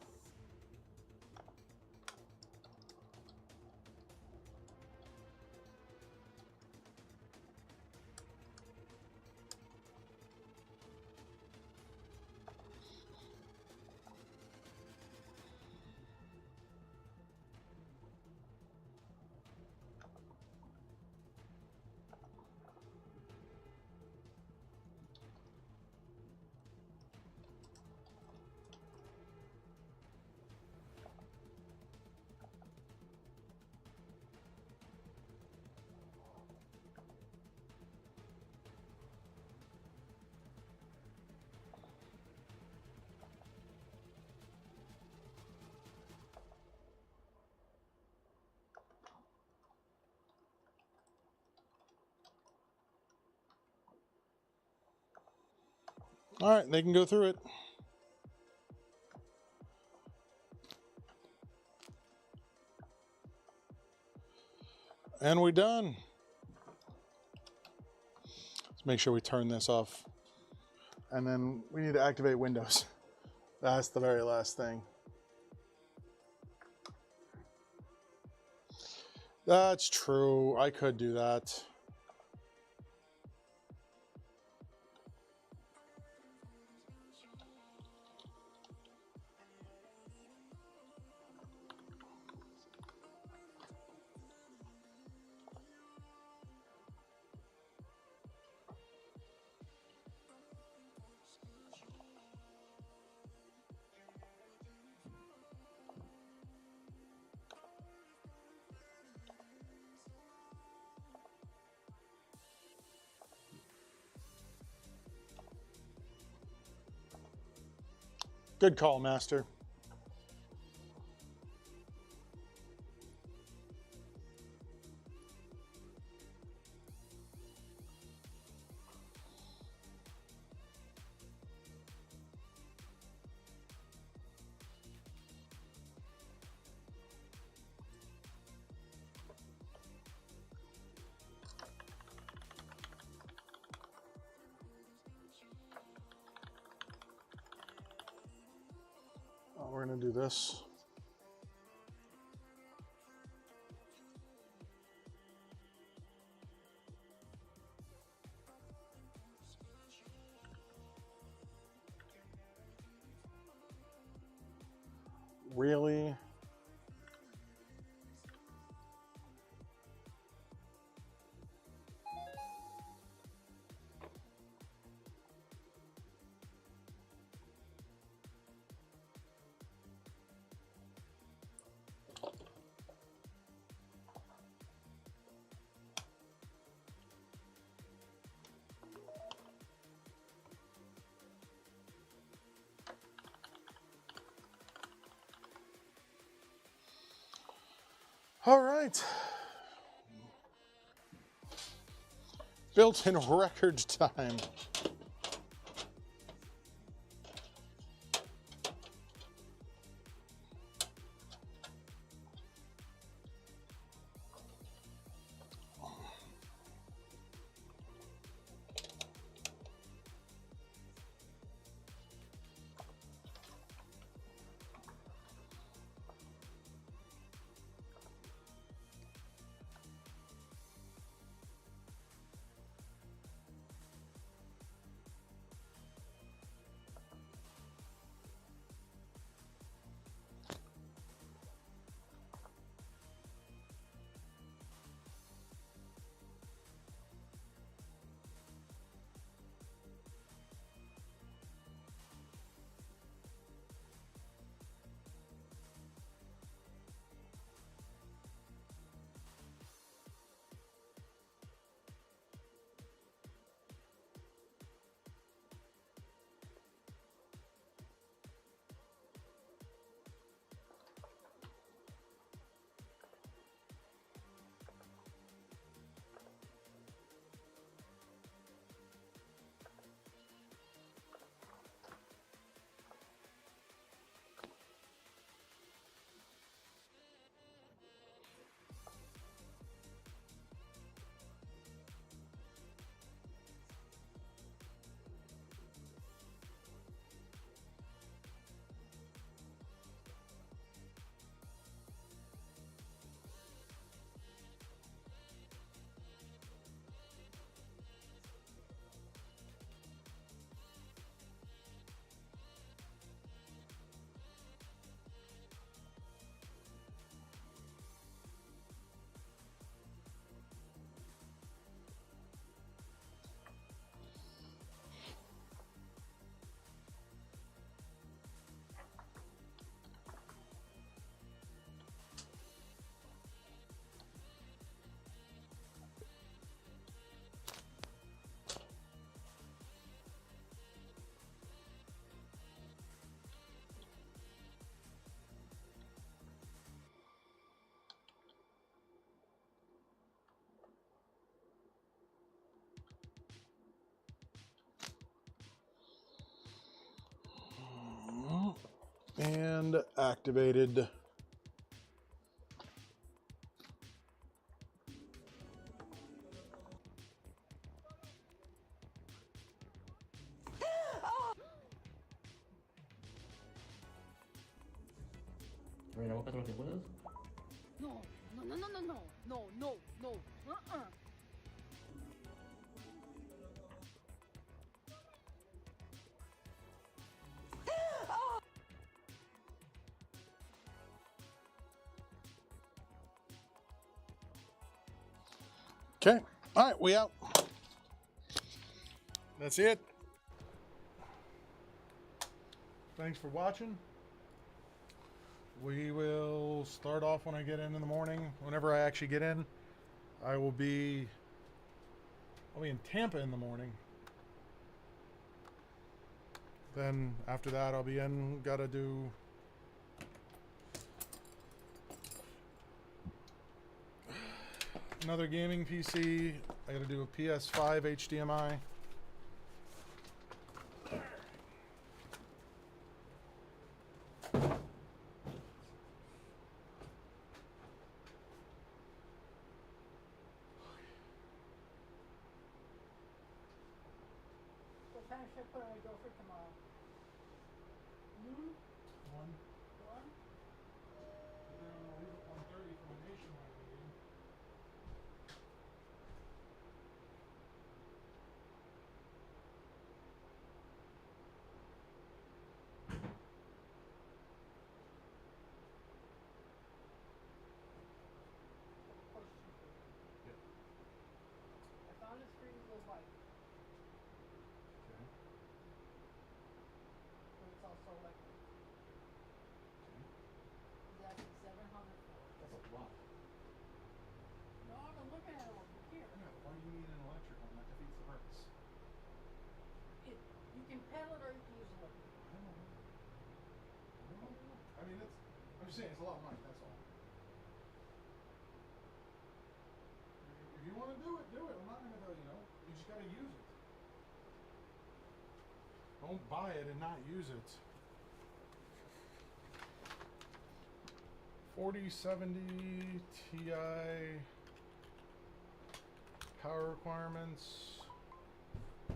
All right, they can go through it. And we're done. Let's make sure we turn this off. And then we need to activate Windows. That's the very last thing. That's true. I could do that. Good call, Master. Oh, we're going to do this. Really? All right. Built in record time. And activated. Reina, ¿buscas los que puedas? No, no, no, no, no, no, no, no, no. Uh-uh. Okay. All right, we out. That's it. Thanks for watching. We will start off when I get in the morning. Whenever I actually get in, I'll be in Tampa in the morning. Then after that, I'll be in. Gotta do another gaming PC. I gotta do a PS5 HDMI. What time should I put on my door for tomorrow? Noon? One. One? Then I'll leave at 1:30 for the nationwide meeting. Question for you. Yep. I found this freezable bike, Okay. but it's also electric. He's asking $700 for it. That's a lot. No, I've been looking at it over here. Yeah, why do you need an electric one? That defeats the purpose. You can pedal it or you can use electric. I don't know. I mean, I'm just saying, it's a lot of money, that's all. If you want to do it, do it. I'm not going to go, you just got to use it. Don't buy it and not use it. 4070 Ti power requirements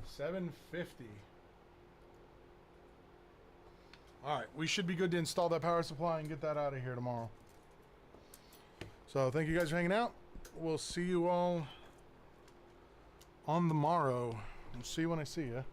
750. All right, we should be good to install that power supply and get that out of here tomorrow. So thank you guys for hanging out. We'll see you all on the morrow. We'll see you when I see you.